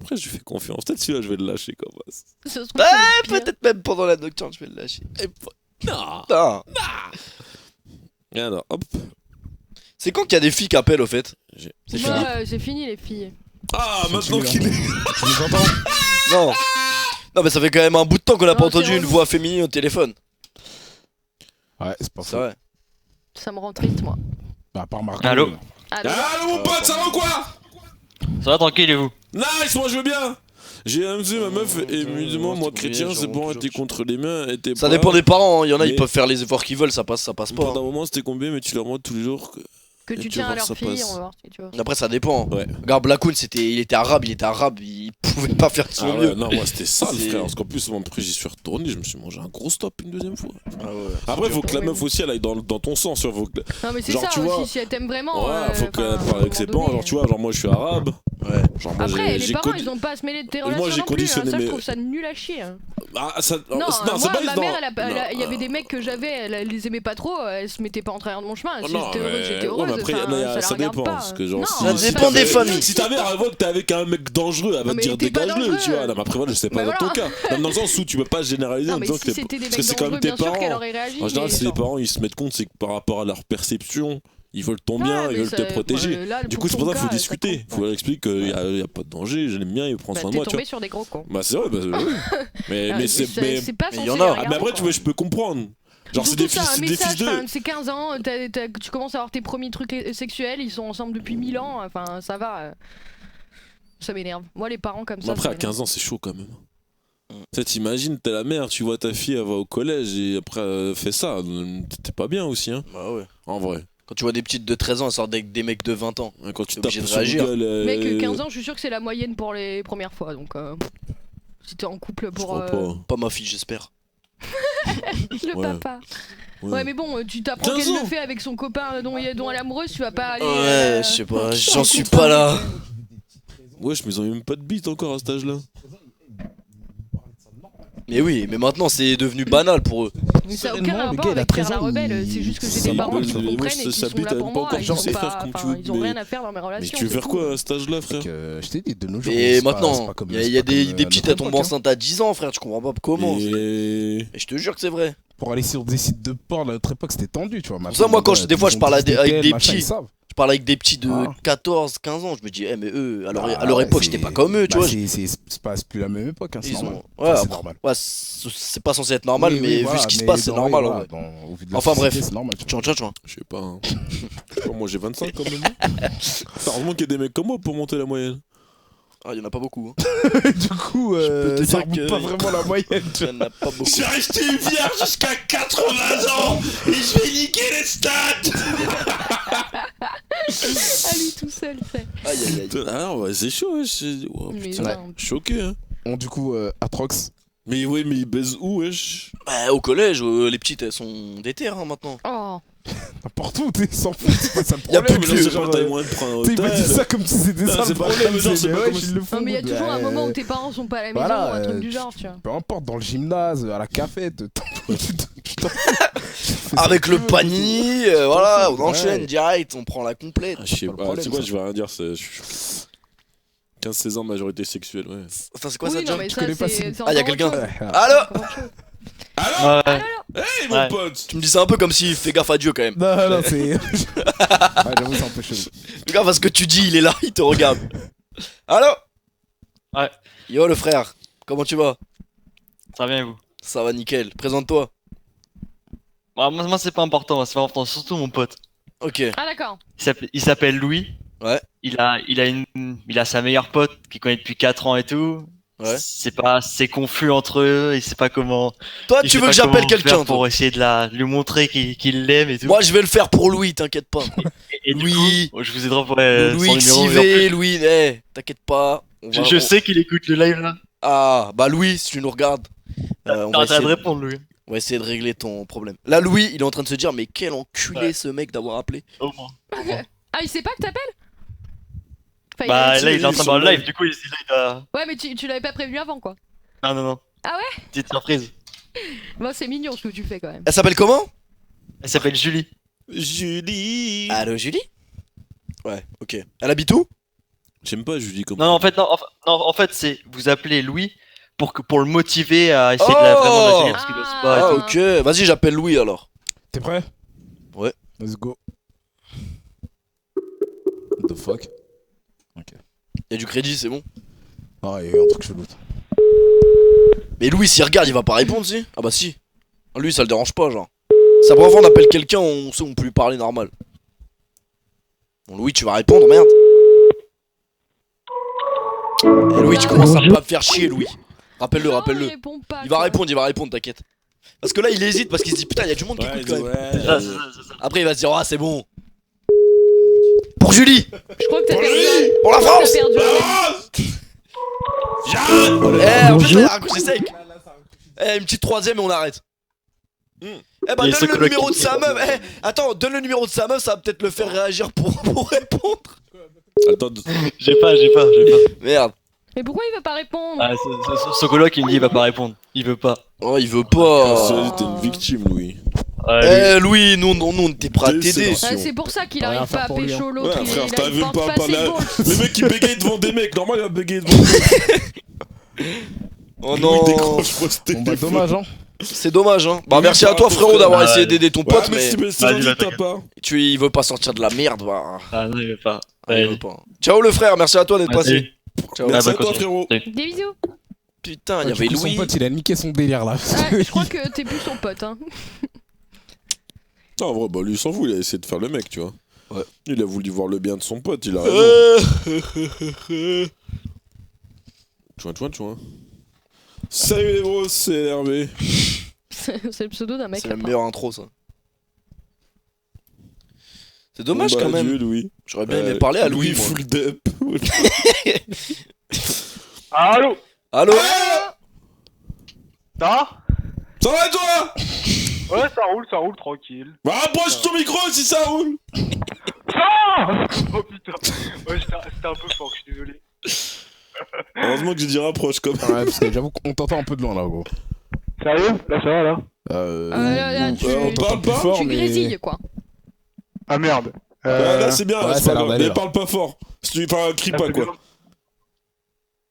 Après, je lui fais confiance. Peut-être celui-là, je vais le lâcher quand même. Ça se trouve, Ouais, c'est le pire. peut-être même pendant la nocturne, je vais le lâcher. Non. Putain. Et alors, hop. C'est quand qu'il y a des filles qui appellent au fait? C'est fini. Ouais, c'est fini les filles. Ah, Sont maintenant tous qu'il est. Tu les entends? Non. Non mais ça fait quand même un bout de temps qu'on a pas Non, c'est entendu une relou. voix féminine au téléphone. Ouais, c'est pas C'est ça. vrai. Ça me rend triste, moi. Bah, à part Marco. Allô Allô. Allô, mon pote, ça va quoi? Ça va tranquille et vous? Nice, moi je veux bien. J'ai amusé ma meuf et musulman, moi c'est chrétien, combien, c'est bon, genre, t'es contre les mains et Ça dépend des parents, hein. Il y en a ils Mais- peuvent faire les efforts qu'ils veulent, ça passe pas. Pendant hein. un moment, c'était combien, mais tu leur montres tous les jours que. Que Et tu tu tiens vas à voir, leur ça fille, passe. on va voir si tu vois. Après, ça dépend. Ouais. Regarde, Blackoon, il était arabe, il pouvait pas faire de son Ah mieux. ouais, non, moi c'était sale, C'est- frère. Parce qu'en plus, moi, après, j'y suis retourné, je me suis mangé un gros stop une deuxième fois. Ah ouais. Après, faut que la Ouais. meuf aussi, elle aille dans ton sens. Faut que... Non, mais c'est Genre, ça tu aussi, vois- si elle t'aime vraiment. Ouais, faut qu'elle enfin, parle avec à un ses moment parents. donné, Genre, tu vois, genre, moi, je suis arabe. Ouais. Genre, moi, Après, les j'ai parents, connu- ils ont pas à se mêler de tes Moi, relations j'ai non plus. conditionné Ça, je mes- trouve ça nul à chier. Ah, ça... Non, c'est moi, pas ma dans- mère, il y Non, avait des mecs que j'avais, elle les aimait pas trop, elle se mettait pas en travers de mon chemin. Si non, j'étais heureuse, mais- j'étais ouais, heureuse. mais après, enfin, non, ça la ça regarde dépend, pas. parce que genre, Non, si- Ça c'est dépend pas- des familles. Si ta mère elle voit que t'es avec un mec dangereux, elle va Non, te dire mais t'es pas dégage-le, tu dangereux. vois. Non, mais après, voilà, je sais pas Mais dans ton voilà. cas. Même dans le sens où tu peux pas généraliser Non, en mais disant si que c'était des parce que mecs c'est quand dangereux, même tes bien sûr qu'elle parents. aurait réagi. En général, mais si les genre- parents ils se mettent compte, c'est que par rapport à leur perception, ils veulent ton bien, Ouais, ils mais veulent te ça- protéger. là, Du pour coup, c'est ton pour ça qu'il faut cas, discuter. compte Faut leur expliquer qu'il y a pas de danger, je l'aime bien, il prend Bah, soin de t'es moi, tu vois. tombé sur des gros cons. Bah, c'est vrai, bah, oui. Mais Ah, c'est. c'est pas mais censé y en a. les Ah, regarder, Mais après, quoi. tu vois, je peux comprendre. Genre, c'est Surtout des ça, fils, un c'est des message, fils enfin, d'eux. c'est 15 ans, tu commences à avoir tes premiers trucs sexuels, ils sont ensemble depuis 1000 ans, enfin ça va. Ça m'énerve. Moi, les parents comme Mais ça. après, ça à m'énerve. 15 ans, c'est chaud quand même. Tu sais, t'imagines, t'es la mère, tu vois ta fille, elle va au collège et après, elle fait ça. T'es pas bien aussi, hein. Bah ouais. En vrai. Quand tu vois des petites de 13 ans, elles sortent avec des mecs de 20 ans. Quand tu T'es tapes obligé de sur réagir. Google. Mec, 15 ans, je suis sûr que c'est la moyenne pour les premières fois, donc si t'es en couple Je pour crois pas. Pas ma fille, j'espère. le Ouais. papa. Ouais, mais bon, tu t'apprends 15 qu'elle ans. le fait avec son copain dont elle est amoureuse, tu vas pas aller. Ouais, je sais pas, j'en suis pas là. Wesh, mais ils ont même pas de bite encore à cet âge-là. Mais oui, mais maintenant c'est devenu banal pour eux. Mais ça a Sereinement, aucun le rapport gars, il a avec 13 Pierre la ans, rebelle, c'est juste que j'ai ça des parents marche. qui Mais moi, comprennent et qui ça sont bite, là elle pour aime pas moi. encore Ils penser, ont frère, pas, comme tu enfin, veux, ils ont mais- rien à faire dans mes Mais relations. tu veux c'est faire tout. quoi à cet âge-là, frère? Je t'ai dit, de nos jours. Et c'est pas- maintenant, c'est pas comme- il c'est y a pas comme, des petites, elles notre tombent époque, hein. enceintes à 10 ans, frère, tu comprends pas comment. Et... Et je te jure que c'est vrai. Pour aller sur des sites de porn à notre époque, c'était tendu, tu vois. Pour ça, moi, quand des fois, je parle avec des petits. Ils Je parle avec des petits de Ah. 14, 15 ans, je me dis, mais eux, à Ah, leur ouais, époque, c'est- j'étais pas comme eux, tu vois. C'est plus la même époque, hein, c'est Ils normal. ont. Enfin, Ouais, c'est après, normal. ouais, c'est pas censé être normal, Oui, mais oui, voilà, vu ce qui se mais passe, c'est dans- normal. voilà, en vrai. au vu de la Enfin, société, bref. c'est normal. tu vois. Tchouan. Je sais pas. Hein. Moi j'ai 25 quand même. Heureusement qu'il y a des mecs comme moi pour monter la moyenne. Ah, il y en a pas beaucoup. Hein. Du coup, peux te ça dire remonte que- pas vraiment la moyenne. tu Il y en a pas beaucoup. Je suis resté vierge jusqu'à 80 ans et je vais niquer les stats. Ah, lui tout seul, c'est. Aïe, aïe, aïe. Ah ouais, c'est chaud, wesh. Oh, Mais putain, non. choqué, hein. Bon, du coup, Atrox. Mais oui, mais ils baisent où, wesh? Bah, au collège, les petites, elles sont déter hein, maintenant. Oh, N'importe où, t'es sans foutre, c'est pas ça le Y a problème. plus Mais de là, c'est genre, pas t'as moyen de prendre un Tu sais, il me dit hôtel. ça comme si c'était Non, ça c'est le pas- problème. mais genre, c'est c'est mais pas ouais, comme ils le font. non, mais il y a toujours un moment où tes parents sont pas à la maison, Voilà, un truc du genre, tu vois. Peu importe, dans le gymnase, à la cafette. Avec le panier, voilà, on Ouais. enchaîne direct, on prend la complète. Ah, je sais pas le pas, problème, tu sais quoi, ça. je vais rien dire, c'est 15-16 ans, majorité sexuelle, ouais. Enfin, c'est quoi ça Oui, non, déjà mais Tu ça, connais pas c'est. ce- c'est Ah, y a encore quelqu'un. autre chose. Allô C'est encore autre chose. Alors Ouais. Hey mon Ouais. pote. Tu me dis ça un peu comme si fais gaffe à Dieu quand même. Non, c'est. Ah, j'avoue, c'est un peu chaud. Fais gaffe à ce que tu dis, il est là, il te regarde. Allô Ouais. Yo le frère, comment tu vas? Très bien, et vous? Ça va nickel, présente-toi. Bah, moi, c'est pas important, moi, c'est pas important, surtout mon pote. Ok. Ah, d'accord. Il s'appelle Louis. Ouais. Il a sa meilleure pote qu'il connaît depuis 4 ans et tout. Ouais. C'est confus entre eux, il sait pas comment. Toi, il tu sait veux pas que j'appelle comment quelqu'un, faire toi? pour essayer de lui montrer qu'il l'aime et tout. Moi, je vais le faire pour Louis, t'inquiète pas. Et du Louis. coup, je vous ai trop pour Louis son numéro. Et en XIV, Louis, t'inquiète pas. On plus, va- je on- sais qu'il écoute le live là. Ah, bah Louis, si tu nous regardes, on T'as va intérêt de essayer, répondre, Louis. on va essayer de régler ton problème. Là, Louis, il est en train de se dire, mais quel enculé Ouais. ce mec d'avoir appelé. Au moins. Ah, il sait pas que t'appelles? Enfin, Bah il a- là, il est en train de voir le son live, du coup, il a. Ouais, mais tu l'avais pas prévenu avant, quoi. Non. Ah ouais? Petite surprise. Bon, c'est mignon ce que tu fais quand même. Elle s'appelle comment? Elle s'appelle Julie. Julie. Allô, Julie? Ouais, ok. Elle habite où? J'aime pas Julie comme Non, en fait, en fait, c'est vous appelez Louis pour le motiver à essayer de la Oh vraiment la gérer parce qu'il ose pas. et Ah, tout. ok. Vas-y, j'appelle Louis alors. T'es prêt? Ouais. Let's go. What the fuck? Y'a du crédit, c'est bon. Ah, il y a eu un truc chelou. Mais Louis, s'il regarde, il va pas répondre, si? Ah bah si. Lui, ça le dérange pas, genre. C'est la première fois on appelle quelqu'un, on sait, on peut lui parler normal. Bon, Louis, tu vas répondre, merde. Eh, Louis, tu commences à pas me faire chier, Louis. Rappelle-le, Non, rappelle-le. Il répond pas. Il va quoi. répondre, t'inquiète. Parce que là, il hésite parce qu'il se dit putain, il y a du monde qui écoute quand même. C'est ça, c'est ça. Après, il va se dire, ah, c'est bon. Pour Julie. Je crois que t'as perdu. Pour la France. T'as perdu. En plus, elle a raccroché sec. Une petite troisième et on arrête. Eh bah, Et donne ce le coloc numéro de qui- sa meuf. Attends, donne le numéro de sa meuf, ça va peut-être le faire réagir pour répondre. Attends, J'ai pas. Merde. Mais pourquoi il veut pas répondre? Ah, ce coloc, il me dit il va pas répondre. Il veut pas. Oh, il veut pas. t'es une victime, Louis. Eh, Louis, nous, on était prêts à t'aider. Ouais, c'est pour ça qu'il Rien à arrive faire pas à pour lui, pécho hein. l'autre. Ouais, frère, il t'as vu porte pas pas parler ses à... balls. Le mec qui bégaye devant des mecs, normal il va bégayer devant des mecs. Oh Louis non. décroche-moi ce Bon bah téléphone. dommage hein. C'est dommage, hein. Bah, Oui, merci à par toi, rapport frérot, au- d'avoir Ah, essayé ouais. d'aider ton Ah pote, mais mais c'est gentil de ta part. il veut pas sortir de la merde, bah. Ah non, il veut pas. Il veut pas. Ciao, le frère, merci à toi d'être passé. Salut. Ciao. Merci bah, à toi continue. frérot. Des bisous. Putain, il y Du avait coup, son Louis. pote il a niqué son délire là. Ouais, je crois que t'es plus son pote. Hein. Non, en vrai, bah lui il s'en fout, il a essayé de faire le mec, tu vois. Ouais. Il a voulu voir le bien de son pote, il a raison. Chouin. Salut les bros, c'est Hervé. C'est le pseudo d'un mec. C'est la là, meilleure intro, ça. C'est dommage Bon, bah, quand même. adieu, Louis. J'aurais bien aimé parler à Louis. moi. full dep. Allô? Allô? Ça Ça va toi? Ouais, ça roule, tranquille. Bah approche ton micro si ça roule. Ah oh putain. Ouais, c'était un peu fort, je suis désolé. Heureusement que j'ai dit rapproche comme Ouais parce que j'avoue qu'on t'entend un peu de loin là gros. Sérieux? Là, ça va, là? là, tu- on t'entend parle plus pas fort Tu mais... grésilles quoi. Ah merde. Là c'est bien, ouais, là, c'est ça a pas l'air grave. d'aller, Mais là. parle pas fort. Enfin, crie pas quoi.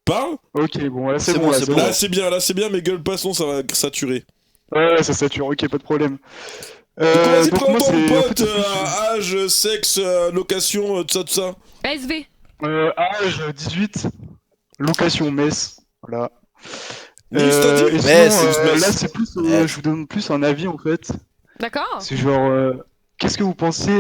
Parle. Ok, bon, là, c'est C'est bon, bon, là, c'est c'est bon. bon. Là c'est bien, mais gueule pas son, ça va saturer. Ouais, ça sature, ok, pas de problème. Vas-y, Donc, prends moi, ton c'est. pote, âge, sexe, location, tout ça. ASV. Âge 18, location Metz, voilà. Nice, t'as dit Et sinon, Metz. là, c'est plus. Je vous donne plus un avis en fait. D'accord. C'est genre. Qu'est-ce que vous pensez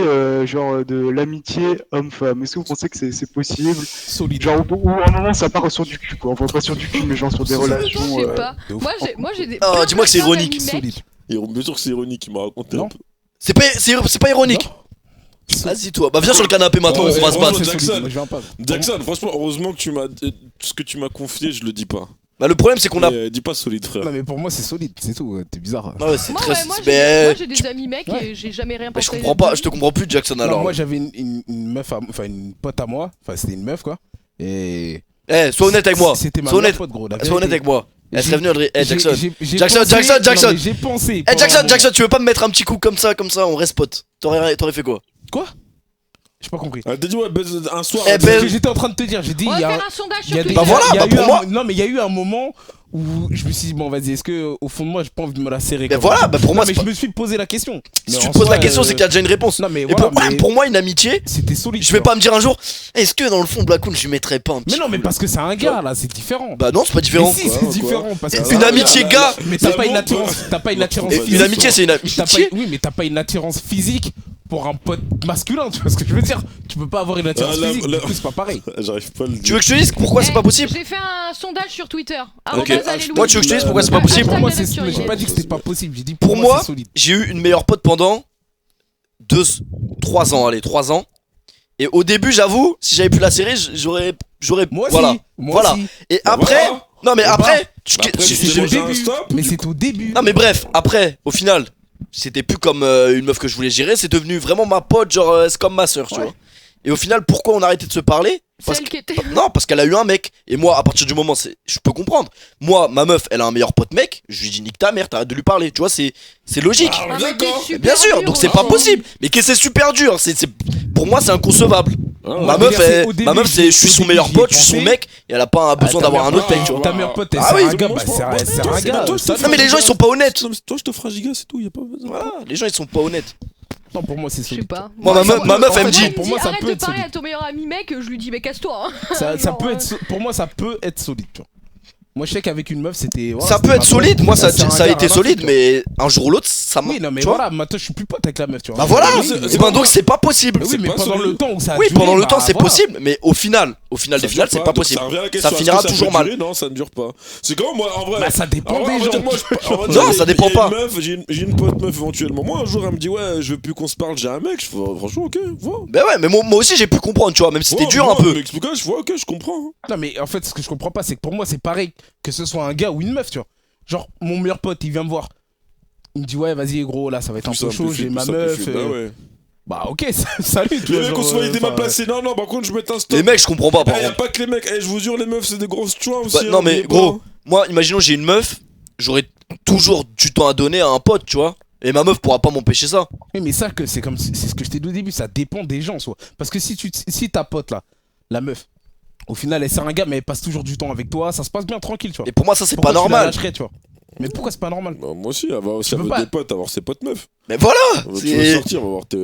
genre de l'amitié homme-femme? Est-ce que vous pensez que c'est possible? Solide. Genre ou à un moment ça part sur du cul quoi, enfin pas sur du cul mais genre sur des Je relations. sais pas. de ouf. Moi j'ai des. Oh, plein dis-moi que c'est plein ironique. d'amis mecs. Solide. Et bien sûr que c'est ironique, il m'a raconté Non. un peu. C'est pas ironique. Vas-y, toi. Bah, viens sur le canapé maintenant, Ouais, on va se franchement, battre. C'est solide, Jackson. moi, je viens pas. Jackson, franchement, heureusement que tu m'as. Ce que tu m'as confié, je le dis pas. Bah, le problème, c'est qu'on a. Mais, dis pas solide, frère. Non mais pour moi c'est solide, c'est tout, t'es bizarre. Ah ouais, c'est Moi, très. ouais, moi Mais. j'ai des amis mecs et j'ai jamais rien Mais je pensé. comprends pas, je te comprends plus, Jackson, Non, alors. moi j'avais une meuf, enfin une pote à moi, enfin c'était une meuf quoi. Et. Eh, sois honnête avec moi. C'était ma Sois meilleure honnête. pote gros. la Sois honnête vérité. avec moi. Elle serait venue, elle. Eh, Jackson. J'ai Jackson, pensé- Jackson, non, Jackson. mais j'ai pensé. Eh, pendant un Jackson, moment. Jackson, tu veux pas me mettre un petit coup comme ça, on reste pote. T'aurais fait quoi? J'ai pas compris. T'as dit, ouais, un soir. Eh hein, ben- C'est ce que j'étais en train de te dire, j'ai dit On va il y a. faire un sondage il y a sur des- Twitter. Bah voilà, il y a bah eu pour un- moi- Non mais il y a eu un moment où je me suis dit bon vas-y est-ce que au fond de moi j'ai pas envie de me la serrer Mais comme voilà, ça. bah pour moi, Non, mais c'est je pas- me suis posé la question. Si Mais tu en te poses soi, la question, c'est qu'il y a déjà une réponse. Non mais Et voilà, mais pour moi, une amitié, c'était solide. je tu vais vois. pas me dire un jour, est-ce que dans le fond, Blackoon, je lui mettrais pas un petit Mais non mais coup, parce que c'est un Tu vois gars là, c'est différent. Bah non, c'est pas Mais différent. si quoi, c'est quoi. différent parce que Une c'est un gars. amitié gars. Mais t'as Ça pas une monte, attirance, t'as pas une attirance Et physique. une amitié, c'est une T'as pas- amitié. Oui, mais t'as pas une attirance physique pour un pote masculin, tu vois ce que je veux dire? Tu peux pas avoir une attirance là, physique, là- du coup c'est pas pareil. J'arrive pas à le Tu veux dire. que je te dise pourquoi c'est Eh, pas possible? J'ai fait un sondage sur Twitter. Ok. @Alléluia. Moi, tu veux que je te dise pourquoi c'est pas possible? Pour moi, Hashtag c'est- Alléluia. j'ai pas dit que c'était pas possible, j'ai dit Pour moi, c'est solide. j'ai eu une meilleure pote pendant 3 ans, allez, 3 ans. Et au début, j'avoue, si j'avais pu la serrer, j'aurais. Moi aussi, Voilà. moi Voilà. aussi. Et Bah après. voilà. Non, mais Bah, après. Après, je- tu je- t'es mangé au un début. stop, Mais du c'est au début. Non, mais bref, après, au final, c'était plus comme une meuf que je voulais gérer, c'est devenu vraiment ma pote, genre, c'est comme ma soeur, tu Ouais. vois. Et au final, pourquoi on a arrêté de se parler? Parce Celle que- qui était. Non, parce qu'elle a eu un mec. Et moi, à partir du moment, je peux comprendre. Moi, ma meuf, elle a un meilleur pote mec. Je lui dis nique ta mère, t'arrêtes de lui parler. Tu vois, c'est logique. Ah, Un mec d'accord. est super Bien sûr, dur donc c'est aussi. pas possible. Mais que c'est super dur. Pour moi, c'est inconcevable. Ah, Ma ouais. meuf, regarde, c'est au début, ma meuf, j'y- je suis au son début, meilleur j'y ai pote, je suis son pensé. mec. Et elle a pas besoin ta d'avoir un meilleure autre mec, tu vois. Ta meilleure pote, Ah c'est oui, un gars, bah, c'est un gars. Non, mais les gens, ils sont pas honnêtes. Non, mais toi, je te ferai giga, c'est tout, y a pas besoin. Voilà, les gens, ils sont pas honnêtes. Non, pour moi, c'est Je sais solide. pas. Moi, ma meuf, elle me dit. Pour moi, ça arrête peut de être parler solide. à ton meilleur ami mec, je lui dis mais casse-toi. Hein. Ça Genre, peut être, pour moi, ça peut être solide, tu vois. Moi, je sais qu'avec une meuf, c'était. voilà, Ça c'était peut être ma solide, pote. moi ça C'est un a gars été à la solide, fin, mais un jour ou l'autre, ça ça Oui, non, mais tu vois. voilà, maintenant je suis plus pote avec la meuf, tu vois. Bah voilà, Oui, c'est ben donc c'est pas possible. oui, mais pas pendant sur le temps où ça a Oui, duré, pendant le bah, temps c'est voilà. possible, mais au final des finales c'est pas possible. Ça revient à la question, Ça est-ce finira que toujours peut mal. durer Non, ça ne dure pas. C'est comme moi, en vrai. Bah, ça dépend En vrai, des on va gens. dire, moi, on va Non, dire, ça dépend il y a pas. une meuf, j'ai une pote meuf éventuellement. Moi, un jour, elle me dit, ouais, je veux plus qu'on se parle, j'ai un mec. Je fais, franchement, ok, vois. Ben ouais, mais moi aussi j'ai pu comprendre, tu vois, même si c'était dur un peu. Je vois, ok, je comprends. Non, mais en fait, ce que je comprends pas, c'est que pour moi, c'est pareil que ce soit un gars ou une meuf, tu vois. Genre, mon meilleur pote, il vient me voir. Il me dit, ouais, vas-y, gros, là, ça va être un peu chaud, j'ai ma meuf. Bah, ok, salut, tu Les vois. mecs, on se voit, il était mal placé. Non, par contre, je mets un stop. Les mecs, je comprends pas par Eh, y'a contre. pas que les mecs, je vous jure, les meufs, c'est des grosses chouins aussi. Bah, non, mais n'oubliez gros, pas. moi, imaginons j'ai une meuf, j'aurais toujours du temps à donner à un pote, tu vois. Et ma meuf pourra pas m'empêcher ça. Oui, mais ça, c'est ce que je t'ai dit au début, ça dépend des gens, soit. Parce que si ta pote, là, la meuf, au final, elle sert un gars, mais elle passe toujours du temps avec toi, ça se passe bien tranquille, tu vois. Et pour moi, ça c'est Pourquoi pas tu la normal. lâcherais, tu vois. Mais pourquoi c'est pas normal? Bah, moi aussi, avoir aussi Tu peux pas. des potes, avoir ses potes meufs. Mais voilà, Tu veux sortir, on va voir tu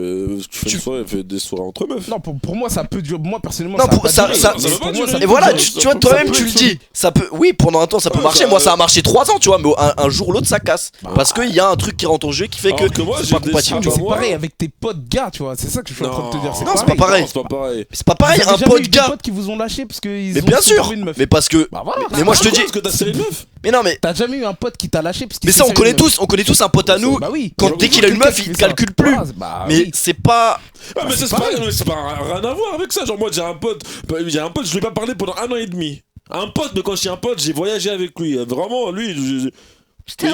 fais une soirée, fais des soirées entre meufs. Non, pour moi, ça peut durer. Moi, personnellement, Non, ça pour- va ça- pas durer. ça- Mais ça va pour pas moi, durer. ça Et peut voilà, durer. tu vois, toi-même peut tu le être dis. Ça peut, oui, pendant un temps ça peut Ouais, marcher. ça- Moi ça a marché 3 ans, tu vois, mais un jour ou l'autre ça casse. Parce qu'il y a un truc qui rentre en jeu qui fait Alors que que moi, c'est j'ai pas des- compatible. Mais bah, c'est moi- pareil avec tes potes gars, tu vois. C'est ça que je suis en train de te dire. Non, c'est pas pareil. Non, c'est pas pareil. C'est pas pareil, Vous avez un jamais pote eu des gars. potes qui vous ont lâché parce qu'ils Mais ont bien sûr, trouvé une meuf. mais parce que. Bah voilà. Mais moi je te dis. Parce que t'as serré une meuf. Mais non, mais. T'as jamais eu un pote qui t'a lâché parce qu'il Mais ça s'est on connaît serré une tous, on connaît tous un pote à nous. Bah oui. Quand dès qu'il a une meuf, il te calcule plus. Bah Mais oui. c'est pas. Ah, mais c'est c'est pareil. pas, c'est pas rien à voir avec ça. Genre, moi, j'ai un pote, je lui ai pas parlé pendant 1 an et demi. Un pote, mais quand je dis un pote, j'ai voyagé avec lui. Vraiment, lui,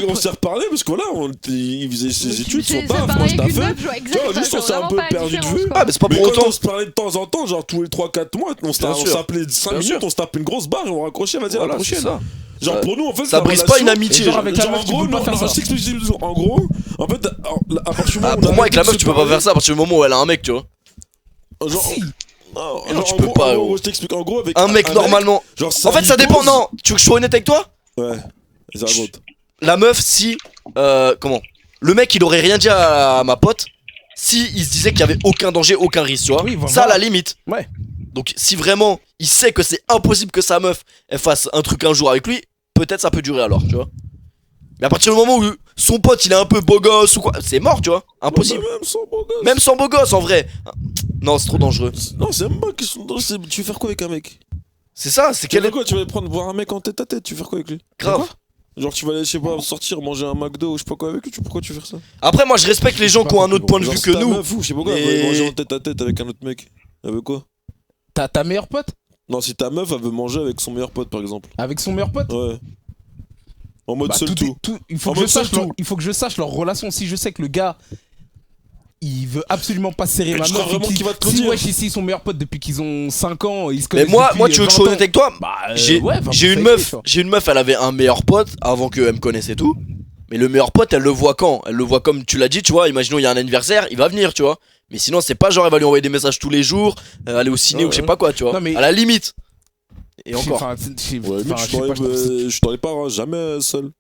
on s'est reparlé parce que voilà, il faisait ses études, son C'est taf, moi pareil je avec une taffais. meuf, je vois Tu vois, exact. juste on s'est un peu perdu de vue. Ah, mais c'est pas Mais pour quand autant. on se parlait de temps en temps, genre tous les 3-4 mois, on Bien sûr. s'appelait 5 Bien minutes, sûr. on se tapait une grosse barre et on raccrochait, vas-y, à la Voilà, c'est prochaine. ça. Genre pour nous, en fait, Ça la brise pas une relation- amitié. Et genre avec la Genre, meuf, en tu gros, peux pas non, faire non, ça. je t'explique. En gros, en fait, à partir du moment où Pour on moi, avec la arrête de meuf, se tu peux pas parler- faire ça à partir du moment où elle a un mec, tu vois. Genre, Si. non, Non, genre, tu en peux gros, pas, en gros, gros. je t'explique. En gros, avec Un mec normalement. genre, En fait, ça dépend. Non, tu veux que je sois honnête avec toi? Ouais, ça raconte. La meuf, si. Comment? Le mec, il aurait rien dit à ma pote si il se disait qu'il y avait aucun danger, aucun risque, tu vois. Oui, voilà. Ça, à la limite. Ouais. Donc, si vraiment il sait que c'est impossible que sa meuf elle fasse un truc un jour avec lui, peut-être ça peut durer alors, tu vois. Mais à partir du moment où son pote il est un peu beau gosse ou quoi, c'est mort, tu vois. Impossible. Même sans beau gosse. Même sans beau gosse en vrai. Non, c'est trop dangereux. Non, c'est même pas question de. Tu veux faire quoi avec un mec? C'est ça, c'est Tu quel veux est. quoi? Tu vas aller prendre voir un mec en tête à tête, tu veux faire quoi avec lui? Grave. Genre, tu vas aller, je sais pas, sortir, manger un McDo ou je sais pas quoi avec lui, pourquoi tu veux faire ça? Après, moi je respecte les gens qui ont un autre point de Genre, vue si que ta nous. meuf ou je sais pas quoi, Et- elle va manger en tête à tête avec un autre mec. Elle veut quoi? Ta meilleure pote Non, si ta meuf, elle veut manger avec son meilleur pote par exemple. avec son meilleur pote. Ouais. En mode Bah, seul tout. il faut En que je mode seul sache leur, tout. il faut que je sache leur relation. Si je sais que le gars il veut absolument pas serrer Mais ma tu meuf, crois vraiment qu'il va te le si dire wesh ici ils sont meilleurs potes depuis qu'ils ont 5 ans, ils se Mais connaissent moi, depuis tu veux que je 20 sois ans. honnête avec toi? Bah, J'ai ouais, va j'ai vous une faire meuf, kiffer, j'ai une meuf, elle avait un meilleur pote avant qu'elle me connaisse et tout. Mais le meilleur pote, elle le voit quand? Elle le voit comme tu l'as dit, tu vois. Imaginons il y a un anniversaire, il va venir, tu vois. Mais sinon, c'est pas genre elle va lui envoyer des messages tous les jours, aller au ciné Ouais, ou je sais pas quoi, tu vois. Non, mais- À la limite. Et Je sais- encore. enfin, Ouais, mais je sais pas, je trouve ça- je t'aurais pas jamais seul.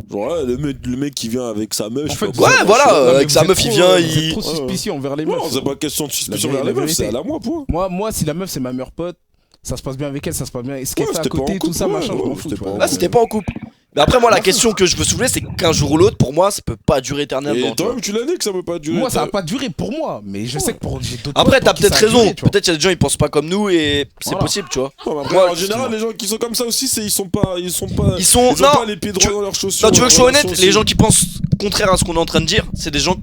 Genre là, le mec qui vient avec sa meuf. En je fait, sais pas ouais, quoi, voilà, je sais pas. Non, mais avec vous sa êtes meuf, trop, il vient, vous êtes il- trop suspicieux envers les meufs. Non, c'est pas question de suspicion La vers les meufs, vérité. c'est à la moi, point. Moi, si la meuf c'est ma meilleure pote, ça se passe bien avec elle, ça se passe bien. Et ce qu'elle Ouais, fait à c'était pas côté, en tout couple, ça, ouais, machin, je ouais, m'en fous. c'était tu pas vois. en Là, c'était pas en couple. Mais après, moi, la question que je veux soulever, c'est qu'un jour ou l'autre, pour moi, ça peut pas durer éternellement. Et tu vois. toi-même, tu l'as dit que ça peut pas durer. Moi, ça va pas durer pour moi, mais je sais que pour j'ai d'autres Après, potes t'as pour qui peut-être ça a raison. duré, tu vois. Peut-être qu'il y a des gens, ils pensent pas comme nous et c'est Voilà. possible, tu vois. Non, mais après, Moi, en général, les gens qui sont comme ça aussi, ils sont pas. Ils sont. Ils ont Non, pas les pieds droits tu- dans leurs chaussures. non, tu veux que je sois honnête, relation les gens aussi. qui pensent contraire à ce qu'on est en train de dire, c'est des gens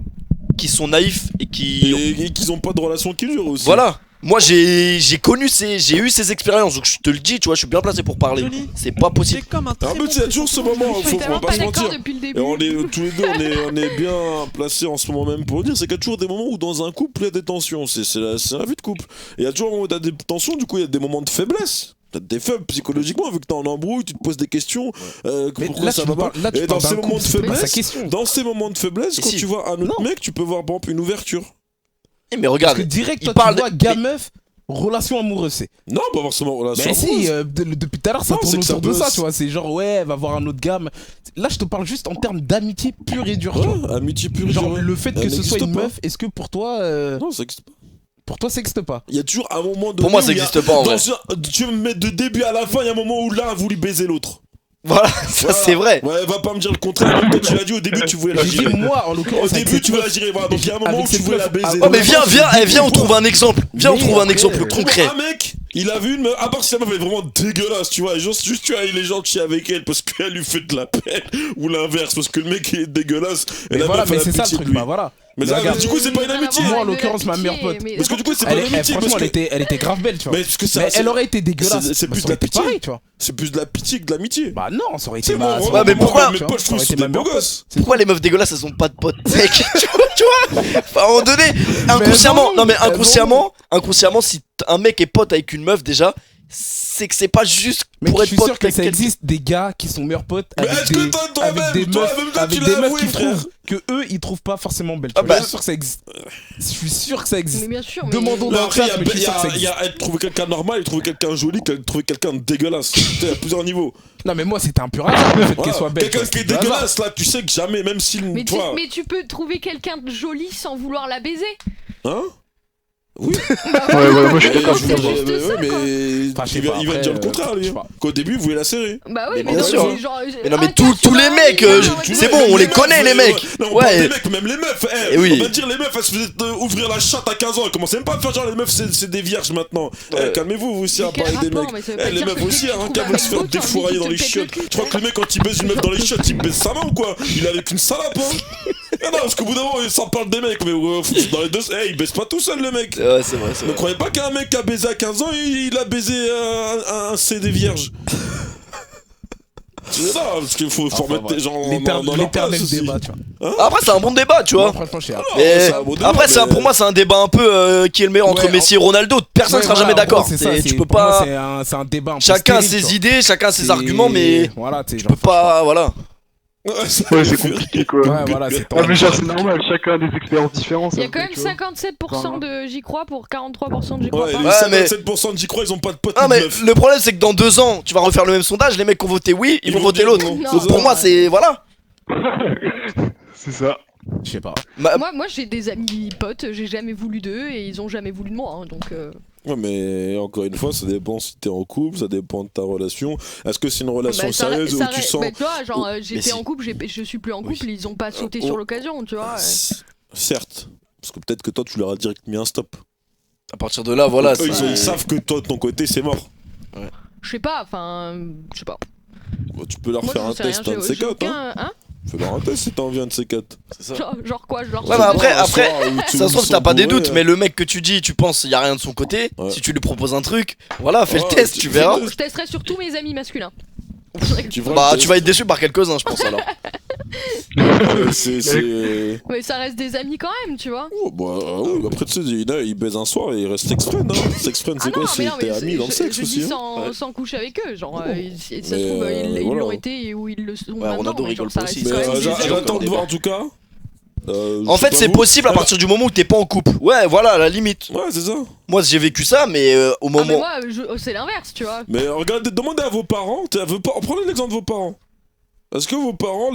qui sont naïfs et qui. Et qu'ils ont pas de relation qui dure aussi. Voilà. Moi, j'ai eu ces expériences, donc je te le dis, tu vois, je suis bien placé pour parler. C'est pas possible. comme un Ah, mais il y a toujours ce moment, Je suis faut tellement pas pas se d'accord mentir. depuis le Et début. on est tous les deux, on est bien placés en ce moment même pour dire, c'est qu'il y a toujours des moments où dans un couple il y a des tensions, c'est la vie de couple. Et il y a toujours un moment où t'as des tensions, du coup il y a des moments de faiblesse. T'as des faibles psychologiquement, vu que t'es en embrouille, tu te poses des questions, Mais pourquoi là, ça tu va pas. parles- là, tu Et dans parles ces d'un moments couple, de c'est pas sa faiblesse, question. dans ces moments de faiblesse, Et quand si. tu vois un autre Non. mec, tu peux voir par exemple une ouverture. Eh, mais Parce regarde, que direct, il toi, parle tu vois de- gars-meuf, relation amoureuse, c'est. Non, pas forcément relation. Mais si, amoureuse. depuis tout à l'heure, ça Non, tourne c'est que ça autour de peut- ça, tu vois. C'est genre, ouais, elle va voir un autre gars. mais- Là, je te parle juste en termes d'amitié pure et dure, tu vois. Ouais, amitié pure et Genre, dure. le fait que Elle ce soit n'existe une pas. meuf, est-ce que pour toi, Non, ça existe pas. pour toi, ça existe pas? Il y a toujours un moment donné. pour moi, où ça il y a- existe pas en vrai. Tu veux me mettre de début à la fin, il y a un moment où l'un a voulu baiser l'autre. Voilà, ça c'est vrai. Ouais, va pas me dire le contraire. Toi, tu l'as dit au début, tu voulais la J'ai dit, gérer. moi, en Au l'occurrence. début, tu voulais la gérer. Voilà, donc il y a un moment où tu voulais la baiser. Oh, mais viens, on trouve un exemple. Viens, on trouve un exemple concret. Un mec, il a vu une meuf, à part si la meuf est vraiment dégueulasse, tu vois, juste tu vois, il est gentil avec elle parce qu'elle lui fait de la peine, ou l'inverse, parce que le mec est dégueulasse. Et la voilà, meuf, mais elle a c'est ça le pitié truc, de lui. bah voilà. Mais Mais regarde, du coup, c'est pas une amitié. Moi, en l'occurrence, ma meilleure pote. Parce que du coup, c'est pas une amitié. Franchement, parce que- elle était grave belle, tu vois. Mais parce que ça, Mais elle aurait été dégueulasse. c'est bah, plus ça de la aurait été pitié. pareil, tu vois. C'est plus de la pitié que de l'amitié. Bah non, ça aurait été C'est ma. bon, Ouais, mais pourquoi- mes potes, je trouve que c'est des beaux gosses. Pourquoi les meufs dégueulasses, elles ont pas de potes, mec? Tu vois Enfin, à un moment donné, inconsciemment, non mais inconsciemment, si un mec est pote avec une meuf déjà, c'est que c'est pas juste Mais pour je être suis pote sûr que avec ça quelqu'un. existe des gars qui sont meilleurs potes Mais avec est-ce que des, toi, avec toi-même, des toi, meufs, même toi, avec tu des l'as meufs avoué, qui frère. trouvent que eux ils trouvent pas forcément belles. Ah Tu vois. bah. Je suis sûr que ça existe. Je suis sûr que ça existe. Mais bien sûr. mais- Demandons Là, dans le après, chat, mais je suis sûr que ça il y existe. a trouver quelqu'un de normal, il trouver quelqu'un joli, trouver quelqu'un de dégueulasse. Tu sais, à plusieurs niveaux. Non mais moi c'était un pur hasard le fait Voilà. qu'elle soit belle. Quelqu'un tu vois, qui est c'était du hasard. dégueulasse, là, tu sais que jamais, même si. Mais Toi. mais tu peux trouver quelqu'un de joli sans vouloir la baiser. Hein? Oui. Ouais, moi je suis d'accord. C'est juste ça, mais quoi. Enfin, je sais il va pas, il va après, dire le contraire, je lui. sais pas. Qu'au début, vous voulez la serrer. Bah oui, Mais bien sûr. c'est genre, Mais non, mais un quart tous sur les un, mecs, il y a un c'est mec- bon, on les connaît, les mecs. Non, on parle Ouais. des mecs, même les meufs. Eh oui. On va dire les meufs, elles se faisaient ouvrir la chatte à 15 ans. Elles commençaient même pas à faire genre les meufs, c'est des vierges maintenant. Ouais. Calmez-vous, vous aussi, Mais à quel parler des rapport, mecs. mais ça veut pas Les dire meufs que aussi, tu un trouves gars un veut se mec faire beau, tu as envie défourailler qu'il dans te les pète le chiottes. cul. Tu crois que le mec, quand il baise une meuf dans les chiottes, il baise sa main ou quoi? Il est avec une salope, hein? Ah non, parce qu'au bout d'un moment, il s'en parle des mecs, mais dans les deux, il baisse pas tout seul, le mec. Ouais, c'est vrai, c'est Ne vrai. croyez pas qu'un mec qui a baisé à 15 ans, il a baisé un CD vierge. C'est ça, parce qu'il faut remettre des gens dans leur place L'éternel aussi. débat, tu vois. Après, c'est un bon débat, tu vois. Moi, franchement, je sais pas. Mais c'est un bon débat, après, mais- pour moi, c'est un débat un peu qui est le meilleur entre Ouais, Messi et Ronaldo. Personne Ouais, sera voilà, jamais en gros, d'accord. c'est ça, Tu peux pour moi, pas. c'est un débat un peu Chacun a stérile, tu ses vois. idées, chacun a ses C'est- arguments, mais Voilà, tu sais, tu genre. peux pas. Voilà. Ouais, c'est compliqué quoi. Ouais, voilà, c'est Ah, mais genre, c'est normal, chacun a des expériences différentes. Il y a un quand peu, même tu vois. 57% de j'y crois pour 43% de j'y crois Ouais, pas. les Ouais, mais- 57% d'y croient, ils ont pas de potes Ah, ni de mais meufs. le problème, c'est que dans 2 ans, tu vas refaire le même sondage. Les mecs qui ont voté oui, ils vont voter l'autre. non. Non. Pour moi, c'est. Voilà. C'est ça. Je sais pas. Moi j'ai des amis potes, j'ai jamais voulu d'eux et ils ont jamais voulu de moi, hein, donc Ouais, mais encore une fois, ça dépend si t'es en couple, ça dépend de ta relation. Est-ce que c'est une relation bah, ça- sérieuse ça où tu reste- sens. bah, tu vois, genre Mais j'étais si. en couple, je suis plus en couple, ils ont pas sauté Oh. sur l'occasion, tu vois. Certes. Parce que peut-être que toi, tu leur as direct mis un stop. À partir de là, voilà. Eux, c'est- ils savent que toi, de ton côté, c'est mort. Je sais pas, enfin, je sais pas. Bon, tu peux leur Moi faire j'en un sais rien, test, un de ces j'ai quatre. Hein. aucun. Hein Fais-leur un test si t'as envie, un de ces quatre. C'est ça. Genre quoi, je leur Ouais, mais après, Un soir où tout ça le se trouve, monde t'as pas des bourrés, doutes, mais le mec que tu dis, tu penses, y a rien de son côté. Ouais. Si tu lui proposes un truc, voilà, fais Ouais, le test, tu tu fais verras. le Je testerai sur tous mes amis masculins. Tu vois, Bah, le tu vas être déçu par quelques-uns, je pense alors. c'est. Mais ça reste des amis quand même, tu vois. Oh, bah, oui, après, tu sais, il baise un soir et il reste sex-friend. Hein. Sex-friend, c'est quoi? mais C'est non, mais t'es ami dans le sexe je aussi. dis Hein. sans coucher avec eux, genre, ça se Mais, trouve, ils voilà. l'ont été ou ils le sont Ouais, maintenant, Ronaldo mais genre, rigole ça pas reste aussi. Mais quand même des amis. j'attends de voir en tout cas. En fait, c'est possible à partir du moment où t'es pas en couple. Ouais, voilà, à la limite. Ouais, c'est ça. Moi, j'ai vécu ça, mais au Ah, mais moment. moi, c'est l'inverse, tu vois. Mais regardez, demandez à vos parents. Prenez l'exemple de vos parents. Est-ce que vos parents,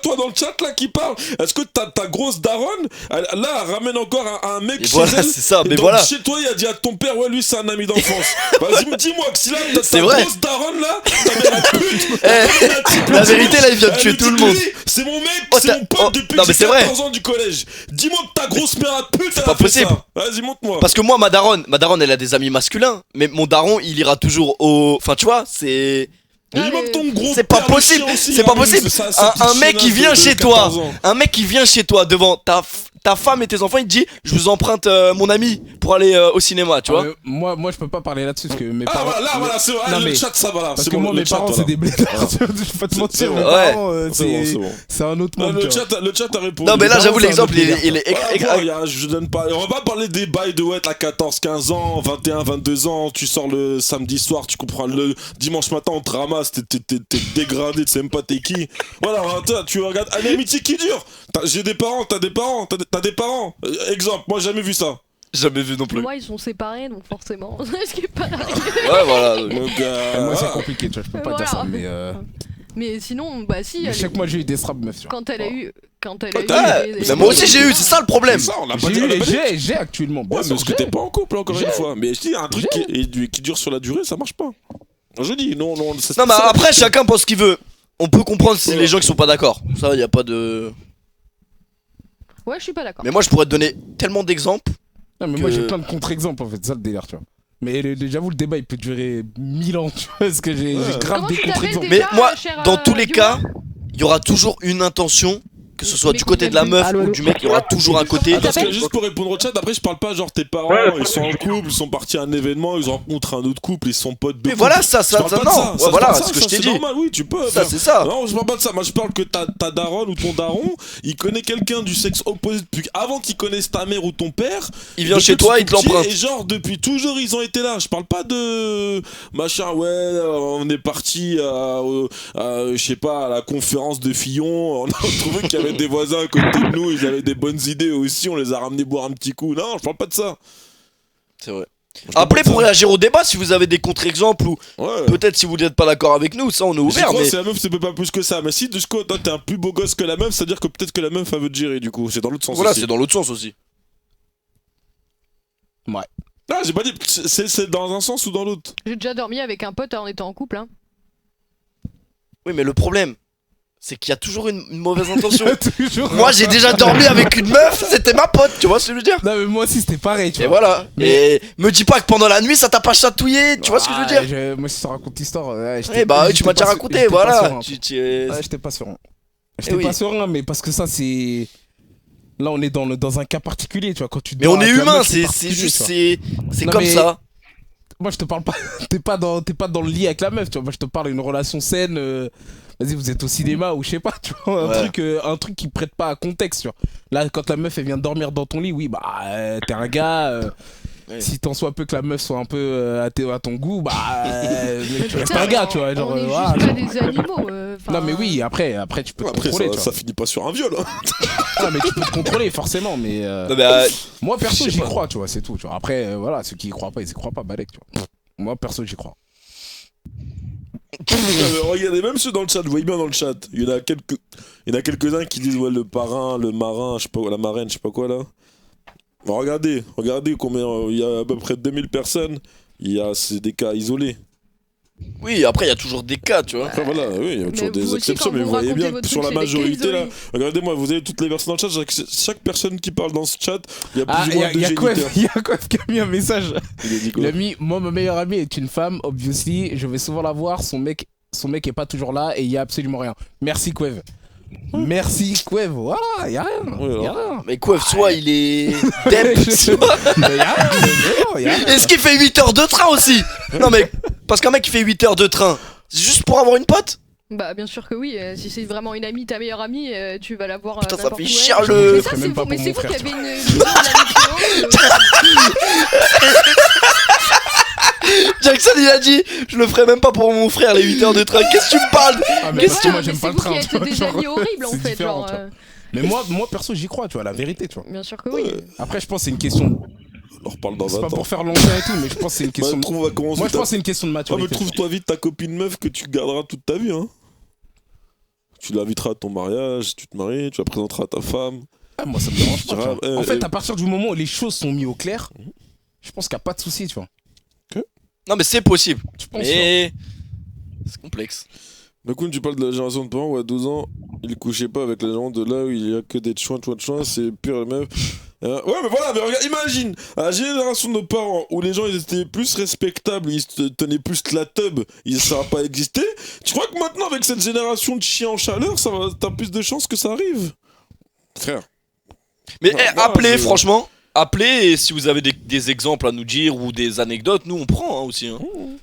toi dans le chat là qui parle, est-ce que ta grosse daronne, elle ramène encore un mec Et chez voilà, elle, c'est ça, et mais donc, voilà. chez toi, il a dit à ton père, ouais, lui c'est un ami d'enfance. Vas-y, dis-moi que si là, C'est ta vrai. grosse daronne là, ta mère la pute. La vérité, là, il vient de tuer Elle tout me le dit, monde. Kelly, c'est mon mec, Oh, c'est t'as- mon pote oh, depuis non, que mais j'ai c'est vrai. 14 ans du collège. Dis-moi que ta grosse mère à pute, elle pas a fait possible. ça. Vas-y, montre-moi. Parce que moi, ma daronne, elle a des amis masculins. Mais mon daron, il ira toujours au. Enfin, tu vois, c'est. Mais Ouais, dis-moi que ton gros C'est pas père de possible, chien aussi, c'est pas il a possible. mis sa Un petite mec qui chiennasse vient de chez 14 toi, ans. un mec qui vient chez toi devant ta femme et tes enfants, il te dit, je vous emprunte mon ami pour aller au cinéma, tu vois. Moi, je peux pas parler là-dessus parce que mes Ah parents. voilà, c'est Non, le mais- chat, ça va là. Parce C'est que bon, moi, le mes chat, parents, voilà. c'est des blédards. Je vais pas te C'est mentir, bon. mes Ouais. parents, C'est bon, c'est bon. c'est un autre Ah, monde. le tu vois. chat a répondu. Non, mais là, parents, j'avoue, c'est un l'exemple, autre il est. Voilà, je donne pas. On va pas parler des bails de ouais, à 14, 15 ans, 21, 22 ans. Tu sors le samedi soir, tu comprends. Le dimanche matin, on te ramasse, t'es dégradé, tu sais même pas t'es qui. Voilà, tu regardes. Une amitié qui dure. J'ai des parents, t'as des parents, t'as des parents. Exemple, moi, j'ai jamais vu ça. Jamais vu non plus. Moi, ils sont séparés, donc forcément, ce qui est pas arrivé. Ouais, voilà. Donc, Moi, c'est voilà. compliqué, tu vois, je peux pas Voilà. dire ça, mais. Mais sinon, bah si, Mais elle- chaque mois, j'ai eu des straps meufs, tu vois. quand elle a eu. Quand elle a Ouais, eu. mais moi aussi, j'ai eu, c'est ça le problème. C'est ça, on l'a pas J'ai dit. eu on l'a les- pas dit. j'ai actuellement. bien Ouais, sûr, parce que j'ai. t'es pas en couple encore une J'ai. fois. Mais je dis un truc qui dure sur la durée, ça marche pas. Je dis, non. Non, mais après, chacun pense ce qu'il veut. On peut comprendre si les gens qui sont pas d'accord. Ça, y a pas de. Ouais, je suis pas d'accord. Mais moi, je pourrais te donner tellement d'exemples. Non, mais moi j'ai plein de contre-exemples en fait, c'est ça le délire, tu vois. Mais j'avoue, le débat il peut durer 1000 ans, tu vois, parce que j'ai grave des contre-exemples. Mais moi, dans tous les cas, il y aura toujours une intention. Que ce soit du côté de la meuf ou du mec, il y aura toujours un côté. Parce que juste pour répondre au chat, après je parle pas genre tes parents, ils sont en couple, ils sont partis à un événement, ils rencontrent un autre couple, ils sont potes de. Mais voilà, ça, non. Voilà, c'est ce que je t'ai dit. C'est normal, oui, tu peux. Ça, c'est ça. Non, je parle pas de ça. Moi, je parle que ta daronne ou ton daron, il connaît quelqu'un du sexe opposé depuis avant qu'il connaisse ta mère ou ton père. Il vient chez toi, il te l'emprunte. Et genre, depuis toujours, ils ont été là. Je parle pas de machin, ouais, on est parti à je sais pas, à la conférence de Fillon, on a trouvé qu'il y avait des voisins à côté de nous, ils avaient des bonnes idées aussi, on les a ramenés boire un petit coup. Non, je parle pas de ça. C'est vrai. Après, pour réagir au débat, si vous avez des contre-exemples ou peut-être si vous n'êtes pas d'accord avec nous, ça on est ouvert. Mais si la meuf, c'est pas plus que ça. Mais si de ce côté, toi t'es un plus beau gosse que la meuf, c'est-à-dire que peut-être que la meuf elle veut te gérer du coup. C'est dans l'autre sens. Voilà, aussi. c'est dans l'autre sens aussi. Ouais. Ah, j'ai pas dit. C'est dans un sens ou dans l'autre. J'ai déjà dormi avec un pote en étant en couple, hein. Oui, mais le problème, c'est qu'il y a toujours une mauvaise intention. Moi, j'ai déjà dormi avec une meuf, c'était ma pote, tu vois ce que je veux dire? Non, mais moi aussi, c'était pareil, tu vois. Et voilà. Et me dis pas que pendant la nuit, ça t'a pas chatouillé, tu vois ce que je veux dire? Moi, si je te raconte l'histoire, tu m'as déjà raconté, voilà. Ouais, j'étais pas serein. J'étais pas serein, mais parce que ça, c'est. Là, on est dans un cas particulier, tu vois. Quand tu mais on est humain, c'est juste, c'est comme ça. Moi, je te parle pas. T'es pas dans le lit avec la meuf, tu vois. Moi, je te parle d'une relation saine. Vas-y, vous êtes au cinéma ou je sais pas, tu vois. Un truc qui prête pas à contexte, tu vois. Là, quand la meuf, elle vient dormir dans ton lit, oui, bah, t'es un gars. Si t'en sois un peu que la meuf soit un peu à ton goût, bah. Tu restes un gars, tu vois. Genre, on est juste pas des animaux. Non, mais oui, après tu peux te contrôler. Ça finit pas sur un viol. Hein. Non, mais tu peux te contrôler, forcément, mais. Moi, perso, j'y crois, tu vois, c'est tout, tu vois. Après, voilà, ceux qui y croient pas, ils y croient pas, balèque, tu vois. Moi, perso, j'y crois. Regardez, même ceux dans le chat, vous voyez bien dans le chat, il y en a quelques-uns qui disent ouais, le parrain, le marin, je sais pas, la marraine, je sais pas quoi là. Bon, regardez combien, il y a à peu près 2000 personnes, c'est des cas isolés. Oui, après il y a toujours des cas, tu vois. Enfin, voilà, oui, il y a toujours des exceptions, mais vous voyez bien que sur la majorité là, regardez-moi, vous avez toutes les personnes dans le chat, chaque personne qui parle dans ce chat, il y a plus ou moins de géniteurs. Il y a quoi qui a mis un message. Il a mis, moi ma meilleure amie est une femme, obviously, je vais souvent la voir, son mec est pas toujours là et il y a absolument rien. Merci Quev. Merci Quev, voilà, y'a rien. Mais Quev, soit il est deep, soit. Est-ce qu'il fait 8 heures de train aussi? Non, mais parce qu'un mec qui fait 8 heures de train, c'est juste pour avoir une pote? Bah, bien sûr que oui. Si c'est vraiment une amie, ta meilleure amie, tu vas la voir. Putain, ça fait chier le. Mais c'est vous qui avez une. Jackson il a dit je le ferai même pas pour mon frère les 8 heures de train. Qu'est-ce que tu me parles? Qu'est-ce que moi j'aime pas le train. C'est des amis horribles en fait. Mais moi perso j'y crois, tu vois, la vérité, tu vois. Bien sûr que oui. Après je pense que c'est une question. On reparle dans 20 ans. C'est pas pour faire longtemps et tout, mais je pense que c'est une question. Moi je pense que c'est une question de maturité. Mais trouve-toi vite ta copine meuf que tu garderas toute ta vie, hein. Tu l'inviteras à ton mariage, tu te maries, tu la présenteras à ta femme. Ah, moi ça me dérange pas. En fait, à partir du moment où les choses sont mises au clair, je pense qu'il n'y a pas de souci, tu vois. Non mais c'est possible. Tu penses? Mais c'est complexe. Du coup, tu parles de la génération de parents où à 12 ans, ils couchaient pas avec les gens de là où il y a que des chouins, c'est pire les meufs. Ouais, mais voilà, mais regarde, imagine, à la génération de nos parents où les gens ils étaient plus respectables, ils se tenaient plus la teub, ça va pas exister. Tu crois que maintenant, avec cette génération de chiens en chaleur, t'as plus de chances que ça arrive? Frère. Mais appelez, franchement. Appelez, et si vous avez des exemples à nous dire ou des anecdotes, nous on prend aussi. Hein.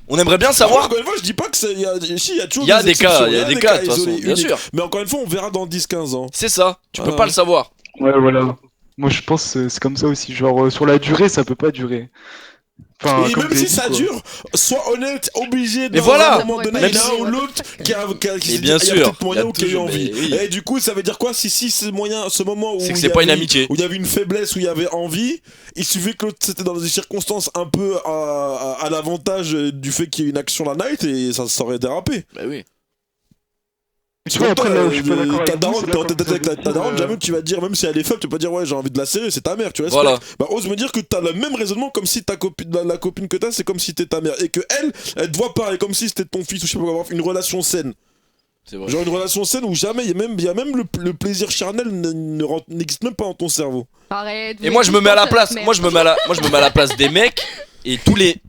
On aimerait bien savoir. Encore une fois, je dis pas que il y a toujours des cas, il y a des cas de toute façon, bien sûr. Mais encore une fois, on verra dans 10-15 ans. C'est ça, tu peux pas le savoir. Ouais, voilà. Moi je pense que c'est comme ça aussi. Genre, sur la durée, ça peut pas durer. Enfin, et même si ça dure, sois honnête, obligé de voilà, un moment donné, il y en a un ou l'autre qui s'est dit, il y a peut-être moyen ou qui a eu envie. Et du coup, ça veut dire quoi? Si ce moyen, ce moment où c'est pas une amitié, où il y avait une faiblesse, où il y avait envie, il suffit que l'autre c'était dans des circonstances un peu à l'avantage du fait qu'il y ait une action la night et ça aurait dérapé. Bah oui. C'est comme toi, après, là, je suis pas d'accord ta avec daronne, vous, t'es en tête avec ta c'est daronne, d'accord, jamais tu vas dire, même si elle est faible, tu vas pas dire ouais j'ai envie de la serrer, c'est ta mère, tu vois. Voilà. Bah ose me dire que t'as le même raisonnement comme si ta copine, la copine que t'as, c'est comme si t'es ta mère. Et que elle te voit pareil, comme si c'était ton fils ou je sais pas quoi, une relation saine. C'est vrai. Genre une relation saine où jamais, il y a même le plaisir charnel n'existe même pas dans ton cerveau. Arrête. Et moi je me mets à la place, moi je me mets à la place des mecs et tous les.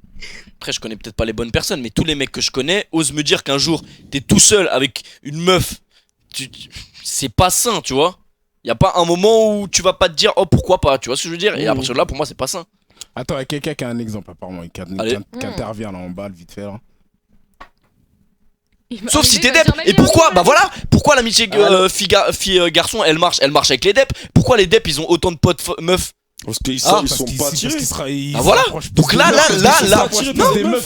Après je connais peut-être pas les bonnes personnes, mais tous les mecs que je connais osent me dire qu'un jour t'es tout seul avec une meuf. C'est pas sain, tu vois. Y a pas un moment où tu vas pas te dire oh pourquoi pas, tu vois ce que je veux dire. Et à partir de là pour moi c'est pas sain. Attends, il y a quelqu'un qui a un exemple apparemment, qui intervient là en bas vite fait là. Sauf si t'es dep. Et pourquoi bah voilà, pourquoi l'amitié fille garçon elle marche avec les dep. Pourquoi les dep ils ont autant de potes meufs? Parce qu'ils sont pas attirés. Ah voilà. Donc là non,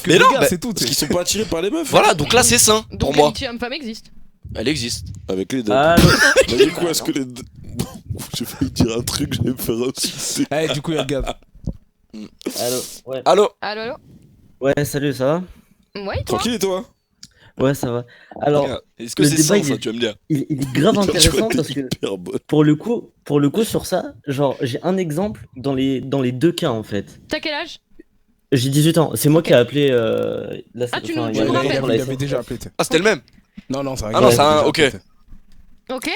mais non, c'est tout. Parce qu'ils sont pas attirés par les meufs. Voilà, donc là c'est sain pour moi. L'amitié homme-femme existe. Elle existe. Avec les deux. Mais du coup, est-ce que les deux. J'ai failli dire un truc, je vais me faire insulter. Allez, du coup, regarde. Allo, ouais. Allo. Ouais, salut, ça va? Ouais, toi? Tranquille et toi? Ouais, ça va. Alors, est-ce que c'est sain ça, tu vas me dire? Il est grave intéressant parce que pour le coup sur ça, genre j'ai un exemple dans les deux cas en fait. T'as quel âge? J'ai 18 ans. C'est moi qui ai appelé. Tu nous rappelles? Il avait déjà appelé. Ah, c'était le même? Non, ça Ah non, c'est un. Ok. Ok.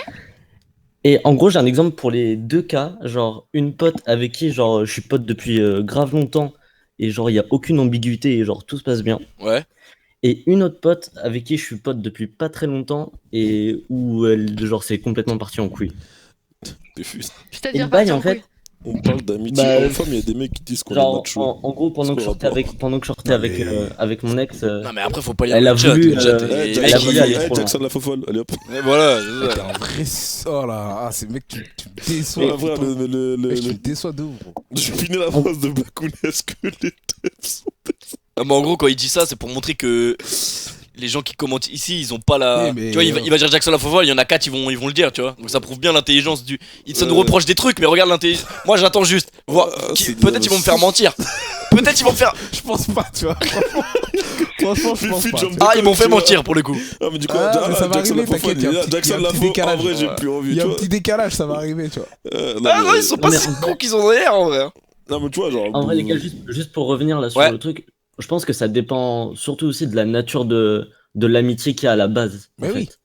Et en gros, j'ai un exemple pour les deux cas. Genre, une pote avec qui, genre, je suis pote depuis grave longtemps. Et genre, il y a aucune ambiguïté et genre, tout se passe bien. Ouais. Et une autre pote avec qui je suis pote depuis pas très longtemps. Et où elle, genre, c'est complètement parti en couille. C'est-à-dire parti en fait. On parle d'amitié homme-femme, il y a des mecs qui disent qu'on est macho. En gros, pendant que je sortais avec mon ex. Non, mais après, faut pas y elle a voulu. Elle a voulu aller trop loin. Jackson la fofolle, allez hop. Et voilà. Un vrai. Oh là, c'est mec, tu me déçois. Tu me déçois de ouf. Je finis la phrase de Blackoon, est-ce que les devs sont des. Ah, mais en gros, quand il dit ça, c'est pour montrer que. Les gens qui commentent ici, ils ont pas la. Tu vois, il va dire Jackson la fofolle, il y en a 4, ils vont le dire, tu vois. Donc ça prouve bien l'intelligence du. Ça nous reproche des trucs, mais regarde l'intelligence. Moi j'attends juste. Peut-être ils vont me faire mentir. Peut-être ils vont me faire. Je pense pas, tu vois. Franchement, je pense pas. Ah, ils m'ont fait mentir pour le coup. Ah, mais du coup, ça va arriver, t'inquiète. Jackson la fofolle, en vrai, j'ai plus envie. Il y a un petit décalage, ça va arriver, tu vois. Ah non, ils sont pas si cons qu'ils ont d'ailleurs en vrai. Non, mais tu vois, genre. En vrai, les gars, juste pour revenir là sur le truc, je pense que ça dépend surtout aussi de la nature de l'amitié qu'il y a à la base. Mais en fait.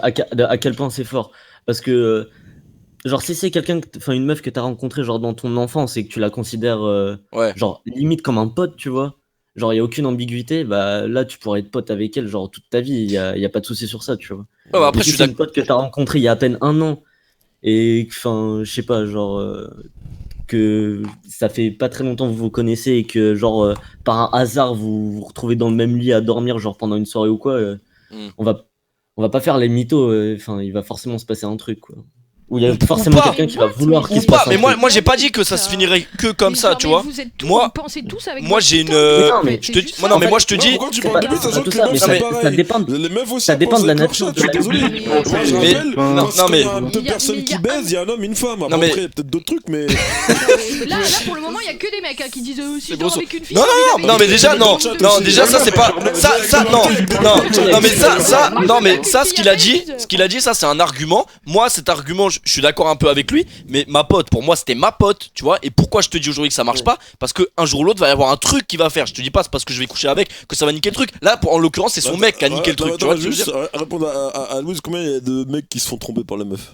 À quel point c'est fort. Parce que, genre, si c'est une meuf que t'as rencontrée genre dans ton enfance et que tu la considères genre limite comme un pote, tu vois, genre il y a aucune ambiguïté, bah là tu pourrais être pote avec elle genre toute ta vie, il y a pas de souci sur ça, tu vois. Ouais, après, si c'est une pote que t'as rencontrée il y a à peine 1 an et enfin, je sais pas, genre que ça fait pas très longtemps que vous vous connaissez et que genre par un hasard vous vous retrouvez dans le même lit à dormir genre pendant une soirée ou quoi, on va pas faire les mythos, enfin il va forcément se passer un truc quoi. Où il y a forcément quelqu'un qui va vouloir qu'il se passe un mais truc. moi j'ai pas dit que ça se finirait que comme ça, tu vois. Moi pensez tous avec moi j'ai une je te dis moi je te dis Pourquoi tu parles de lui, sachant que les meufs ça dépend les meufs aussi ça dépend de la nature de la non mais deux personnes qui baisent, il y a un homme et une femme. Après peut-être d'autres trucs mais là pour le moment il y a que des mecs qui disent aussi avec une fille. Non mais déjà non déjà ça c'est pas ça non mais ça ce qu'il a dit ça c'est un argument. Moi cet argument je suis d'accord un peu avec lui, mais ma pote, pour moi c'était ma pote, tu vois. Et pourquoi je te dis aujourd'hui que ça marche pas? Parce que un jour ou l'autre va y avoir un truc qui va faire. Je te dis pas c'est parce que je vais coucher avec que ça va niquer le truc. Là en l'occurrence c'est son mec qui a niqué le truc, tu vois. Juste répondre à Louise, combien il y a de mecs qui se font tromper par les meufs?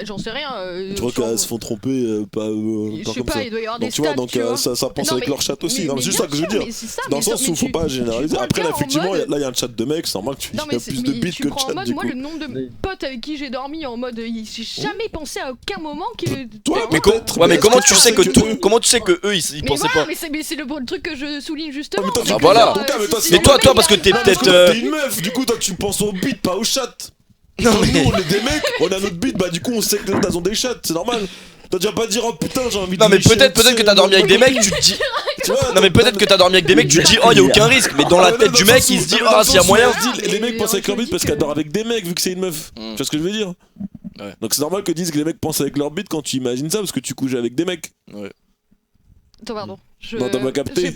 J'en sais rien. Tu vois qu'elles se font tromper pas je sais pas, il doit y avoir des stats, donc ça pense avec leur chat aussi. Non, c'est juste ça que je veux dire. Dans le sens où faut pas généraliser. Après là effectivement là il y a un chat de mecs, c'est normal que tu aies plus de bits que de chat du coup. Moi le nombre de potes avec qui j'ai dormi en mode j'ai jamais pensé à aucun moment que mais comment tu sais que eux ils pensaient pas? Mais c'est le truc que je souligne justement. Voilà. Mais toi parce que t'es peut-être une meuf, du coup toi tu penses au bit pas au chat. Non mais nous on est des mecs, on a notre bite, bah du coup on sait que les autres ont des chats, c'est normal. T'as déjà pas dire oh putain j'ai envie de. Non mais peut-être que t'as dormi avec des mecs, tu te dis. Non mais peut-être que t'as dormi avec des mecs, tu te dis oh y'a aucun risque, mais dans la tête du mec il se dit oh s'il y a moyen. Les mecs pensent avec leur bite parce qu'elle dort avec des mecs vu que c'est une meuf. Tu vois ce que je veux dire? Donc c'est normal que disent que les mecs pensent avec leur bite quand tu imagines ça parce que tu couches avec des mecs. Attends pardon. Non t'as pas capté.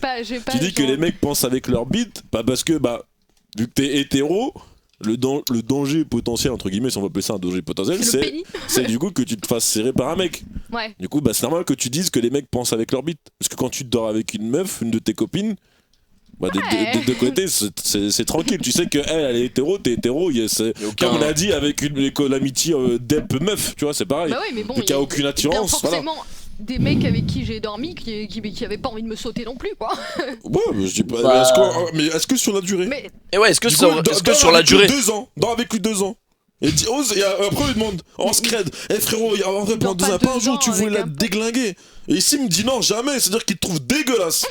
Tu dis que les mecs pensent avec leur bite, pas parce que bah vu que t'es hétéro. Le danger potentiel, entre guillemets, si on va appeler ça un danger potentiel, c'est du coup que tu te fasses serrer par un mec. Ouais. Du coup, c'est normal que tu dises que les mecs pensent avec leur bite. Parce que quand tu dors avec une meuf, une de tes copines, des deux côtés, c'est tranquille. Tu sais qu'elle, elle est hétéro, t'es hétéro. Comme on a dit avec l'amitié d'Ep meuf, tu vois, c'est pareil. Bah oui, mais bon, il n'y a aucune attirance. Forcément. Des mecs avec qui j'ai dormi qui avaient pas envie de me sauter non plus, quoi. Ouais, mais je dis pas. Mais est-ce que sur la durée Et ouais, est-ce que sur la durée 2 ans, dors avec lui 2 ans. Et après, il lui demande en scred, frérot, en vrai, pendant 2 ans, pas un jour, tu voulais la déglinguer. Et ici, il me dit non, jamais, c'est-à-dire qu'il te trouve dégueulasse.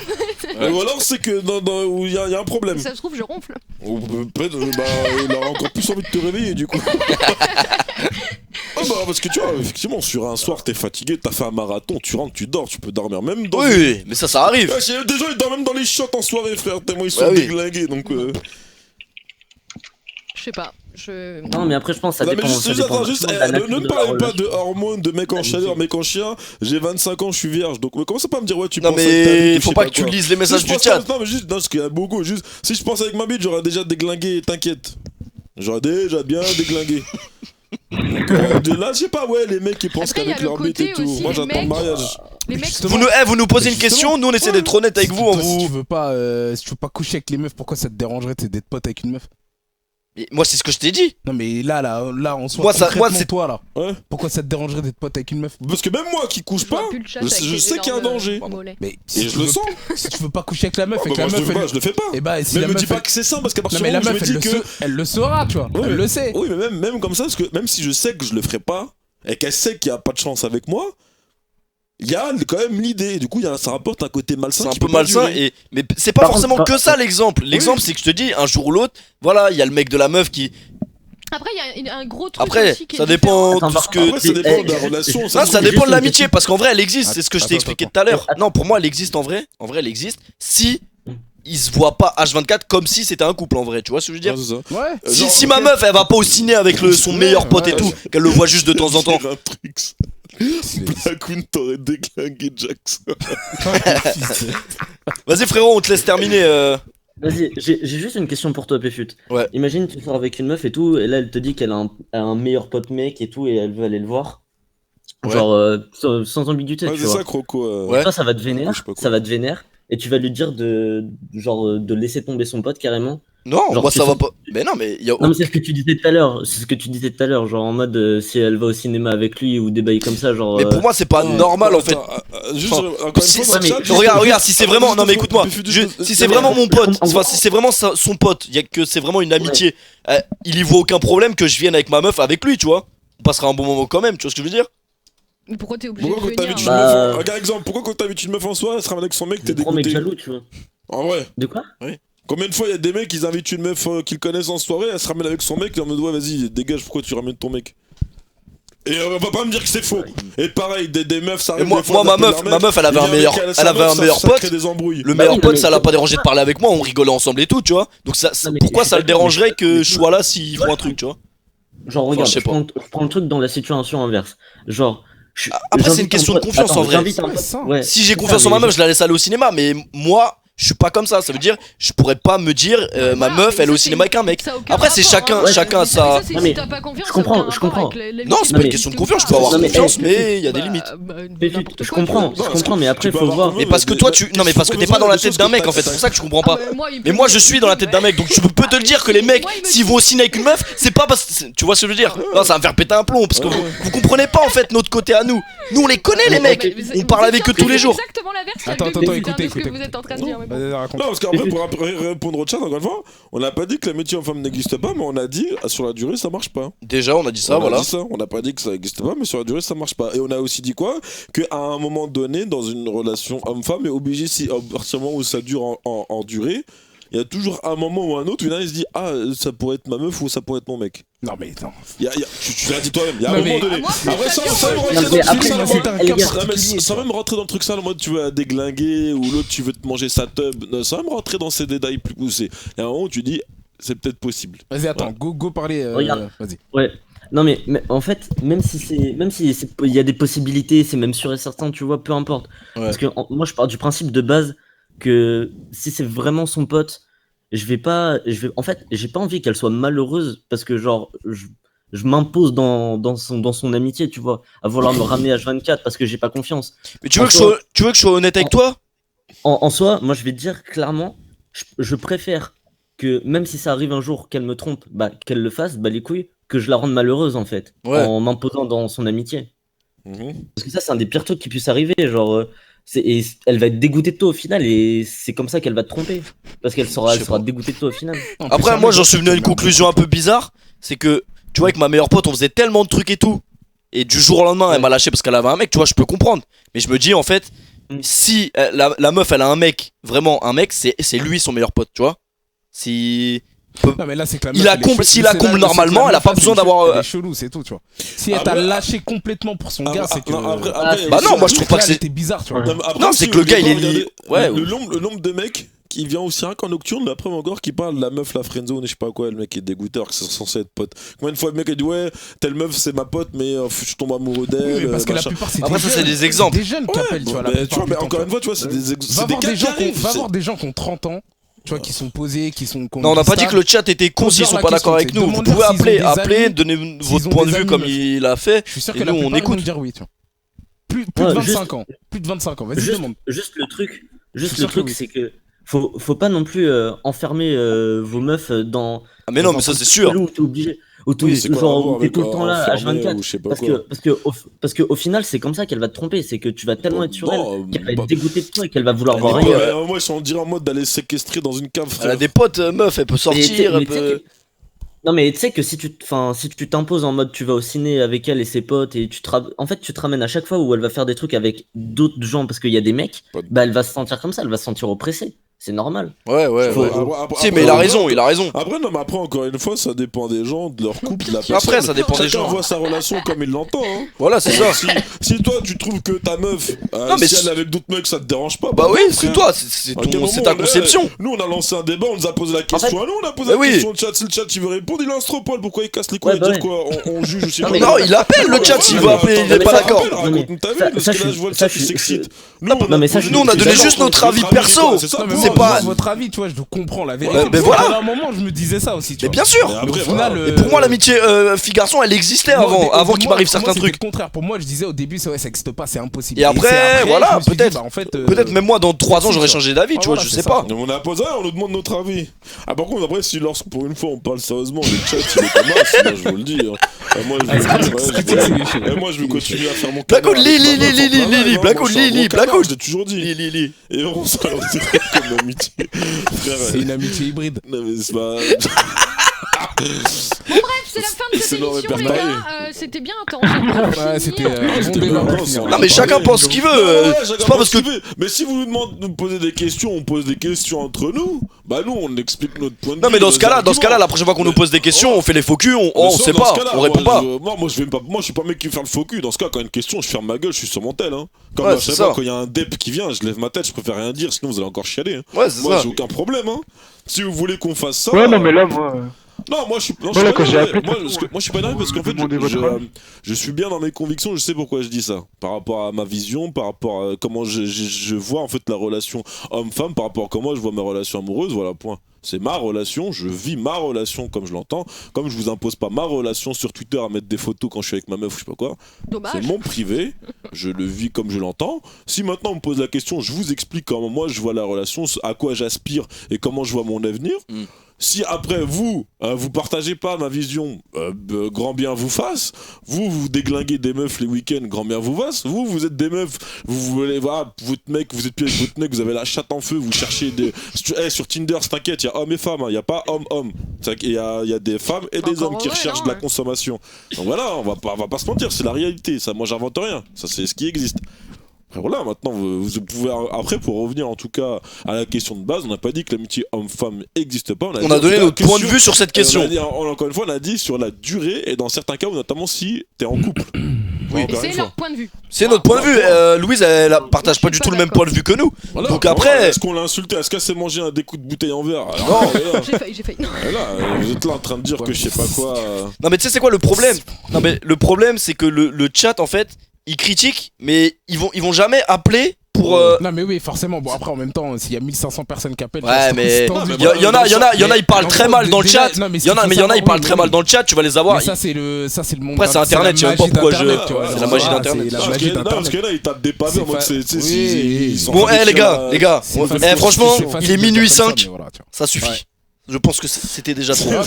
Ou alors, c'est que il y a un problème. Si ça se trouve, je ronfle. Ou peut-être, il a encore plus envie de te réveiller, du coup. Parce que tu vois, effectivement, sur un soir, t'es fatigué, t'as fait un marathon, tu rentres, tu dors, tu peux dormir même dans. Oui, mais ça arrive. Des gens, ils dorment même dans les chiottes en soirée, frère, tellement ils sont déglingués, donc. Je sais pas. Non, mais après, je pense que ça dépend. Ne parlez pas de hormones, de mec en chaleur, mec en chien. J'ai 25 ans, je suis vierge. Donc, commence pas à me dire, ouais, tu penses. Non, mais faut pas que tu lises les messages du chat. Non, mais juste, parce qu'il y a beaucoup. Juste, si je pense avec ma bite, j'aurais déjà déglingué, t'inquiète. J'aurais déjà bien déglingué. Donc, là, je sais pas, ouais, les mecs qui pensent qu'avec leur bite et tout. Moi, j'attends le mariage. Vous nous posez une question, nous on essaie d'être honnête avec vous. Si tu veux pas coucher avec les meufs, pourquoi ça te dérangerait d'être pote avec une meuf? Moi, c'est ce que je t'ai dit. Non, mais là, on se voit c'est toi là. Ouais. Pourquoi ça te dérangerait d'être pote avec une meuf? Parce que même moi qui couche pas, je sais qu'il y a un danger. Mais si je le sens. Si tu veux pas coucher avec la meuf, je le fais pas. Et bah, si mais la me meuf, dis pas que c'est ça, parce qu'à partir du moment où je me dis que. Elle le saura, tu vois. Elle le sait. Oui, mais même comme ça, parce que même si je sais que je le ferai pas, et qu'elle sait qu'il y a pas de chance avec moi. Il y a quand même l'idée, du coup ça rapporte un côté malsain. C'est un peu malsain, mais c'est pas forcément que ça l'exemple. L'exemple c'est que je te dis, un jour ou l'autre, voilà, il y a le mec de la meuf qui. Après, il y a un gros truc. Après, aussi qui ça est dépend différent. de ce que. Après, ça dépend de la relation. Ça dépend de l'amitié, parce qu'en vrai elle existe, c'est ce que je t'ai expliqué tout à l'heure. Non, pour moi elle existe en vrai. En vrai elle existe. Si ils se voient pas H24 comme si c'était un couple en vrai, tu vois ce que je veux dire? Ouais, si ma meuf elle va pas au ciné avec son meilleur pote et tout, qu'elle le voit juste de temps en temps. Blackwood t'aurait déglingué Jackson. Vas-y frérot, on te laisse terminer. Vas-y, j'ai juste une question pour toi, Péfut. Ouais. Imagine, tu sors avec une meuf et tout, et là elle te dit qu'elle a un meilleur pote mec et tout, et elle veut aller le voir. Ouais. Genre, sans ambiguïté, tu c'est vois. ça, Croco. Ouais. Toi, ça va te vénère, et tu vas lui dire de laisser tomber son pote carrément. Non, genre, moi ça va pas. Mais non, mais non, mais c'est ce que tu disais tout à l'heure. Genre en mode si elle va au cinéma avec lui ou des bails comme ça, genre. Mais pour moi, c'est pas normal en fait. Juste, regarde, si c'est vraiment. Non, mais écoute-moi. Si c'est vraiment mon pote, si c'est vraiment son pote, que c'est vraiment une amitié, il y voit aucun problème que je vienne avec ma meuf avec lui, tu vois. On passera un bon moment quand même, tu vois ce que je veux dire? Mais pourquoi t'es obligé de venir? Regarde, exemple, pourquoi quand t'invites une meuf en soirée, elle sera avec son mec, t'es dégoûté? dégoûté. Jaloux, tu vois. En vrai. De quoi? Oui. Combien de fois il y a des mecs, ils invitent une meuf qu'ils connaissent en soirée, elle se ramène avec son mec, et en mode ouais, vas-y, dégage, pourquoi tu ramènes ton mec? Et on va pas me dire que c'est faux. Et pareil, des meufs, ça arrive. Moi, ma meuf, elle avait un meilleur pote. Le meilleur pote, ça l'a pas dérangé de parler avec moi, on rigolait ensemble et tout, tu vois. Donc pourquoi ça le dérangerait que je sois là s'ils font un truc, tu vois? Genre, regarde, je prends le truc dans la situation inverse. Genre. Après, c'est une question de confiance en vrai. Si j'ai confiance en ma meuf, je la laisse aller au cinéma, mais moi. Je suis pas comme ça veut dire je pourrais pas me dire ma meuf elle est au cinéma avec un mec. Après c'est chacun ça. Je comprends. Non, c'est pas une question de confiance, je peux avoir confiance mais il y a des limites. Je comprends mais après faut voir. Mais parce que toi parce que t'es pas dans la tête d'un mec en fait, c'est pour ça que je comprends pas. Mais moi je suis dans la tête d'un mec donc je peux te le dire que les mecs s'ils vont au ciné avec une meuf, c'est pas parce que tu vois ce que je veux dire. Non, ça va me faire péter un plomb parce que vous comprenez pas en fait notre côté à nous. Nous on les connaît les mecs, on parle avec eux tous les jours. Exactement l'inverse. Attends, écoutez. Vous êtes en train de dire. Non, parce qu'après, pour répondre au chat, encore une fois, on n'a pas dit que l'amitié homme-femme n'existe pas, mais on a dit sur la durée ça marche pas. Déjà, on a dit ça, voilà. On n'a pas dit que ça n'existe pas, mais sur la durée ça marche pas. Et on a aussi dit quoi? Qu'à un moment donné, dans une relation homme-femme, est obligé, si à partir du moment où ça dure en durée, il y a toujours un moment ou un autre où il se dit ah, ça pourrait être ma meuf ou ça pourrait être mon mec. Non, mais non. Tu l'as dit toi-même, il y a un moment donné. Après, sans même rentrer dans le truc ça, en mode tu veux la déglinguer ou l'autre tu veux te manger sa tub, sans même rentrer dans ces détails plus poussés. Il y a un moment où tu dis c'est peut-être possible. Vas-y, attends, go parler. Vas-y. Ouais. Non mais en fait, même si il y a des possibilités, c'est même sûr et certain, tu vois, peu importe. Parce que moi je pars du principe de base que si c'est vraiment son pote en fait, j'ai pas envie qu'elle soit malheureuse parce que genre je m'impose dans son amitié, tu vois, à vouloir me ramener H24 parce que j'ai pas confiance. Mais tu veux que je sois honnête avec toi? En soi, moi je vais te dire clairement, je préfère que même si ça arrive un jour qu'elle me trompe, bah qu'elle le fasse, bah les couilles, que je la rende malheureuse en fait, en m'imposant dans son amitié. Parce que ça c'est un des pires trucs qui puisse arriver, genre et elle va être dégoûtée de toi au final et c'est comme ça qu'elle va te tromper parce qu'elle sera dégoûtée de toi au final. Après moi j'en suis venu à une conclusion un peu bizarre, c'est que tu vois avec ma meilleure pote on faisait tellement de trucs et tout, et du jour au lendemain elle m'a lâché parce qu'elle avait un mec, tu vois, je peux comprendre, mais je me dis en fait si la meuf elle a un mec, vraiment un mec, c'est lui son meilleur pote, tu vois. Si non mais là c'est que la meuf, s'il la comble normalement, elle a pas besoin d'avoir. Elle est chelou, c'est tout, tu vois. Si elle t'a lâché complètement pour son gars, c'est que. Bah non, moi je trouve pas que c'était bizarre, tu vois. Non, c'est que le gars il est lié. Ouais. Le nombre de mecs qui vient aussi rien qu'en nocturne, l'après encore qui parle de la meuf, la friendzone et je sais pas quoi, le mec est dégoûté alors que c'est censé être pote. Combien de fois le mec a dit ouais, telle meuf c'est ma pote mais je tombe amoureux d'elle. Oui, parce que la plupart c'est après ça c'est des exemples. Des jeunes qui appellent, tu vois. Mais encore une fois, tu vois, c'est des exemples. Va voir des gens qui ont 30 ans. Tu vois, qui sont posés, qui sont. Non, on n'a pas dit que le chat était con s'ils sont pas d'accord avec nous. Vous pouvez appeler, donner votre point de vue comme il a fait. Je suis sûr que nous on écoute. Dire oui, tu vois. Plus de 25 ans. Plus de 25 ans, vas-y, demande. Juste le truc, c'est que faut pas non plus enfermer vos meufs dans. Ah, mais non, mais ça c'est sûr. T'es obligé. Ou t'es tout le temps là, H24. Parce que au final, c'est comme ça qu'elle va te tromper. C'est que tu vas tellement être sur elle qu'elle va être dégoûtée de toi et qu'elle va vouloir voir ailleurs. Moi, on dirait en mode d'aller séquestrer dans une cave. Elle a des potes, meuf, elle peut sortir. Non mais tu sais que si tu t'imposes en mode tu vas au ciné avec elle et ses potes et en fait tu te ramènes à chaque fois où elle va faire des trucs avec d'autres gens parce qu'il y a des mecs, bah elle va se sentir comme ça, elle va se sentir oppressée. C'est normal. Ouais. Si, mais il a raison. Après, non, mais après, encore une fois, ça dépend des gens, de leur couple, de la personne. Après, ça dépend des gens. Chacun voit sa relation comme il l'entend. Hein. Voilà, c'est ça. Si toi, tu trouves que ta meuf, si elle est avec d'autres mecs, ça te dérange pas. Bah oui, c'est toi, c'est ta conception. Nous, on a lancé un débat, on nous a posé la question à nous, on a posé la question au chat. Si le chat, il veut répondre, il lance trop poil. Pourquoi il casse les couilles et dire quoi on juge aussi. Non, il appelle le chat s'il veut appeler, il est pas d'accord. Raconte-nous ta vie, parce que là, je vois le chat qui s'excite. Nous, on a donné juste notre avis perso. C'est pas votre avis. Tu vois, je comprends la vérité. Mais voilà. À un moment, je me disais ça aussi. Mais bien sûr. Et pour moi, l'amitié fille-garçon, elle existait avant qu'il m'arrive certains trucs. Au contraire, pour moi, je disais au début, ça n'existe pas, c'est impossible. Et après, voilà, peut-être même moi dans 3 ans, j'aurais changé d'avis, tu vois, je sais pas. On a posé, on nous demande notre avis. Ah, par contre, après, si lorsque pour une fois on parle sérieusement, le chat, il est comme ça, moi je vous le dis. Moi, je vais continuer à faire mon Blackout, Lili, Blackout, je l'ai toujours dit. Lili. Et on s'en comme amitié. C'est une amitié hybride. Non mais c'est pas. Bon bref, c'est la fin de cette émission les gars, c'était bien intense. Ouais, c'était non mais chacun pense ce qu'il veut. C'est pas parce que mais si vous nous demandez de nous poser des questions, on pose des questions entre nous. Bah nous on explique notre point de vue. Non mais dans ce cas-là, la prochaine fois qu'on nous pose des questions, on fait les faux culs, on sait pas, on répond pas. Moi je suis pas mec qui fait le faux cul. Dans ce cas, quand il y a une question, je ferme ma gueule, je suis sur mon tel. Comme moi, je sais pas, quand il y a un dep qui vient, je lève ma tête, je préfère rien dire, sinon vous allez encore chialer. Ouais, c'est ça. Moi j'ai aucun problème. Si vous voulez qu'on fasse ça. Ouais, non mais là moi. Non, moi je suis pas énervé parce qu'en fait je suis bien dans mes convictions, je sais pourquoi je dis ça. Par rapport à ma vision, par rapport à comment je vois en fait la relation homme-femme, par rapport à comment je vois mes relations amoureuses, voilà, point. C'est ma relation, je vis ma relation comme je l'entends. Comme je vous impose pas ma relation sur Twitter à mettre des photos quand je suis avec ma meuf ou je sais pas quoi. Dommage. C'est mon privé, je le vis comme je l'entends. Si maintenant on me pose la question, je vous explique comment moi je vois la relation, à quoi j'aspire et comment je vois mon avenir. Si après vous partagez pas ma vision, grand bien vous fasse. Vous déglinguez des meufs les week-ends, grand bien vous fasse. Vous êtes des meufs, vous voulez voir votre mec, vous êtes plus avec votre mec, vous avez la chatte en feu, vous cherchez des. Sur Tinder, t'inquiète, il y a hommes et femmes, il y a pas homme-homme. Il y a des femmes et des hommes qui recherchent de la consommation. Donc voilà, on va pas se mentir, c'est la réalité. Ça, moi j'invente rien. Ça c'est ce qui existe. Après voilà, maintenant vous pouvez après pour revenir en tout cas à la question de base, on n'a pas dit que l'amitié homme-femme n'existe pas. On a donné notre point de vue sur cette question. Encore une fois, on a dit sur la durée et dans certains cas, notamment si t'es en couple. Oui, et c'est leur point de vue. C'est notre point de vue. Louise, elle partage pas du tout le même point de vue que nous. Voilà, donc après, est-ce qu'on l'a insulté? Est-ce qu'elle s'est mangé un des coups de bouteille en verre? Non, j'ai failli. Voilà, vous êtes là en train de dire que je sais pas quoi. Non mais tu sais c'est quoi le problème? Non mais le problème c'est que le chat en fait ils critiquent, mais ils vont jamais appeler Non mais oui forcément bon après en même temps s'il y a 1500 personnes qui appellent ouais mais il y en a ils parlent très mal dans le chat il y en a ils parlent très mal dans le chat tu vas les avoir mais ça c'est le monde après c'est internet je sais même pas pourquoi c'est la magie d'internet parce que là ils tapent des pavés en mode bon les gars franchement il est minuit 5 ça suffit. Je pense que c'était déjà trop. Voilà.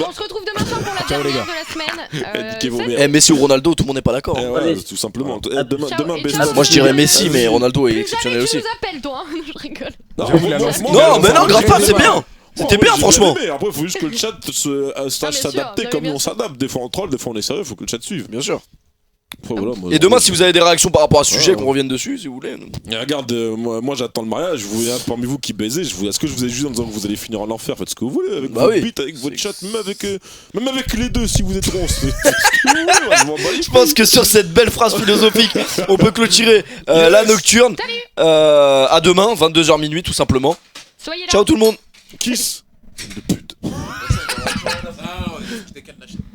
On se retrouve demain soir pour la dernière de la semaine. Messi ou Ronaldo, tout le monde n'est pas d'accord. Tout simplement. Demain, moi je dirais Messi, mais Ronaldo est exceptionnel aussi. Tu nous appelles, toi. Je rigole. Non, mais non, grave pas, c'est bien. C'était bien, franchement. Après, il faut juste que le chat sache s'adapter comme on s'adapte. Des fois on troll, des fois on est sérieux, il faut que le chat suive. Bien sûr. Et demain, si vous avez des réactions par rapport à ce sujet, qu'on revienne dessus, si vous voulez. Et regarde, moi j'attends le mariage. Il y a parmi vous qui baisez. Est-ce que je vous ai juste en disant que vous allez finir en enfer? Faites ce que vous voulez avec votre bite, avec votre chat, même avec les deux si vous êtes ronces. Je pense que sur cette belle phrase philosophique, on peut clôturer la nocturne. À demain, 22h minuit, tout simplement. Soyez là. Ciao tout le monde. Kiss.